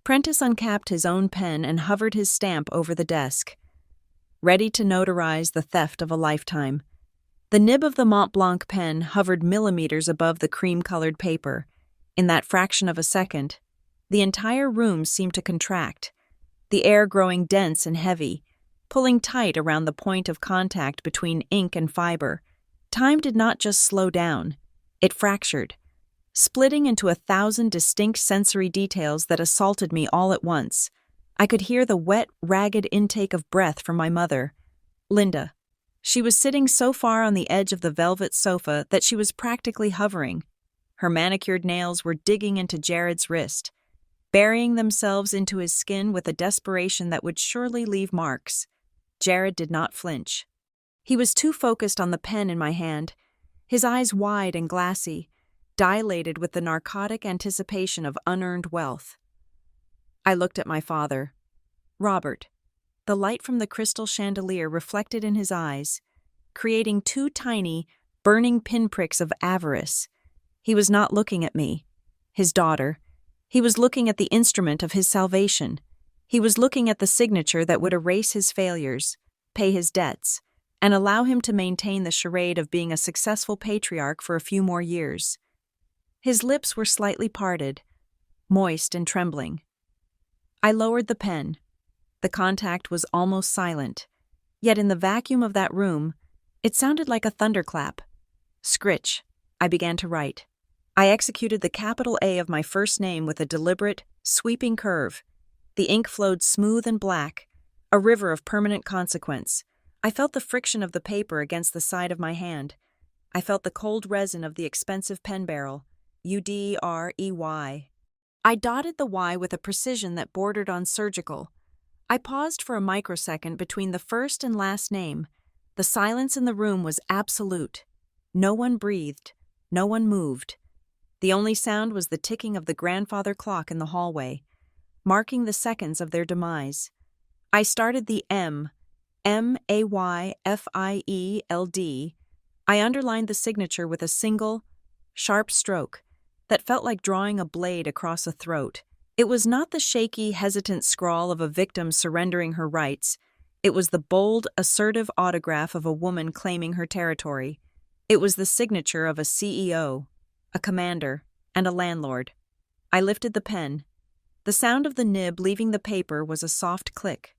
Prentice uncapped his own pen and hovered his stamp over the desk, ready to notarize the theft of a lifetime. The nib of the Montblanc pen hovered millimeters above the cream-colored paper. In that fraction of a second, the entire room seemed to contract, the air growing dense and heavy, pulling tight around the point of contact between ink and fiber. Time did not just slow down, it fractured, splitting into 1,000 distinct sensory details that assaulted me all at once. I could hear the wet, ragged intake of breath from my mother, Linda. She was sitting so far on the edge of the velvet sofa that she was practically hovering. Her manicured nails were digging into Jared's wrist, burying themselves into his skin with a desperation that would surely leave marks. Jared did not flinch. He was too focused on the pen in my hand, his eyes wide and glassy, dilated with the narcotic anticipation of unearned wealth. I looked at my father, Robert. The light from the crystal chandelier reflected in his eyes, creating two tiny, burning pinpricks of avarice. He was not looking at me, his daughter. He was looking at the instrument of his salvation. He was looking at the signature that would erase his failures, pay his debts, and allow him to maintain the charade of being a successful patriarch for a few more years. His lips were slightly parted, moist and trembling. I lowered the pen. The contact was almost silent, yet in the vacuum of that room, it sounded like a thunderclap. Scritch. I began to write. I executed the capital A of my first name with a deliberate, sweeping curve. The ink flowed smooth and black, a river of permanent consequence. I felt the friction of the paper against the side of my hand. I felt the cold resin of the expensive pen barrel, UDREY. I dotted the Y with a precision that bordered on surgical. I paused for a microsecond between the first and last name. The silence in the room was absolute. No one breathed. No one moved. The only sound was the ticking of the grandfather clock in the hallway, marking the seconds of their demise. I started the M-A-Y-F-I-E-L-D. I underlined the signature with a single, sharp stroke that felt like drawing a blade across a throat. It was not the shaky, hesitant scrawl of a victim surrendering her rights. It was the bold, assertive autograph of a woman claiming her territory. It was the signature of a CEO, a commander, and a landlord. I lifted the pen. The sound of the nib leaving the paper was a soft click.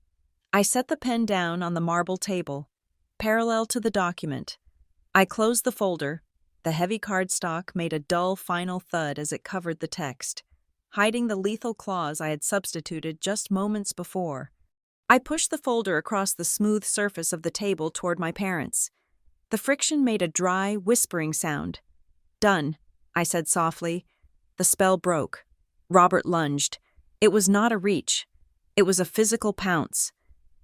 I set the pen down on the marble table, parallel to the document. I closed the folder. The heavy cardstock made a dull final thud as it covered the text, hiding the lethal clause I had substituted just moments before. I pushed the folder across the smooth surface of the table toward my parents. The friction made a dry, whispering sound. "Done," I said softly. The spell broke. Robert lunged. It was not a reach. It was a physical pounce.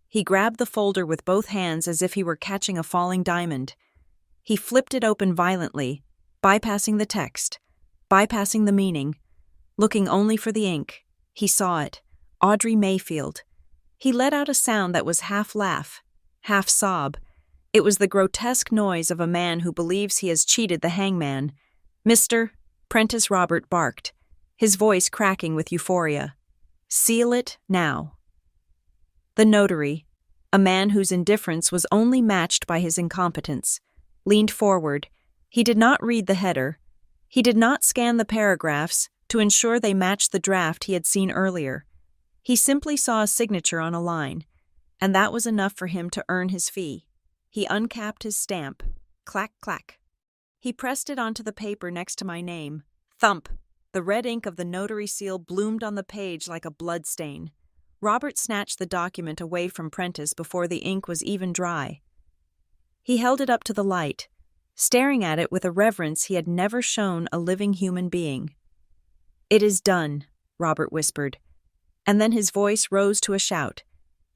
He grabbed the folder with both hands as if he were catching a falling diamond. He flipped it open violently, bypassing the text, bypassing the meaning, looking only for the ink. He saw it. Audrey Mayfield. He let out a sound that was half laugh, half sob. It was the grotesque noise of a man who believes he has cheated the hangman. "Mr. Prentice," Robert barked, his voice cracking with euphoria. "Seal it now." The notary, a man whose indifference was only matched by his incompetence, leaned forward. He did not read the header. He did not scan the paragraphs to ensure they matched the draft he had seen earlier. He simply saw a signature on a line, and that was enough for him to earn his fee. He uncapped his stamp. Clack, clack. He pressed it onto the paper next to my name. Thump. The red ink of the notary seal bloomed on the page like a blood stain. Robert snatched the document away from Prentice before the ink was even dry. He held it up to the light, staring at it with a reverence he had never shown a living human being. "It is done," Robert whispered, and then his voice rose to a shout.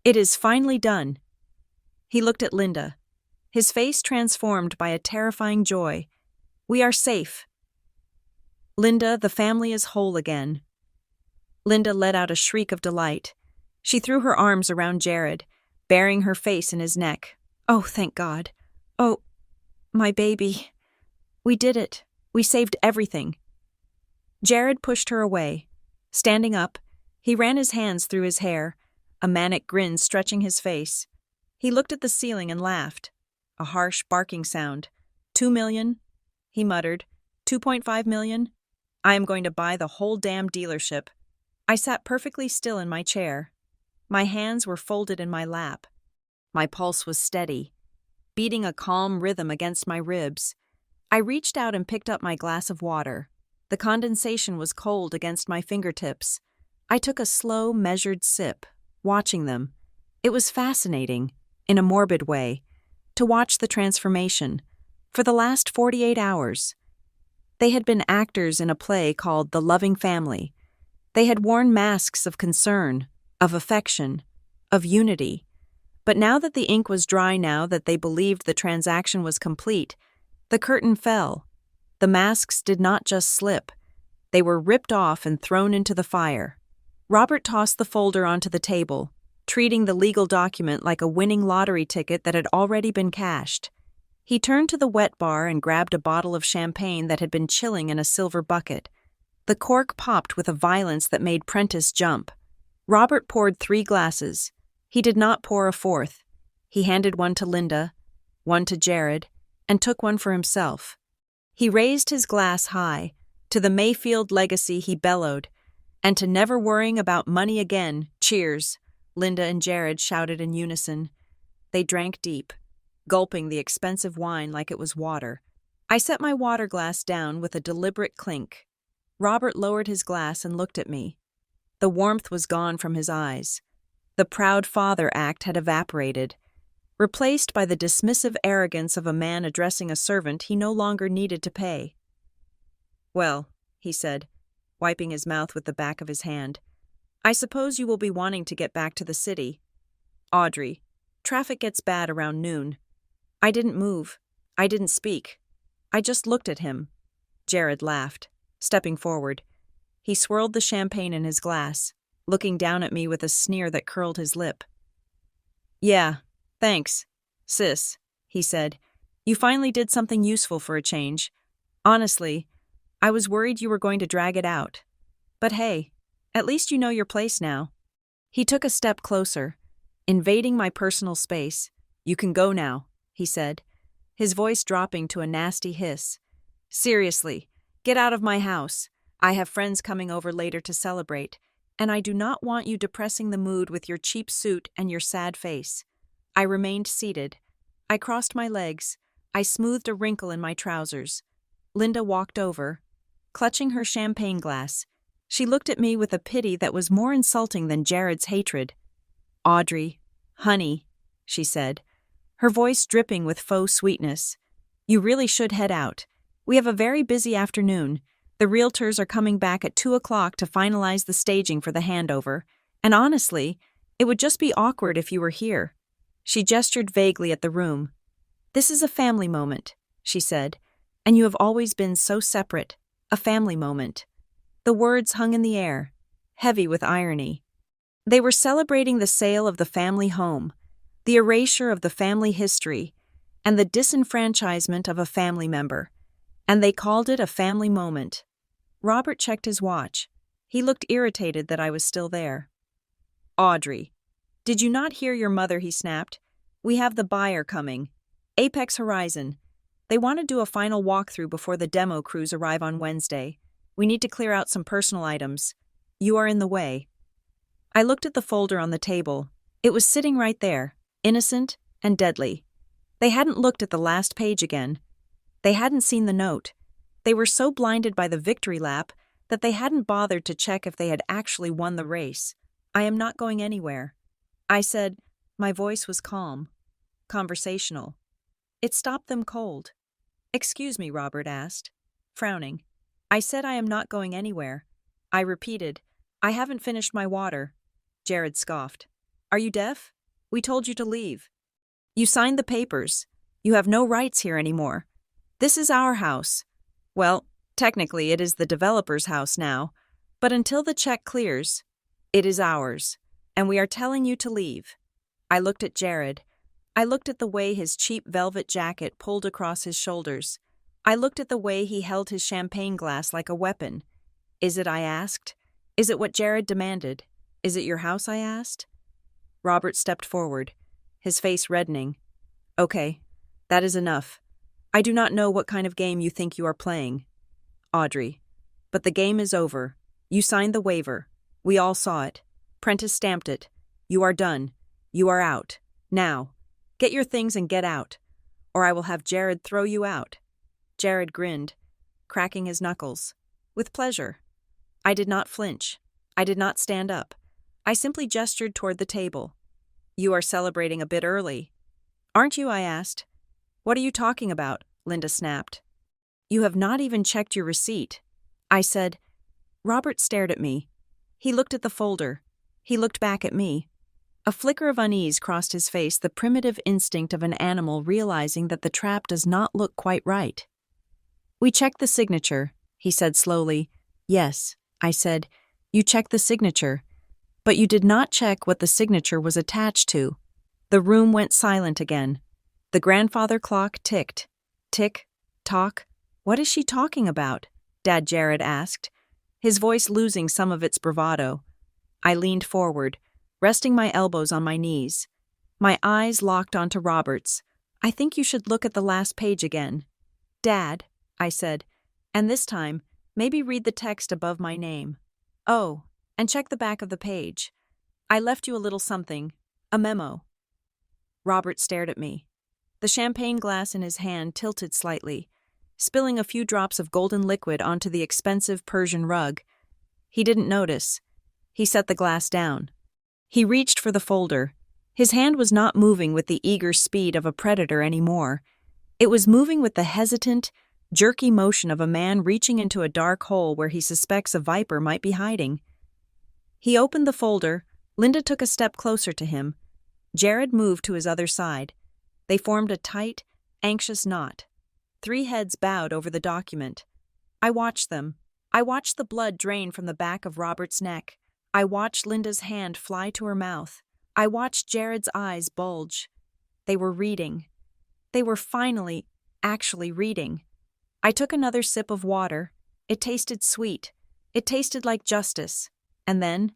"It is finally done." He looked at Linda, his face transformed by a terrifying joy. "We are safe. Linda, the family is whole again." Linda let out a shriek of delight. She threw her arms around Jared, burying her face in his neck. "Oh, thank God. Oh, my baby. We did it. We saved everything." Jared pushed her away. Standing up, he ran his hands through his hair, a manic grin stretching his face. He looked at the ceiling and laughed. A harsh barking sound. 2 million? He muttered. 2.5 million? I am going to buy the whole damn dealership. I sat perfectly still in my chair. My hands were folded in my lap. My pulse was steady, beating a calm rhythm against my ribs. I reached out and picked up my glass of water. The condensation was cold against my fingertips. I took a slow, measured sip, watching them. It was fascinating, in a morbid way, to watch the transformation. For the last 48 hours, they had been actors in a play called The Loving Family. They had worn masks of concern, of affection, of unity. But now that the ink was dry, now that they believed the transaction was complete, the curtain fell. The masks did not just slip. They were ripped off and thrown into the fire. Robert tossed the folder onto the table, treating the legal document like a winning lottery ticket that had already been cashed. He turned to the wet bar and grabbed a bottle of champagne that had been chilling in a silver bucket. The cork popped with a violence that made Prentice jump. Robert poured 3 glasses. He did not pour a fourth. He handed one to Linda, one to Jared, and took one for himself. He raised his glass high. To the Mayfield legacy, he bellowed. And to never worrying about money again, cheers, Linda and Jared shouted in unison. They drank deep, gulping the expensive wine like it was water. I set my water glass down with a deliberate clink. Robert lowered his glass and looked at me. The warmth was gone from his eyes. The proud father act had evaporated, replaced by the dismissive arrogance of a man addressing a servant he no longer needed to pay. "Well," he said, wiping his mouth with the back of his hand, "I suppose you will be wanting to get back to the city. Audrey, traffic gets bad around noon." I didn't move. I didn't speak. I just looked at him. Jared laughed, stepping forward. He swirled the champagne in his glass, looking down at me with a sneer that curled his lip. "Yeah, thanks, sis," he said. "You finally did something useful for a change. Honestly, I was worried you were going to drag it out. But hey, at least you know your place now." He took a step closer, invading my personal space. "You can go now," he said, his voice dropping to a nasty hiss. "Seriously, get out of my house. I have friends coming over later to celebrate, and I do not want you depressing the mood with your cheap suit and your sad face." I remained seated. I crossed my legs. I smoothed a wrinkle in my trousers. Linda walked over, clutching her champagne glass. She looked at me with a pity that was more insulting than Jared's hatred. "Audrey, honey," she said, her voice dripping with faux sweetness, "you really should head out. We have a very busy afternoon. The realtors are coming back at 2 o'clock to finalize the staging for the handover, and honestly, it would just be awkward if you were here." She gestured vaguely at the room. "This is a family moment," she said, "and you have always been so separate. A family moment." The words hung in the air, heavy with irony. They were celebrating the sale of the family home, the erasure of the family history, and the disenfranchisement of a family member, and they called it a family moment. Robert checked his watch. He looked irritated that I was still there. "Audrey, did you not hear your mother?" he snapped. "We have the buyer coming. Apex Horizon. They want to do a final walkthrough before the demo crews arrive on Wednesday. We need to clear out some personal items. You are in the way." I looked at the folder on the table. It was sitting right there, innocent and deadly. They hadn't looked at the last page again. They hadn't seen the note. They were so blinded by the victory lap that they hadn't bothered to check if they had actually won the race. "I am not going anywhere," I said. My voice was calm, conversational. It stopped them cold. "Excuse me," Robert asked, frowning. "I said I am not going anywhere. I repeated, I haven't finished my water. Jared scoffed. Are you deaf? We told you to leave. You signed the papers. You have no rights here anymore. This is our house. Well, technically it is the developer's house now, but until the check clears, it is ours, and we are telling you to leave. I looked at Jared. I looked at the way his cheap velvet jacket pulled across his shoulders. I looked at the way he held his champagne glass like a weapon. Is it, I asked? Is it what Jared demanded? Is it your house, I asked? Robert stepped forward, his face reddening. Okay, that is enough. I do not know what kind of game you think you are playing, Audrey. But the game is over. You signed the waiver. We all saw it. Prentice stamped it. You are done. You are out. Now, get your things and get out, or I will have Jared throw you out. Jared grinned, cracking his knuckles. With pleasure. I did not flinch. I did not stand up. I simply gestured toward the table. You are celebrating a bit early. Aren't you? I asked. What are you talking about? Linda snapped. You have not even checked your receipt. I said. Robert stared at me. He looked at the folder. He looked back at me. A flicker of unease crossed his face, the primitive instinct of an animal realizing that the trap does not look quite right. We checked the signature, he said slowly. Yes, I said. You checked the signature. But you did not check what the signature was attached to. The room went silent again. The grandfather clock ticked. Tick, tock. What is she talking about? Dad Jared asked, his voice losing some of its bravado. I leaned forward, resting my elbows on my knees. My eyes locked onto Robert's. I think you should look at the last page again. Dad, I said, and this time, maybe read the text above my name. Oh, and check the back of the page. I left you a little something, a memo. Robert stared at me. The champagne glass in his hand tilted slightly, spilling a few drops of golden liquid onto the expensive Persian rug. He didn't notice. He set the glass down. He reached for the folder. His hand was not moving with the eager speed of a predator anymore. It was moving with the hesitant, jerky motion of a man reaching into a dark hole where he suspects a viper might be hiding. He opened the folder. Linda took a step closer to him. Jared moved to his other side. They formed a tight, anxious knot. 3 heads bowed over the document. I watched them. I watched the blood drain from the back of Robert's neck. I watched Linda's hand fly to her mouth. I watched Jared's eyes bulge. They were reading. They were finally, actually reading. I took another sip of water. It tasted sweet. It tasted like justice. And then,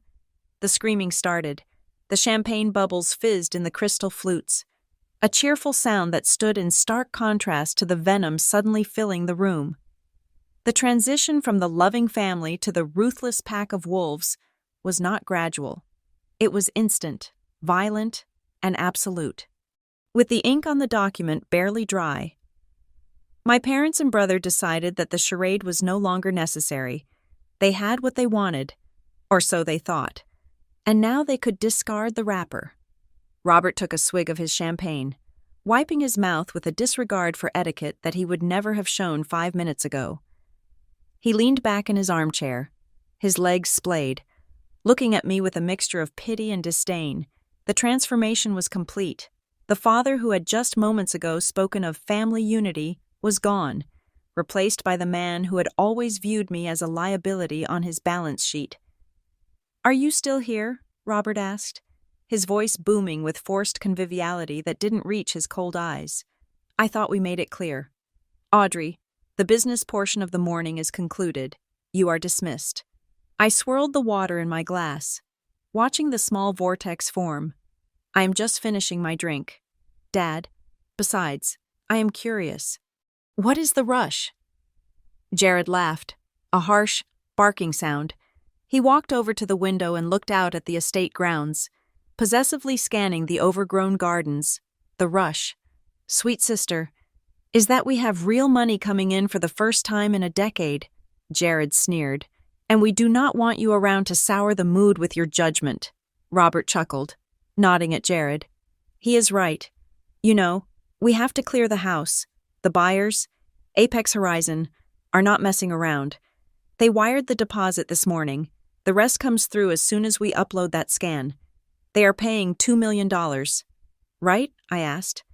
the screaming started. The champagne bubbles fizzed in the crystal flutes. A cheerful sound that stood in stark contrast to the venom suddenly filling the room. The transition from the loving family to the ruthless pack of wolves was not gradual. It was instant, violent, and absolute. With the ink on the document barely dry, my parents and brother decided that the charade was no longer necessary. They had what they wanted, or so they thought, and now they could discard the wrapper. Robert took a swig of his champagne, wiping his mouth with a disregard for etiquette that he would never have shown 5 minutes ago. He leaned back in his armchair, his legs splayed, looking at me with a mixture of pity and disdain. The transformation was complete. The father who had just moments ago spoken of family unity was gone, replaced by the man who had always viewed me as a liability on his balance sheet. "Are you still here?" Robert asked, his voice booming with forced conviviality that didn't reach his cold eyes. I thought we made it clear. "Audrey, the business portion of the morning is concluded. You are dismissed." I swirled the water in my glass, watching the small vortex form. "I am just finishing my drink. Dad, besides, I am curious. What is the rush?" Jared laughed, a harsh, barking sound. He walked over to the window and looked out at the estate grounds, possessively scanning the overgrown gardens. "The rush, sweet sister, is that we have real money coming in for the first time in a decade," Jared sneered. "And we do not want you around to sour the mood with your judgment." Robert chuckled, nodding at Jared. "He is right. You know, we have to clear the house. The buyers, Apex Horizon, are not messing around. They wired the deposit this morning. The rest comes through as soon as we upload that scan. They are paying $2 million. Right? I asked,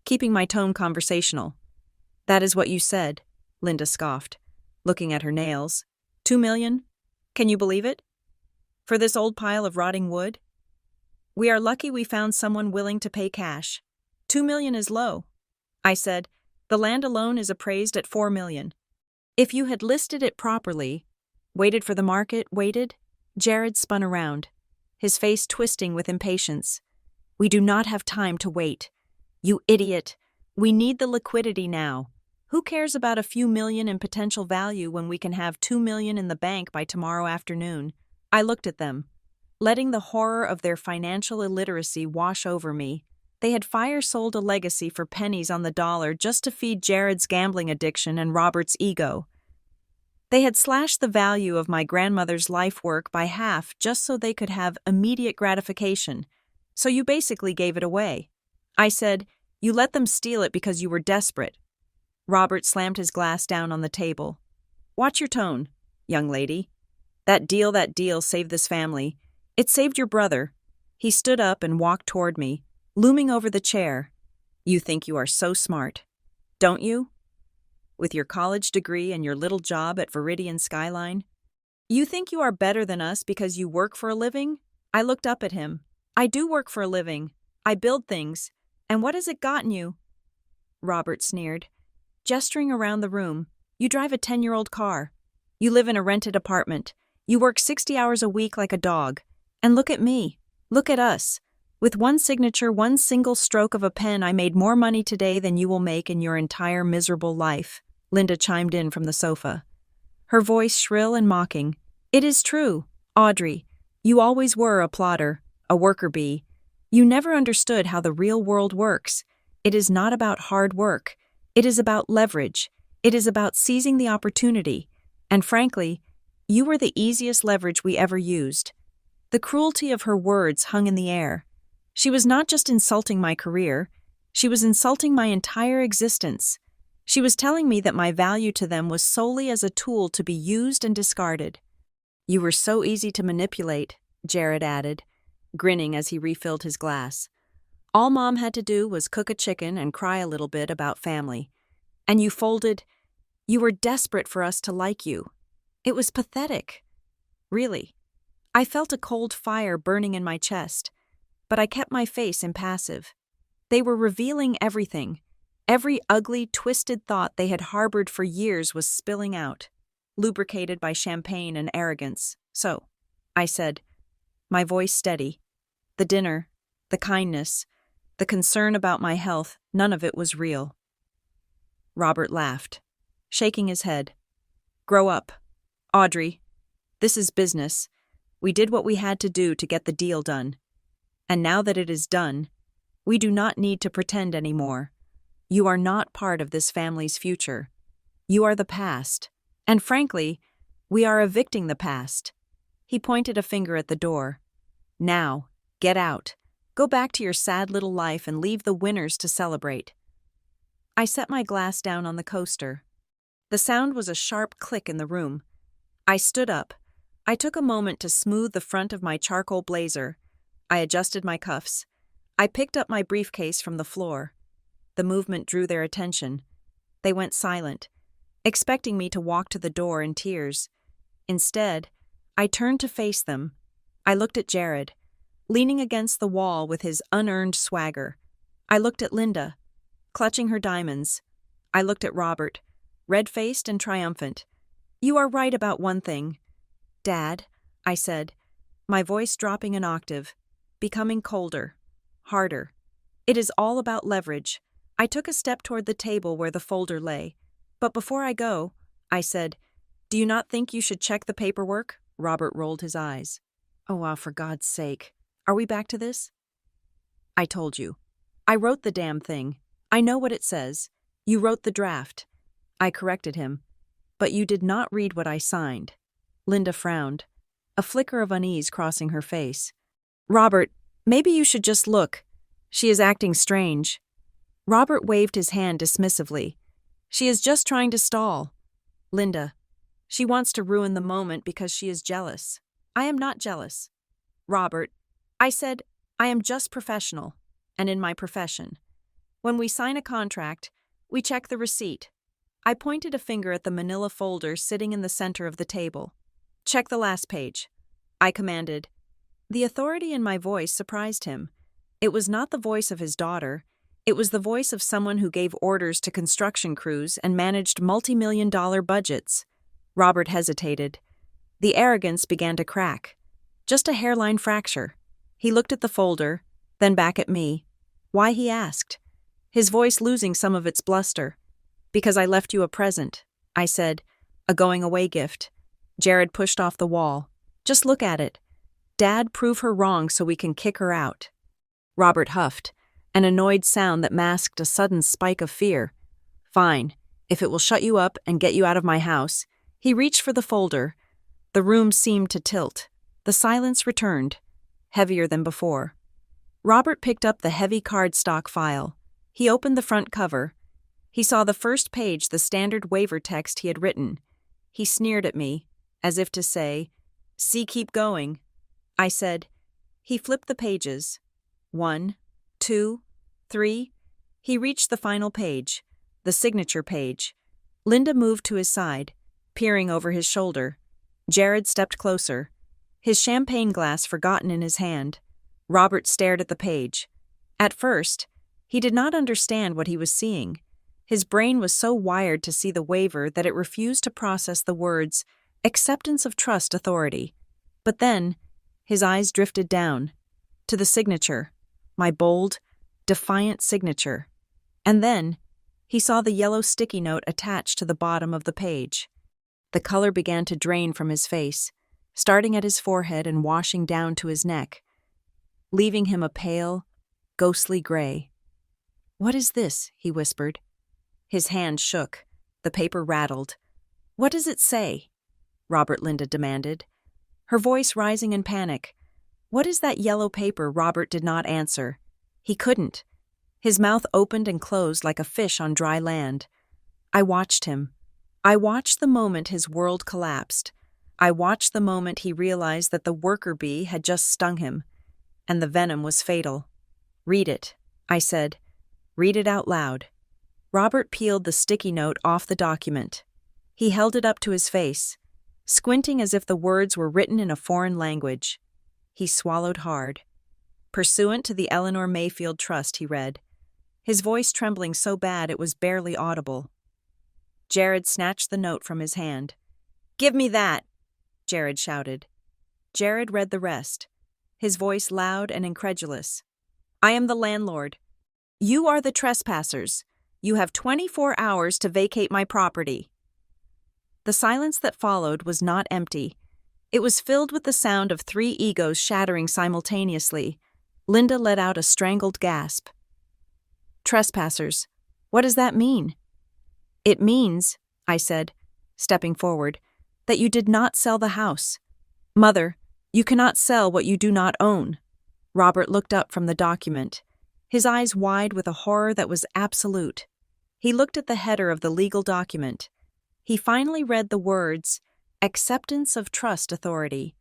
keeping my tone conversational. That is what you said, Linda scoffed, looking at her nails. 2 million? Can you believe it? For this old pile of rotting wood? We are lucky we found someone willing to pay cash. 2 million is low. I said, the land alone is appraised at 4 million. If you had listed it properly, waited for the market, Jared spun around, his face twisting with impatience. We do not have time to wait. You idiot. We need the liquidity now. Who cares about a few million in potential value when we can have 2 million in the bank by tomorrow afternoon? I looked at them, letting the horror of their financial illiteracy wash over me. They had fire-sold a legacy for pennies on the dollar just to feed Jared's gambling addiction and Robert's ego. They had slashed the value of my grandmother's life work by half just so they could have immediate gratification. So you basically gave it away. I said, you let them steal it because you were desperate. Robert slammed his glass down on the table. Watch your tone, young lady. That deal saved this family. It saved your brother. He stood up and walked toward me, looming over the chair. You think you are so smart, don't you? With your college degree and your little job at Viridian Skyline? You think you are better than us because you work for a living? I looked up at him. I do work for a living. I build things. And what has it gotten you? Robert sneered, gesturing around the room. You drive a 10-year-old car. You live in a rented apartment. You work 60 hours a week like a dog. And look at me. Look at us. With one signature, one single stroke of a pen, I made more money today than you will make in your entire miserable life. Linda chimed in from the sofa, her voice shrill and mocking. It is true, Audrey. You always were a plodder, a worker bee. You never understood how the real world works. It is not about hard work. It is about leverage. It is about seizing the opportunity. And frankly, you were the easiest leverage we ever used. The cruelty of her words hung in the air. She was not just insulting my career. She was insulting my entire existence. She was telling me that my value to them was solely as a tool to be used and discarded. You were so easy to manipulate, Jared added, grinning as he refilled his glass. All Mom had to do was cook a chicken and cry a little bit about family. And you folded. You were desperate for us to like you. It was pathetic. Really. I felt a cold fire burning in my chest, but I kept my face impassive. They were revealing everything. Every ugly, twisted thought they had harbored for years was spilling out, lubricated by champagne and arrogance. So, I said, my voice steady. The dinner, the kindness, the concern about my health, none of it was real. Robert laughed, shaking his head. Grow up, Audrey. This is business. We did what we had to do to get the deal done. And now that it is done, we do not need to pretend anymore. You are not part of this family's future. You are the past. And frankly, we are evicting the past. He pointed a finger at the door. Now, get out. Go back to your sad little life and leave the winners to celebrate. I set my glass down on the coaster. The sound was a sharp click in the room. I stood up. I took a moment to smooth the front of my charcoal blazer. I adjusted my cuffs. I picked up my briefcase from the floor. The movement drew their attention. They went silent, expecting me to walk to the door in tears. Instead, I turned to face them. I looked at Jared, leaning against the wall with his unearned swagger. I looked at Linda, clutching her diamonds. I looked at Robert, red-faced and triumphant. You are right about one thing. Dad, I said, my voice dropping an octave, becoming colder, harder. It is all about leverage. I took a step toward the table where the folder lay. But before I go, I said, do you not think you should check the paperwork? Robert rolled his eyes. Oh, for God's sake. Are we back to this? I told you. I wrote the damn thing. I know what it says. You wrote the draft. I corrected him. But you did not read what I signed. Linda frowned, a flicker of unease crossing her face. Robert, maybe you should just look. She is acting strange. Robert waved his hand dismissively. She is just trying to stall. Linda, She wants to ruin the moment because she is jealous. I am not jealous. Robert, I said, I am just professional, and in my profession. When we sign a contract, we check the receipt. I pointed a finger at the manila folder sitting in the center of the table. Check the last page, I commanded. The authority in my voice surprised him. It was not the voice of his daughter. It was the voice of someone who gave orders to construction crews and managed multi-million-dollar budgets. Robert hesitated. The arrogance began to crack. Just a hairline fracture. He looked at the folder, then back at me. Why, he asked, his voice losing some of its bluster. Because I left you a present, I said, a going-away gift. Jared pushed off the wall. Just look at it. Dad, prove her wrong so we can kick her out. Robert huffed, an annoyed sound that masked a sudden spike of fear. Fine, if it will shut you up and get you out of my house. He reached for the folder. The room seemed to tilt. The silence returned, heavier than before. Robert picked up the heavy cardstock file. He opened the front cover. He saw the first page, the standard waiver text he had written. He sneered at me, as if to say, "See, keep going." I said. He flipped the pages. 1, 2, 3. He reached the final page, the signature page. Linda moved to his side, peering over his shoulder. Jared stepped closer, his champagne glass forgotten in his hand. Robert stared at the page. At first, he did not understand what he was seeing. His brain was so wired to see the waiver that it refused to process the words, acceptance of trust authority. But then, his eyes drifted down, to the signature, my bold, defiant signature. And then, he saw the yellow sticky note attached to the bottom of the page. The color began to drain from his face, starting at his forehead and washing down to his neck, leaving him a pale, ghostly gray. "What is this?" he whispered. His hand shook. The paper rattled. "What does it say?" Robert Linda demanded, her voice rising in panic. "What is that yellow paper?" Robert did not answer. He couldn't. His mouth opened and closed like a fish on dry land. I watched him. I watched the moment his world collapsed. I watched the moment he realized that the worker bee had just stung him, and the venom was fatal. "Read it," I said. "Read it out loud." Robert peeled the sticky note off the document. He held it up to his face, squinting as if the words were written in a foreign language. He swallowed hard. "Pursuant to the Eleanor Mayfield Trust," he read, his voice trembling so bad it was barely audible. Jared snatched the note from his hand. "Give me that!" Jared shouted. Jared read the rest, his voice loud and incredulous. "I am the landlord. You are the trespassers. You have 24 hours to vacate my property." The silence that followed was not empty. It was filled with the sound of 3 egos shattering simultaneously. Linda let out a strangled gasp. "Trespassers. What does that mean?" "It means," I said, stepping forward, "that you did not sell the house. Mother, you cannot sell what you do not own." Robert looked up from the document, his eyes wide with a horror that was absolute. He looked at the header of the legal document. He finally read the words, "Acceptance of Trust Authority."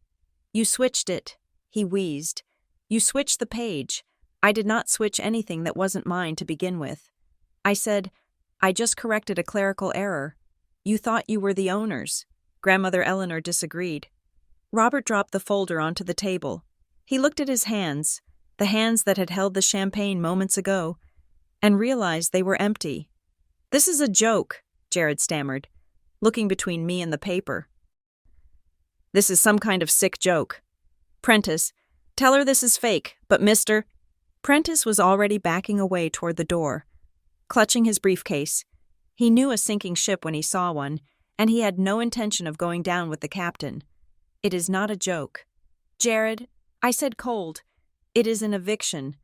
"You switched it," he wheezed. "You switched the page. I did not switch anything that wasn't mine to begin with." I said, "I just corrected a clerical error. You thought you were the owners." Grandmother Eleanor disagreed. Robert dropped the folder onto the table. He looked at his hands, the hands that had held the champagne moments ago, and realized they were empty. "This is a joke," Jared stammered, looking between me and the paper. "This is some kind of sick joke. Prentice, tell her this is fake, but Mr. Prentice was already backing away toward the door, clutching his briefcase. He knew a sinking ship when he saw one, and he had no intention of going down with the captain. "It is not a joke." "Jared," I said cold, "it is an eviction."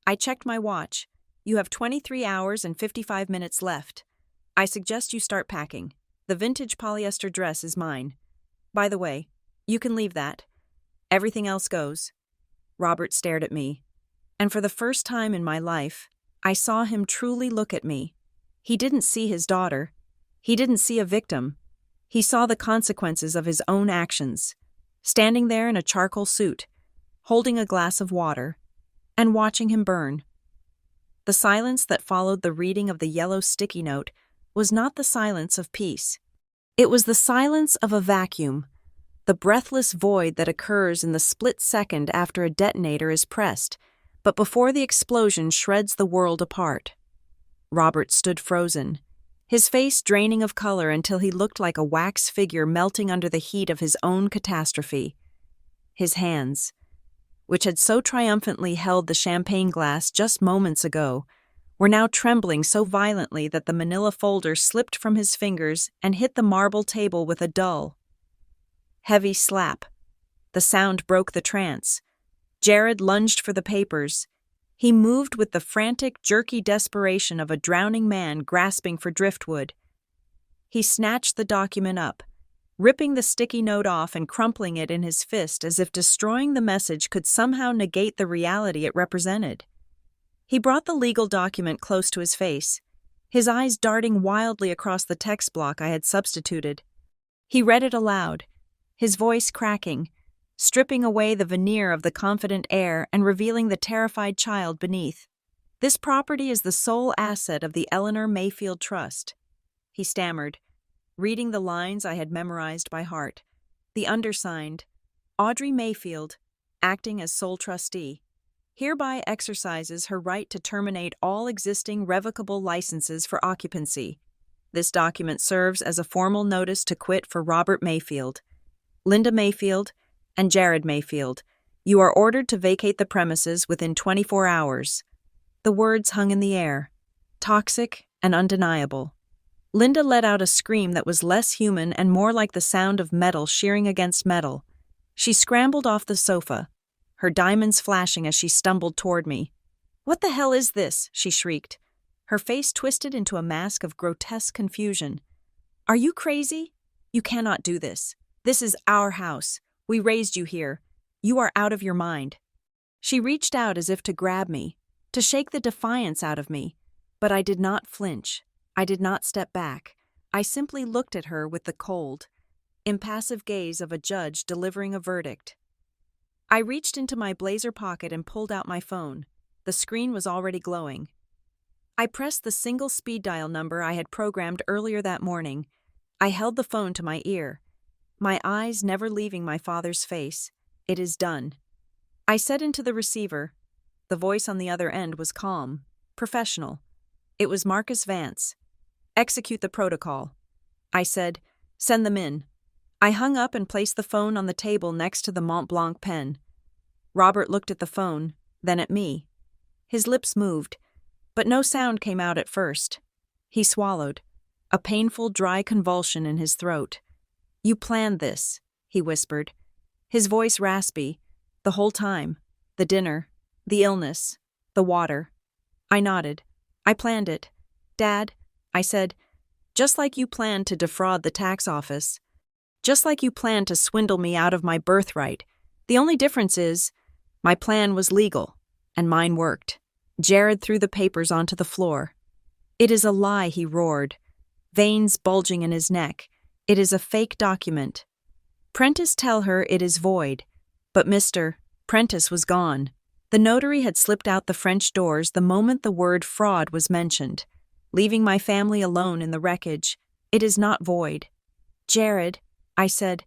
I checked my watch. "You have 23 hours and 55 minutes left. I suggest you start packing. The vintage polyester dress is mine. By the way, you can leave that. Everything else goes." Robert stared at me, and for the first time in my life, I saw him truly look at me. He didn't see his daughter. He didn't see a victim. He saw the consequences of his own actions, standing there in a charcoal suit, holding a glass of water, and watching him burn. The silence that followed the reading of the yellow sticky note was not the silence of peace. It was the silence of a vacuum, the breathless void that occurs in the split second after a detonator is pressed, but before the explosion shreds the world apart. Robert stood frozen, his face draining of color until he looked like a wax figure melting under the heat of his own catastrophe. His hands, which had so triumphantly held the champagne glass just moments ago, were now trembling so violently that the manila folder slipped from his fingers and hit the marble table with a dull, heavy slap. The sound broke the trance. Jared lunged for the papers. He moved with the frantic, jerky desperation of a drowning man grasping for driftwood. He snatched the document up, ripping the sticky note off and crumpling it in his fist as if destroying the message could somehow negate the reality it represented. He brought the legal document close to his face, his eyes darting wildly across the text block I had substituted. He read it aloud, his voice cracking, stripping away the veneer of the confident air and revealing the terrified child beneath. "This property is the sole asset of the Eleanor Mayfield Trust," he stammered, reading the lines I had memorized by heart. The undersigned, Audrey Mayfield, acting as sole trustee, hereby exercises her right to terminate all existing revocable licenses for occupancy. This document serves as a formal notice to quit for Robert Mayfield, Linda Mayfield, and Jared Mayfield. You are ordered to vacate the premises within 24 hours. The words hung in the air, toxic and undeniable. Linda let out a scream that was less human and more like the sound of metal shearing against metal. She scrambled off the sofa, her diamonds flashing as she stumbled toward me. "What the hell is this?" she shrieked, her face twisted into a mask of grotesque confusion. "Are you crazy? You cannot do this. This is our house. We raised you here. You are out of your mind." She reached out as if to grab me, to shake the defiance out of me, but I did not flinch. I did not step back. I simply looked at her with the cold, impassive gaze of a judge delivering a verdict. I reached into my blazer pocket and pulled out my phone. The screen was already glowing. I pressed the single speed dial number I had programmed earlier that morning. I held the phone to my ear, my eyes never leaving my father's face. "It is done," I said into the receiver. The voice on the other end was calm, professional. It was Marcus Vance. "Execute the protocol," I said. "Send them in." I hung up and placed the phone on the table next to the Montblanc pen. Robert looked at the phone, then at me. His lips moved, but no sound came out at first. He swallowed, a painful, dry convulsion in his throat. "You planned this," he whispered, his voice raspy, "the whole time. The dinner, the illness, the water." I nodded. "I planned it. Dad," I said, "just like you planned to defraud the tax office. Just like you planned to swindle me out of my birthright. The only difference is, my plan was legal, and mine worked." Jared threw the papers onto the floor. "It is a lie," he roared, veins bulging in his neck. "It is a fake document. Prentice tell her it is void." But Mr. Prentice was gone. The notary had slipped out the French doors the moment the word fraud was mentioned, leaving my family alone in the wreckage. "It is not void." "Jared," I said,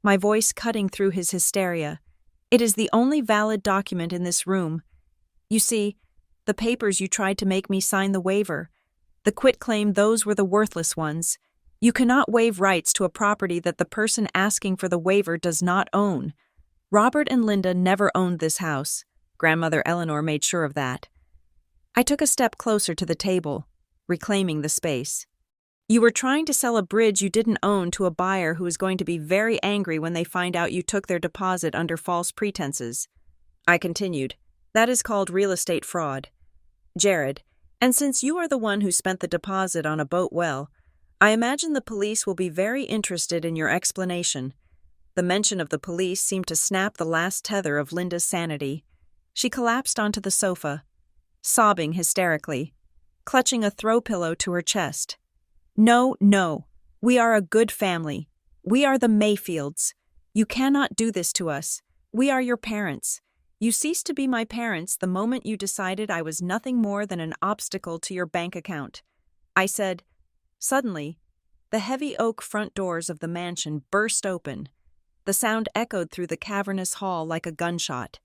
my voice cutting through his hysteria, "it is the only valid document in this room. You see, the papers you tried to make me sign the waiver, the quitclaim, those were the worthless ones. You cannot waive rights to a property that the person asking for the waiver does not own. Robert and Linda never owned this house. Grandmother Eleanor made sure of that." I took a step closer to the table, reclaiming the space. "You were trying to sell a bridge you didn't own to a buyer who is going to be very angry when they find out you took their deposit under false pretenses," I continued. "That is called real estate fraud. Jared, and since you are the one who spent the deposit on a boat well, I imagine the police will be very interested in your explanation." The mention of the police seemed to snap the last tether of Linda's sanity. She collapsed onto the sofa, sobbing hysterically, clutching a throw pillow to her chest. "No, no, we are a good family. We are the Mayfields. You cannot do this to us. We are your parents. You ceased to be my parents the moment you decided I was nothing more than an obstacle to your bank account. I said. Suddenly, the heavy oak front doors of the mansion burst open. The sound echoed through the cavernous hall like a gunshot.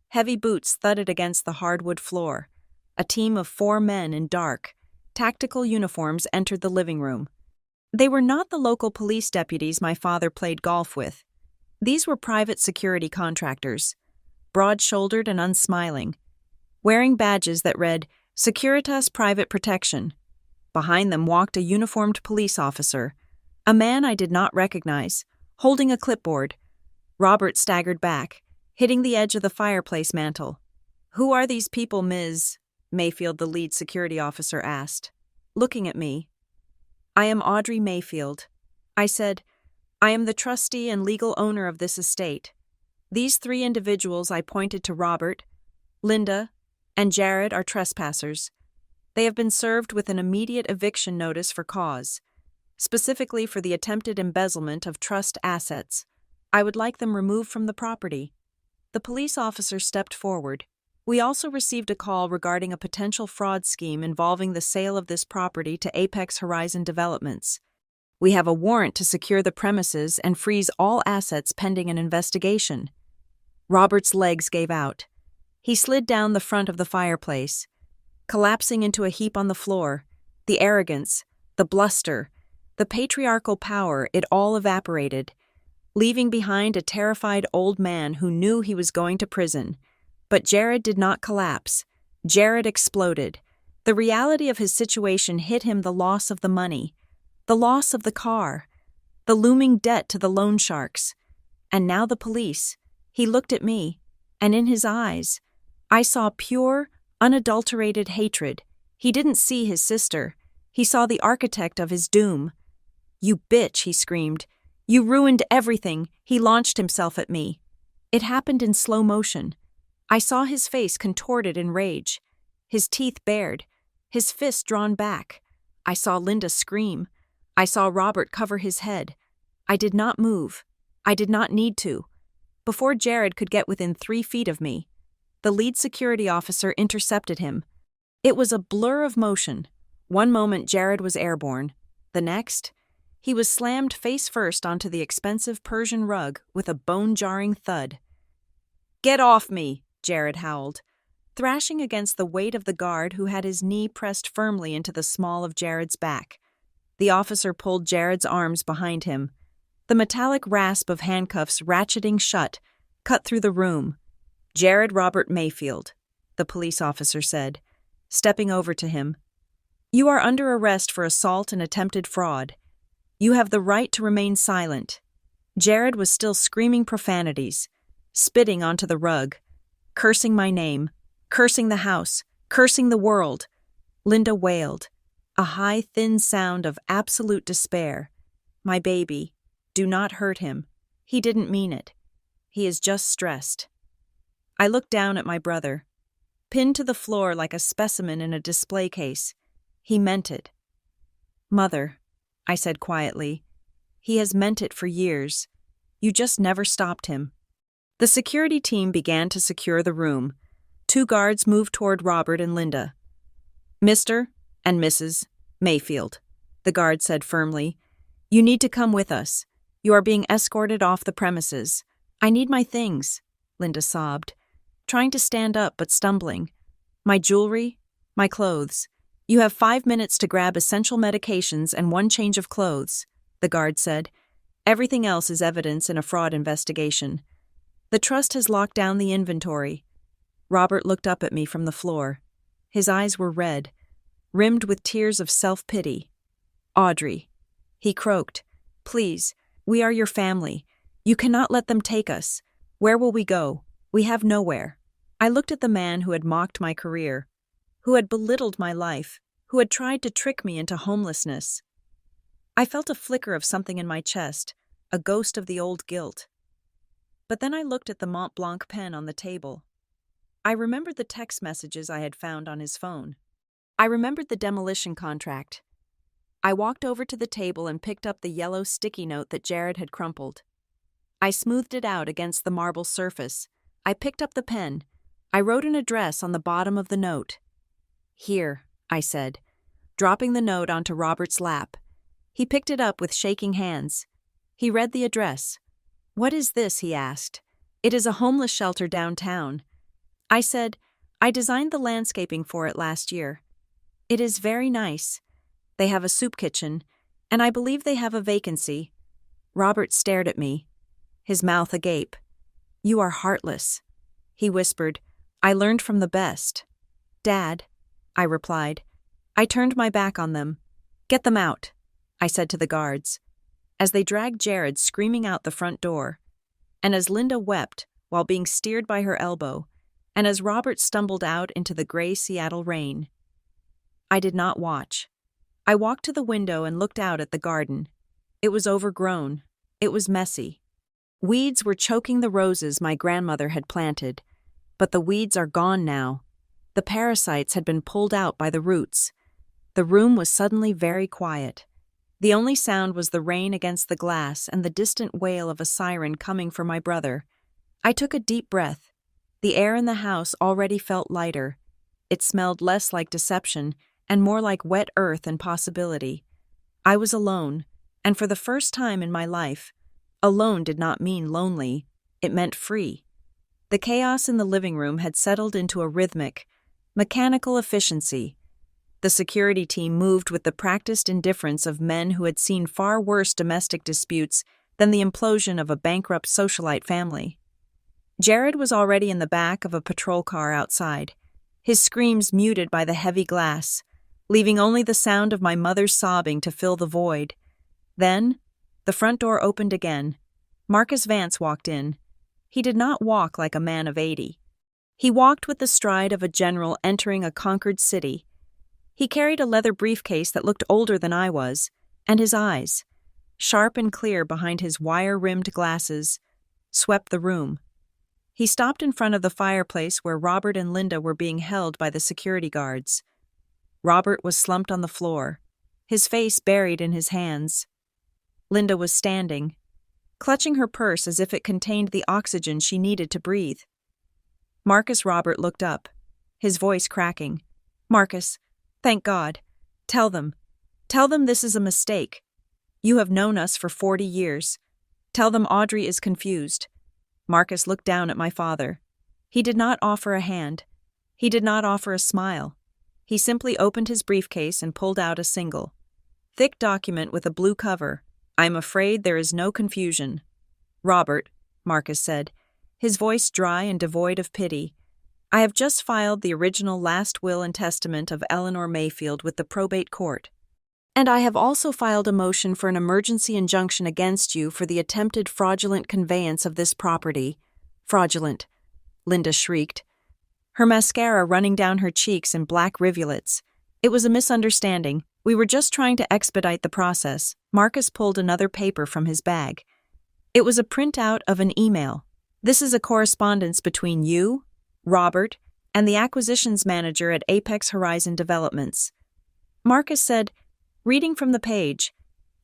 Heavy boots thudded against the hardwood floor. A team of 4 men in dark, tactical uniforms entered the living room. They were not the local police deputies my father played golf with. These were private security contractors, broad-shouldered and unsmiling, wearing badges that read, Securitas Private Protection. Behind them walked a uniformed police officer, a man I did not recognize, holding a clipboard. Robert staggered back, hitting the edge of the fireplace mantel. "Who are these people, Ms.?" Mayfield, the lead security officer, asked, looking at me. "I am Audrey Mayfield." I said, "I am the trustee and legal owner of this estate. These 3 individuals," I pointed to Robert, Linda, and Jared, "are trespassers. They have been served with an immediate eviction notice for cause, specifically for the attempted embezzlement of trust assets. I would like them removed from the property." The police officer stepped forward. "We also received a call regarding a potential fraud scheme involving the sale of this property to Apex Horizon Developments. We have a warrant to secure the premises and freeze all assets pending an investigation." Robert's legs gave out. He slid down the front of the fireplace, collapsing into a heap on the floor. The arrogance, the bluster, the patriarchal power, it all evaporated, leaving behind a terrified old man who knew he was going to prison. But Jared did not collapse. Jared exploded. The reality of his situation hit him: the loss of the money, the loss of the car, the looming debt to the loan sharks. And now the police. He looked at me, and in his eyes, I saw pure, unadulterated hatred. He didn't see his sister. He saw the architect of his doom. "You bitch," he screamed. "You ruined everything." He launched himself at me. It happened in slow motion. I saw his face contorted in rage, his teeth bared, his fist drawn back. I saw Linda scream. I saw Robert cover his head. I did not move. I did not need to. Before Jared could get within 3 feet of me, the lead security officer intercepted him. It was a blur of motion. One moment Jared was airborne. The next, he was slammed face first onto the expensive Persian rug with a bone-jarring thud. "Get off me!" Jared howled, thrashing against the weight of the guard who had his knee pressed firmly into the small of Jared's back. The officer pulled Jared's arms behind him. The metallic rasp of handcuffs ratcheting shut cut through the room. "Jared Robert Mayfield," the police officer said, stepping over to him. "You are under arrest for assault and attempted fraud. You have the right to remain silent." Jared was still screaming profanities, spitting onto the rug, cursing my name, cursing the house, cursing the world. Linda wailed, a high, thin sound of absolute despair. "My baby, do not hurt him. He didn't mean it. He is just stressed." I looked down at my brother, pinned to the floor like a specimen in a display case. He meant it. "Mother," I said quietly, "he has meant it for years. You just never stopped him." The security team began to secure the room. 2 guards moved toward Robert and Linda. "Mr. and Mrs. Mayfield," the guard said firmly, "you need to come with us. You are being escorted off the premises." "I need my things," Linda sobbed, trying to stand up but stumbling. "My jewelry, my clothes. You have 5 minutes to grab essential medications and 1 change of clothes," the guard said. "Everything else is evidence in a fraud investigation. The trust has locked down the inventory." Robert looked up at me from the floor. His eyes were red, rimmed with tears of self-pity. "Audrey," he croaked, "please, we are your family. You cannot let them take us. Where will we go? We have nowhere." I looked at the man who had mocked my career, who had belittled my life, who had tried to trick me into homelessness. I felt a flicker of something in my chest, a ghost of the old guilt. But then I looked at the Montblanc pen on the table. I remembered the text messages I had found on his phone. I remembered the demolition contract. I walked over to the table and picked up the yellow sticky note that Jared had crumpled. I smoothed it out against the marble surface. I picked up the pen. I wrote an address on the bottom of the note. "Here," I said, dropping the note onto Robert's lap. He picked it up with shaking hands. He read the address. "What is this?" he asked. "It is a homeless shelter downtown." I said, "I designed the landscaping for it last year. It is very nice. They have a soup kitchen, and I believe they have a vacancy." Robert stared at me, his mouth agape. "You are heartless," he whispered. "I learned from the best." "Dad," I replied. I turned my back on them. "Get them out," I said to the guards, as they dragged Jared screaming out the front door, and as Linda wept while being steered by her elbow, and as Robert stumbled out into the gray Seattle rain. I did not watch. I walked to the window and looked out at the garden. It was overgrown. It was messy. Weeds were choking the roses my grandmother had planted, but the weeds are gone now. The parasites had been pulled out by the roots. The room was suddenly very quiet. The only sound was the rain against the glass and the distant wail of a siren coming for my brother. I took a deep breath. The air in the house already felt lighter. It smelled less like deception and more like wet earth and possibility. I was alone, and for the first time in my life, alone did not mean lonely, it meant free. The chaos in the living room had settled into a rhythmic, mechanical efficiency. The security team moved with the practiced indifference of men who had seen far worse domestic disputes than the implosion of a bankrupt socialite family. Jared was already in the back of a patrol car outside, his screams muted by the heavy glass, leaving only the sound of my mother's sobbing to fill the void. Then, the front door opened again. Marcus Vance walked in. He did not walk like a man of 80. He walked with the stride of a general entering a conquered city. He carried a leather briefcase that looked older than I was, and his eyes, sharp and clear behind his wire-rimmed glasses, swept the room. He stopped in front of the fireplace where Robert and Linda were being held by the security guards. Robert was slumped on the floor, his face buried in his hands. Linda was standing, clutching her purse as if it contained the oxygen she needed to breathe. Marcus Robert looked up, his voice cracking. "Marcus, thank God. Tell them this is a mistake. You have known us for 40 years. Tell them Audrey is confused." Marcus looked down at my father. He did not offer a hand. He did not offer a smile. He simply opened his briefcase and pulled out a single, thick document with a blue cover. "I am afraid there is no confusion." "Robert," Marcus said, his voice dry and devoid of pity, "I have just filed the original last will and testament of Eleanor Mayfield with the probate court. And I have also filed a motion for an emergency injunction against you for the attempted fraudulent conveyance of this property." "Fraudulent," Linda shrieked, her mascara running down her cheeks in black rivulets. "It was a misunderstanding. We were just trying to expedite the process." Marcus pulled another paper from his bag. It was a printout of an email. "This is a correspondence between you, Robert, and the acquisitions manager at Apex Horizon Developments." Marcus said, reading from the page,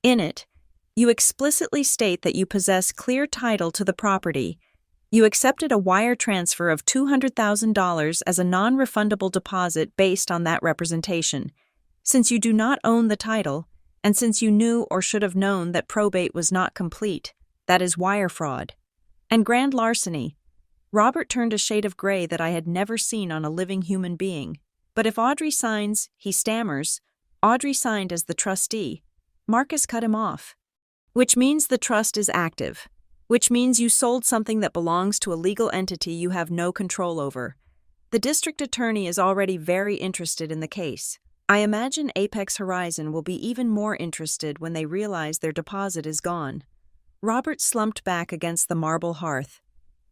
"In it, you explicitly state that you possess clear title to the property. You accepted a wire transfer of $200,000 as a non-refundable deposit based on that representation. Since you do not own the title, and since you knew or should have known that probate was not complete, that is wire fraud. And grand larceny." Robert turned a shade of gray that I had never seen on a living human being. "But if Audrey signs," he stammers. "Audrey signed as the trustee." Marcus cut him off. "Which means the trust is active. Which means you sold something that belongs to a legal entity you have no control over. The district attorney is already very interested in the case. I imagine Apex Horizon will be even more interested when they realize their deposit is gone." Robert slumped back against the marble hearth.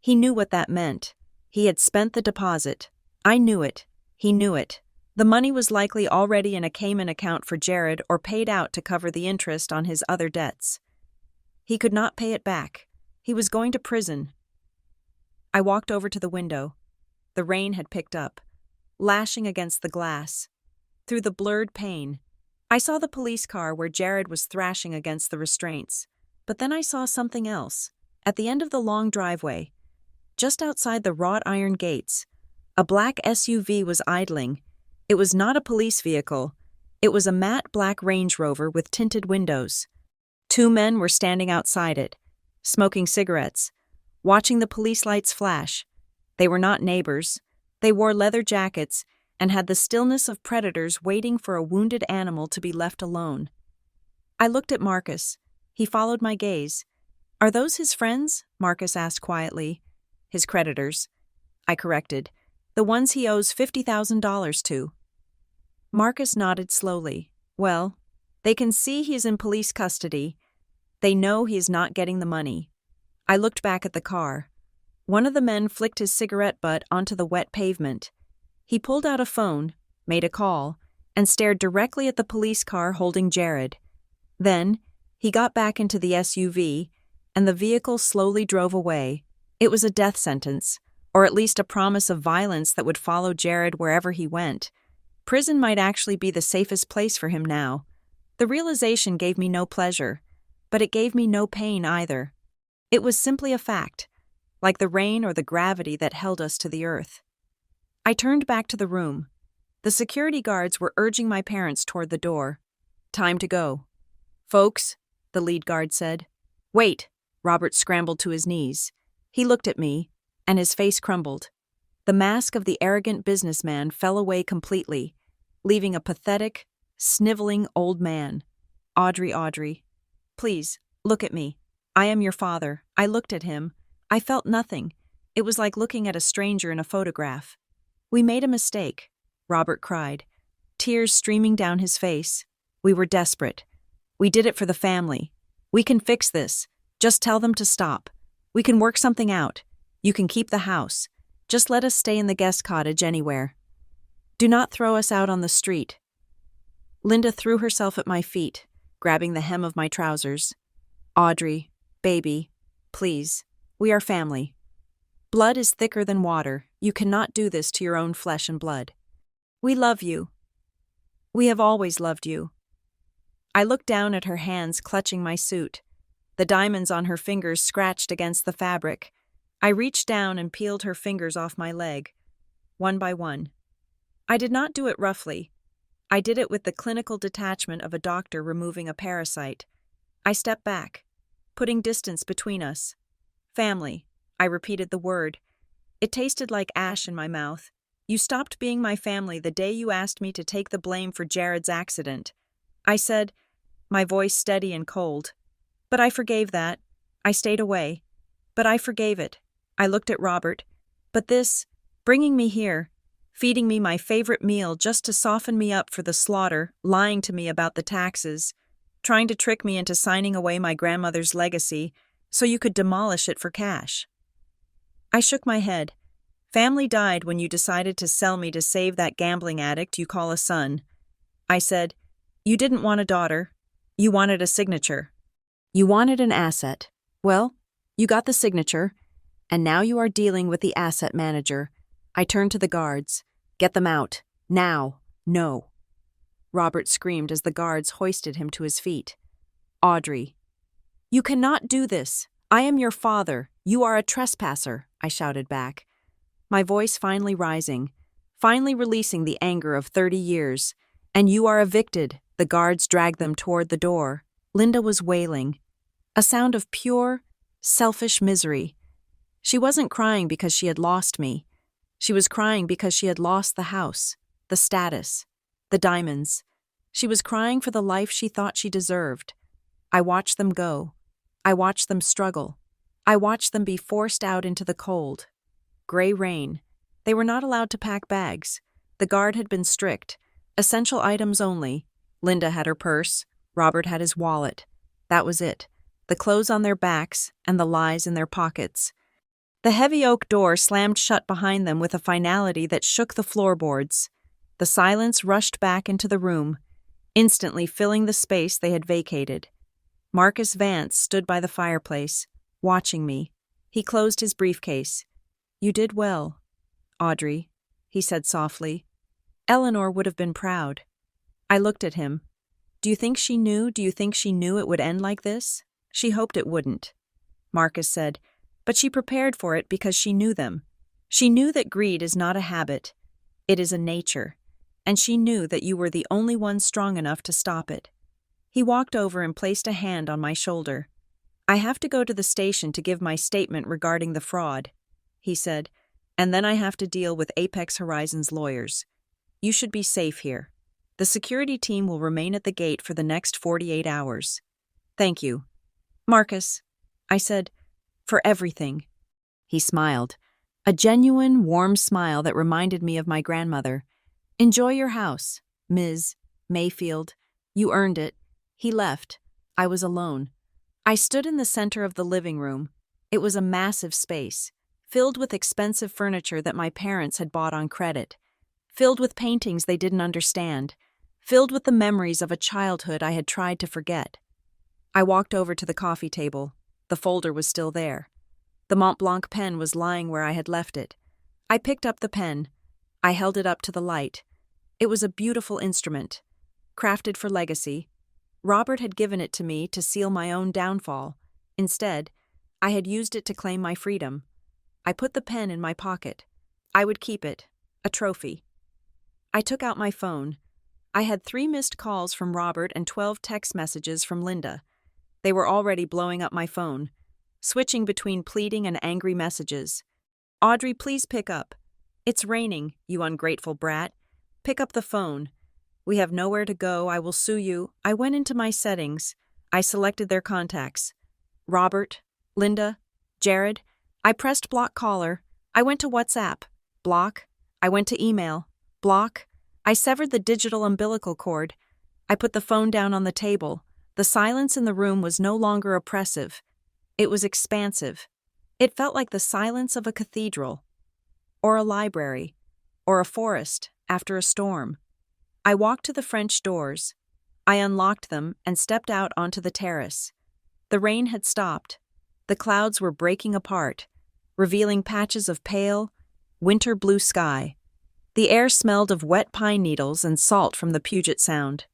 He knew what that meant. He had spent the deposit. I knew it. He knew it. The money was likely already in a Cayman account for Jared or paid out to cover the interest on his other debts. He could not pay it back. He was going to prison. I walked over to the window. The rain had picked up, lashing against the glass. Through the blurred pane, I saw the police car where Jared was thrashing against the restraints. But then I saw something else. At the end of the long driveway, just outside the wrought iron gates, a black SUV was idling. It was not a police vehicle. It was a matte black Range Rover with tinted windows. 2 men were standing outside it, smoking cigarettes, watching the police lights flash. They were not neighbors. They wore leather jackets and had the stillness of predators waiting for a wounded animal to be left alone. I looked at Marcus. He followed my gaze. "Are those his friends?" Marcus asked quietly. "His creditors," I corrected. "The ones he owes $50,000 to." Marcus nodded slowly. "Well, they can see he is in police custody. They know he is not getting the money." I looked back at the car. One of the men flicked his cigarette butt onto the wet pavement. He pulled out a phone, made a call, and stared directly at the police car holding Jared. Then, he got back into the SUV, and the vehicle slowly drove away. It was a death sentence, or at least a promise of violence that would follow Jared wherever he went. Prison might actually be the safest place for him now. The realization gave me no pleasure, but it gave me no pain either. It was simply a fact, like the rain or the gravity that held us to the earth. I turned back to the room. The security guards were urging my parents toward the door. "Time to go." "Folks," the lead guard said. "Wait." Robert scrambled to his knees. He looked at me, and his face crumbled. The mask of the arrogant businessman fell away completely, leaving a pathetic, sniveling old man. Audrey, please, look at me. I am your father." I looked at him. I felt nothing. It was like looking at a stranger in a photograph. "We made a mistake," Robert cried, tears streaming down his face. "We were desperate. We did it for the family. We can fix this. Just tell them to stop. We can work something out. You can keep the house. Just let us stay in the guest cottage anywhere. Do not throw us out on the street." Linda threw herself at my feet, grabbing the hem of my trousers. "Audrey, baby, please, we are family. Blood is thicker than water. You cannot do this to your own flesh and blood. We love you. We have always loved you." I looked down at her hands clutching my suit. The diamonds on her fingers scratched against the fabric. I reached down and peeled her fingers off my leg, one by one. I did not do it roughly. I did it with the clinical detachment of a doctor removing a parasite. I stepped back, putting distance between us. "Family," I repeated the word. It tasted like ash in my mouth. "You stopped being my family the day you asked me to take the blame for Jared's accident," I said, my voice steady and cold. "But I forgave that. I stayed away. But I forgave it." I looked at Robert. "But this, bringing me here, feeding me my favorite meal just to soften me up for the slaughter, lying to me about the taxes, trying to trick me into signing away my grandmother's legacy so you could demolish it for cash." I shook my head. "Family died when you decided to sell me to save that gambling addict you call a son." I said, "You didn't want a daughter. You wanted a signature. You wanted an asset. Well, you got the signature, and now you are dealing with the asset manager." I turned to the guards. "Get them out. Now. No." Robert screamed as the guards hoisted him to his feet. "Audrey, you cannot do this. I am your father. You are a trespasser," I shouted back, my voice finally rising, finally releasing the anger of 30 years. "And you are evicted." The guards dragged them toward the door. Linda was wailing, a sound of pure, selfish misery. She wasn't crying because she had lost me. She was crying because she had lost the house, the status, the diamonds. She was crying for the life she thought she deserved. I watched them go. I watched them struggle. I watched them be forced out into the cold. Gray rain. They were not allowed to pack bags. The guard had been strict. Essential items only. Linda had her purse. Robert had his wallet. That was it. The clothes on their backs and the lies in their pockets. The heavy oak door slammed shut behind them with a finality that shook the floorboards. The silence rushed back into the room, instantly filling the space they had vacated. Marcus Vance stood by the fireplace, watching me. He closed his briefcase. "You did well, Audrey," he said softly. "Eleanor would have been proud." I looked at him. Do you think she knew? Do you think she knew it would end like this? She hoped it wouldn't, Marcus said, but she prepared for it because she knew them. She knew that greed is not a habit, it is a nature, and she knew that you were the only one strong enough to stop it. He walked over and placed a hand on my shoulder. I have to go to the station to give my statement regarding the fraud, he said, and then I have to deal with Apex Horizons lawyers. You should be safe here. The security team will remain at the gate for the next 48 hours. Thank you, Marcus, I said, for everything. He smiled, a genuine, warm smile that reminded me of my grandmother. Enjoy your house, Ms. Mayfield. You earned it. He left. I was alone. I stood in the center of the living room. It was a massive space, filled with expensive furniture that my parents had bought on credit, filled with paintings they didn't understand, filled with the memories of a childhood I had tried to forget. I walked over to the coffee table. The folder was still there. The Montblanc pen was lying where I had left it. I picked up the pen. I held it up to the light. It was a beautiful instrument, crafted for legacy. Robert had given it to me to seal my own downfall. Instead, I had used it to claim my freedom. I put the pen in my pocket. I would keep it, a trophy. I took out my phone. I had 3 missed calls from Robert and 12 text messages from Linda. They were already blowing up my phone, switching between pleading and angry messages. Audrey, please pick up. It's raining, you ungrateful brat. Pick up the phone. We have nowhere to go. I will sue you. I went into my settings. I selected their contacts. Robert, Linda, Jared. I pressed block caller. I went to WhatsApp. Block. I went to email. Block. I severed the digital umbilical cord. I put the phone down on the table. The silence in the room was no longer oppressive. It was expansive. It felt like the silence of a cathedral, or a library, or a forest after a storm. I walked to the French doors. I unlocked them and stepped out onto the terrace. The rain had stopped. The clouds were breaking apart, revealing patches of pale, winter blue sky. The air smelled of wet pine needles and salt from the Puget Sound.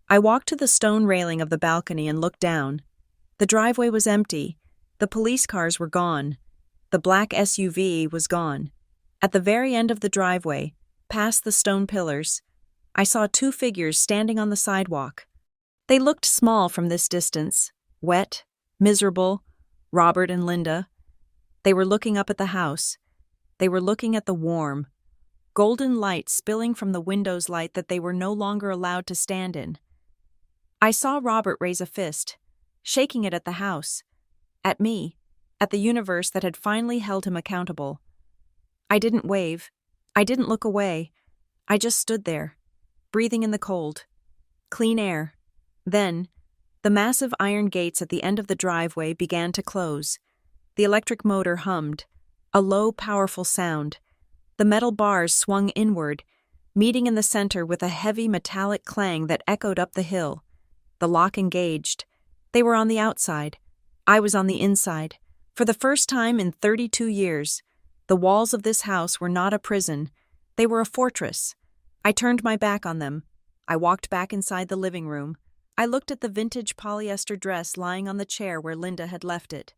I walked to the stone railing of the balcony and looked down. The driveway was empty. The police cars were gone. The black SUV was gone. At the very end of the driveway, past the stone pillars, I saw 2 figures standing on the sidewalk. They looked small from this distance, wet, miserable, Robert and Linda. They were looking up at the house. They were looking at the warm, golden light spilling from the window's light that they were no longer allowed to stand in. I saw Robert raise a fist, shaking it at the house, at me, at the universe that had finally held him accountable. I didn't wave. I didn't look away. I just stood there, breathing in the cold, clean air. Then, the massive iron gates at the end of the driveway began to close. The electric motor hummed, a low, powerful sound. The metal bars swung inward, meeting in the center with a heavy metallic clang that echoed up the hill. The lock engaged. They were on the outside. I was on the inside. For the first time in 32 years, the walls of this house were not a prison. They were a fortress. I turned my back on them. I walked back inside the living room. I looked at the vintage polyester dress lying on the chair where Linda had left it.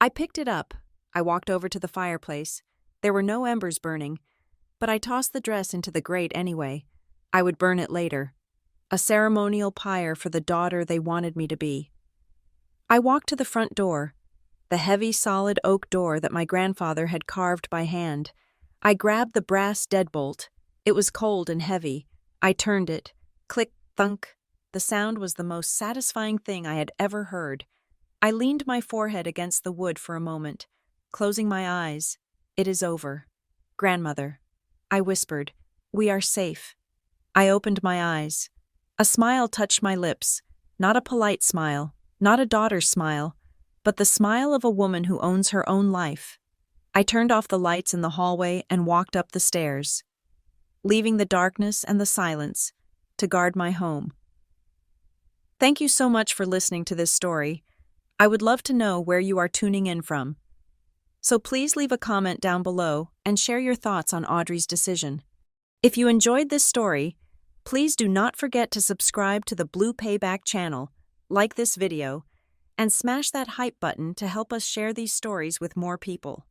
I picked it up. I walked over to the fireplace. There were no embers burning, but I tossed the dress into the grate anyway. I would burn it later. A ceremonial pyre for the daughter they wanted me to be. I walked to the front door, the heavy, solid oak door that my grandfather had carved by hand. I grabbed the brass deadbolt. It was cold and heavy. I turned it. Click, thunk. The sound was the most satisfying thing I had ever heard. I leaned my forehead against the wood for a moment, closing my eyes. It is over. Grandmother. I whispered, we are safe. I opened my eyes. A smile touched my lips, not a polite smile, not a daughter's smile, but the smile of a woman who owns her own life. I turned off the lights in the hallway and walked up the stairs, leaving the darkness and the silence to guard my home. Thank you so much for listening to this story. I would love to know where you are tuning in from. So please leave a comment down below and share your thoughts on Audrey's decision. If you enjoyed this story, Please do not forget to subscribe to the Blue Payback channel, like this video, and smash that hype button to help us share these stories with more people.